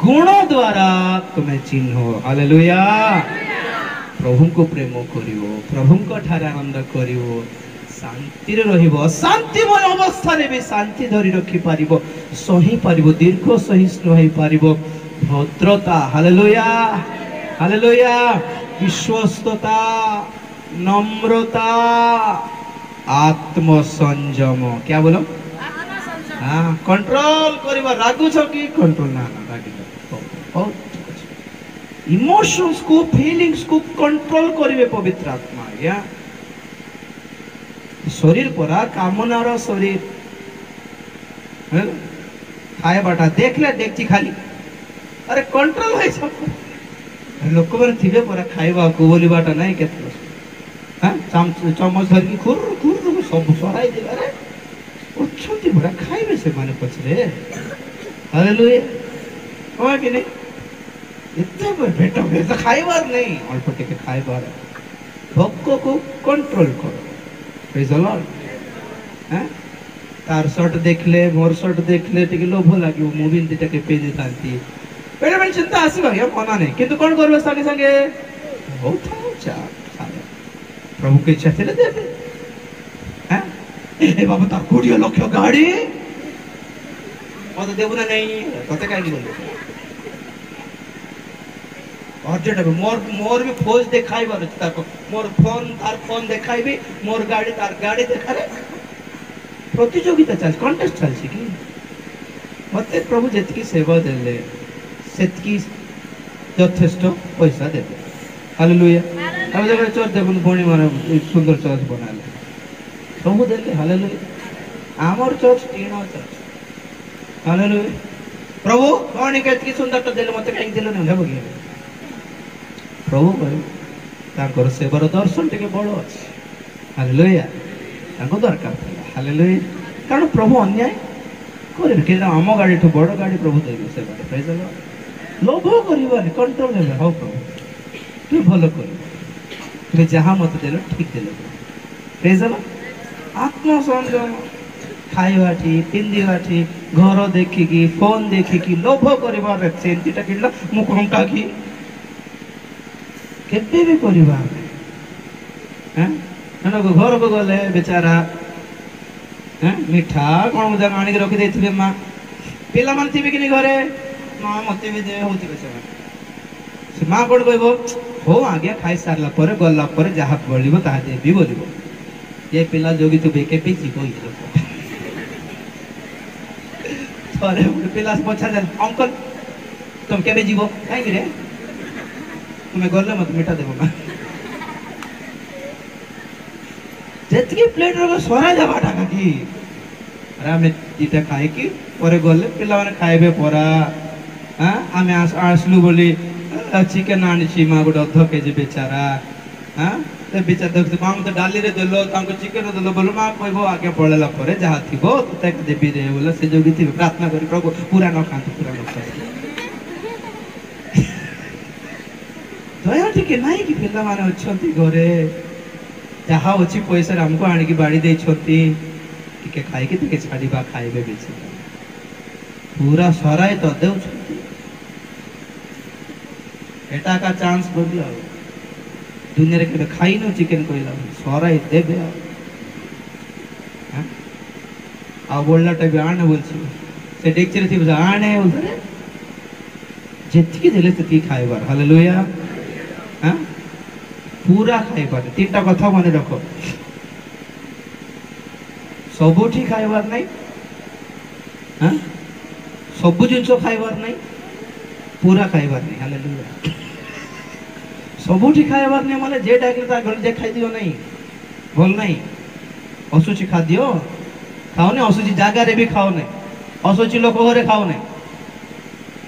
गुण द्वारा तुम्हें चिन्ह हालेलुया प्रभु को प्रेम करिवो प्रभु को ठारे आनंद करिवो शांति रे रहिबो शांतिमय अवस्था रे भी शांति धरि रखि पारिबो सही पारिबो दीर्घ सहिष्णु होई पारिबो भद्रता हालेलुया हालेलुया विश्वस्तता नम्रता आत्म संयम क्या बोलो हाँ कंट्रोल करिबा रागुछ कि कंट्रोल ना ना रागी बहुत इमोशंस को फीलिंग्स को कंट्रोल करिवे पवित्र आत्मा या शरीर परा कामनार शरीर खाएबाटा देखले देखची खाली अरे कंट्रोल है सब लोक माने थिबे परा खाइबा को बोलिबाटा नहीं केतलो हां चमच धर की खुर खुर सब सराई दे अरे उछंती बड़ा खाइबे से माने पछरे हालेलुया हो कि नहीं इतना बेटा बेटा खाइबार नहीं अल्प टिके खाइबार भोक को कंट्रोल करो प्रेज द लॉर्ड हैं तार शर्ट देखले मोर शर्ट देखले टिके लोभ लागियो मूवी दिटा के पे देतांती बेटा बेटा चिंता आसीबा या मना नहीं किंतु कोन करबे संगे संगे बहुत अच्छा प्रभु के इच्छा थे दे दे हैं ए बाबा तार कोडियो लक्ष्य गाड़ी मत देबुना नहीं तते काई बोल अर्जेंट है मोर भी फोज देखाई बार ताको मोर फोन तार फोन देखाई भी मोर गाड़ी तार गाड़ी देखा रे प्रतियोगिता चल कॉन्टेस्ट चल छी कि मते प्रभु जतकी सेवा देले सेतकी যথেষ্ট পয়সা দেবে। হালেলুয়া। আমি যখন চর্চ দেখুন ভଉଣୀ ମାନେ ସୁନ୍ଦର ଚର୍ଚ୍ଚ ବନାଲେ ସବୁ ଦେଲେ। ହାଲେଲୁୟା। ଆମର ଚର୍ଚ୍ଚ ଟିଣ ଚର୍ଚ୍ଚ। ହାଲେଲୁୟା। ପ୍ରଭୁ ଭଉଣୀ କେତିକି ସୁନ୍ଦରଟା ଦେଲେ ମତେ କାହିଁକି ଦେଲେନି ହେବ କି? ପ୍ରଭୁ କହିବେ ତାଙ୍କର ସେବାର ଦର୍ଶନ ଟିକେ ବଡ଼ ଅଛି। ହାଲେଲୁୟା। ତାଙ୍କୁ ଦରକାର ଥିଲା। ହାଲେଲୁୟା। କାରଣ ପ୍ରଭୁ ଅନ୍ୟାୟ କରିବେ କି ଆମ ଗାଡ଼ିଠୁ ବଡ଼ ଗାଡ଼ି ପ୍ରଭୁ ଦେବେ ସେବାରେ। ପ୍ରେଜ୍ ଦ ଲର୍ଡ। ଲୋଭ କରିବନି, କଣ୍ଟ୍ରୋଲ ହେବେ। ହଉ ପ୍ରଭୁ ତୁ ଭଲ କରିବୁ, ତୁମେ ଯାହା ମତେ ଦେଲ ଠିକ ଦେଲ। ପ୍ରେଜ୍ ଦ ଲର୍ଡ। ଆତ୍ମସଂଯମ। ଖାଇବା ଠିକ, ପିନ୍ଧିବା ଠିକ, ଘର ଦେଖିକି, ଫୋନ ଦେଖିକି ଲୋଭ କରିବାର ସେମିତିଟା କିଣିଲା ମୁଁ କଣ୍ଟା କି କେବେ ବି କରିବା ଆମେ। ଘରକୁ ଗଲେ ବେଚାରା ମିଠା କଣ ଯାକ ଆଣିକି ରଖିଦେଇଥିବେ ମା, ପିଲାମାନେ ଥିବେ କି ଘରେ, ମା ମତେ ବି ଦେ ହଉଥିବେ ସେମାନେ। ସେ ମା କଣ କହିବ, ହଉ ଆଜ୍ଞା ଖାଇସାରିଲା ପରେ ଗଲା ପରେ ଯାହା ବଳିବ ତାହା ଦେବି ବୋଲିବ। ଏ ପିଲା ଜଗିଥିବେ କେବେ ଯିବ ଏଇ ଲୋକ। ଥରେ ଗୋଟେ ପିଲା ପଚାରିଲେ ଅଙ୍କଲ ତମେ କେବେ ଯିବ? କାହିଁକି ରେ? ତୁମେ ଗଲେ ମତେ ମିଠା ଦେବ ମା। ଯେତିକି ପ୍ଲେଟ ର ସରା ଯାବାଟା କି ଆମେ ଦିଟା ଖାଇକି ପରେ ଗଲେ ପିଲାମାନେ ଖାଇବେ ପରା। ଆମେ ଆସିଲୁ ବୋଲି ଚିକେନ ଆଣିଛି ମା ଗୋଟେ 1/2 କେଜି ବେଚାରା। ବେଚାରା ଦେଖୁ ମା ମତେ ଡାଲିରେ ଦେଲ ତାଙ୍କୁ ଚିକେନ ଦେଲ ବୋଲେ ମା କହିବ ଆଜ୍ଞା ପଳେଇଲା ପରେ ଯାହା ଥିବ ତାକୁ ଦେବି ରେ ବୋଲେ ସେ ଯୋଗୀ ଥିବେ ପ୍ରାର୍ଥନା କରି ପ୍ରଭୁ ପୁରା ନ ଖାଆନ୍ତୁ, ପୁରା ନ ଖାଆନ୍ତୁ। ଦୟା ଟିକେ ନାହିଁ କି ପିଲାମାନେ ଅଛନ୍ତି ଘରେ, ଯାହା ଅଛି ପଇସାରେ ଆମକୁ ଆଣିକି ବାଢି ଦେଇଛନ୍ତି, ଟିକେ ଖାଇକି ଟିକେ ଛାଡ଼ିବା ଖାଇବେ ବେଶୀ। ପୁରା ସରାଇ ତ ଦେଉଛନ୍ତି। ଏଟା ଏକା ଚାନ୍ସ ବୋଲି ଆଉ ଦୁନିଆରେ କେବେ ଖାଇନୁ ଚିକେନ କହିଲା ସରାଇ ଦେବେ ଆଉ ବୋଲଟା ବି ଆଣେ ବୋଲଛି ସେ ଡେକ୍ଚିରେ ଥିବ ଆଣେ ବୋଲରେ ଯେତିକି ଦେଲେ ସେତିକି ଖାଇବାର। ହାଲେଲୁୟା। पूरा खाइबार। 3टा कथा मन रख, सबुठी खाइबार नहीं, सबु जिनस खाइबार नहीं, पूरा खाइबार नहीं। हालेलुया। सबुठी खाइबार नहीं माने जे डाकले ता घर जे खाइ दियो नहीं, भल नहीं। असुचि खाद्य खाओ नहीं, असुचि जागा रे भी खाओ नहीं, असुचि लोक घरे खाओ नहीं।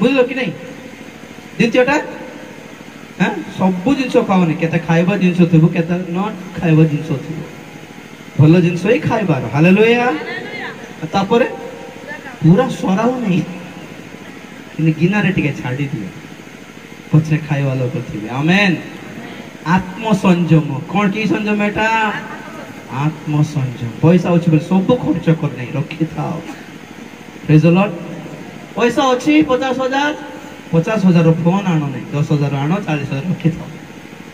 बुझलो कि नहीं? द्वितीयटा सबु जिनस खाओनी, केते खाइबा जिनस थिबो, केते न खाइबा जिनस थिबो। भलो जिनस ही खाइबार। हालेलुया। तापरे पूरा सराउ नहीं, कि गिनारे टिके छाड़ी दियो पछे खाइबा लोक थिबे। आमेन। आत्मसंयम। कोन की संयम एटा? आत्मसंयम। पैसा अछि बोले सब खर्च कर नहीं, रखि थाओ। Praise the Lord. पैसा अछि 50,000, 50,000 फोन आनो नहीं, 10,000 आनो, 40,000 रखी था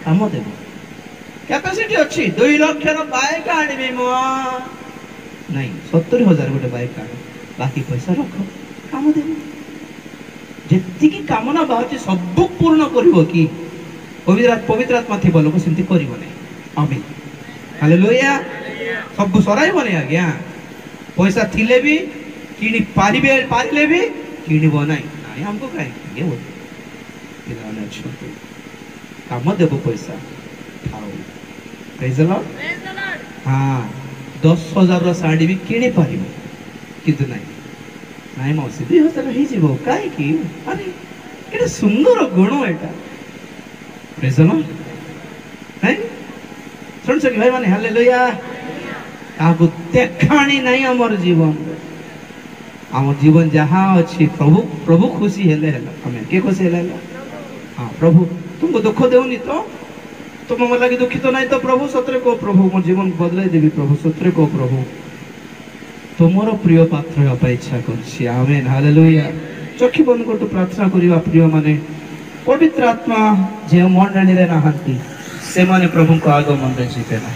काम देव। कैपेसिटी अच्छी 2 लाख बाइक आनबी मो नहीं, 70,000 गोटे बाइक आनो, बाकी पैसा रख काम देव। जी कामना बाहर सब पूर्ण कर पवित्र आत्मा थी लोक सेमती कर। आमीन। हालेलुया। सब सराइब नहीं आज्ञा। पैसा थिले भी किणी पारिले भी किणव नहीं, हमको कहीं काम देव पैसा खाओ। Praise the Lord. हाँ 10,000 साड़ी भी किणी पार किंतु नहीं नहीं मौसी 2,000 हो कहीं। अरे ये सुंदर गुण एटा। Praise the Lord. नहीं सुन सके भाई माने हालेलुया। आपको देखाणी नहीं हमर जीवन, आम जीवन जहाँ अच्छी प्रभु प्रभु खुशी हेले हमें के खुशी हेले। हाँ प्रभु तुमको दुख देउनी तो तुम मोर लगे दुखित तो नहीं तो प्रभु सतरे को प्रभु मोर जीवन बदलाई देवी प्रभु सतरे को प्रभु तुमर प्रिय पात्र होगा इच्छा करछि। आमेन। हालेलुया। चक्षु बंद कर प्रार्थना करिवा प्रिय माने पवित्र आत्मा जे मंडली रे नहांती से माने प्रभु को आगमन रे जीते ना।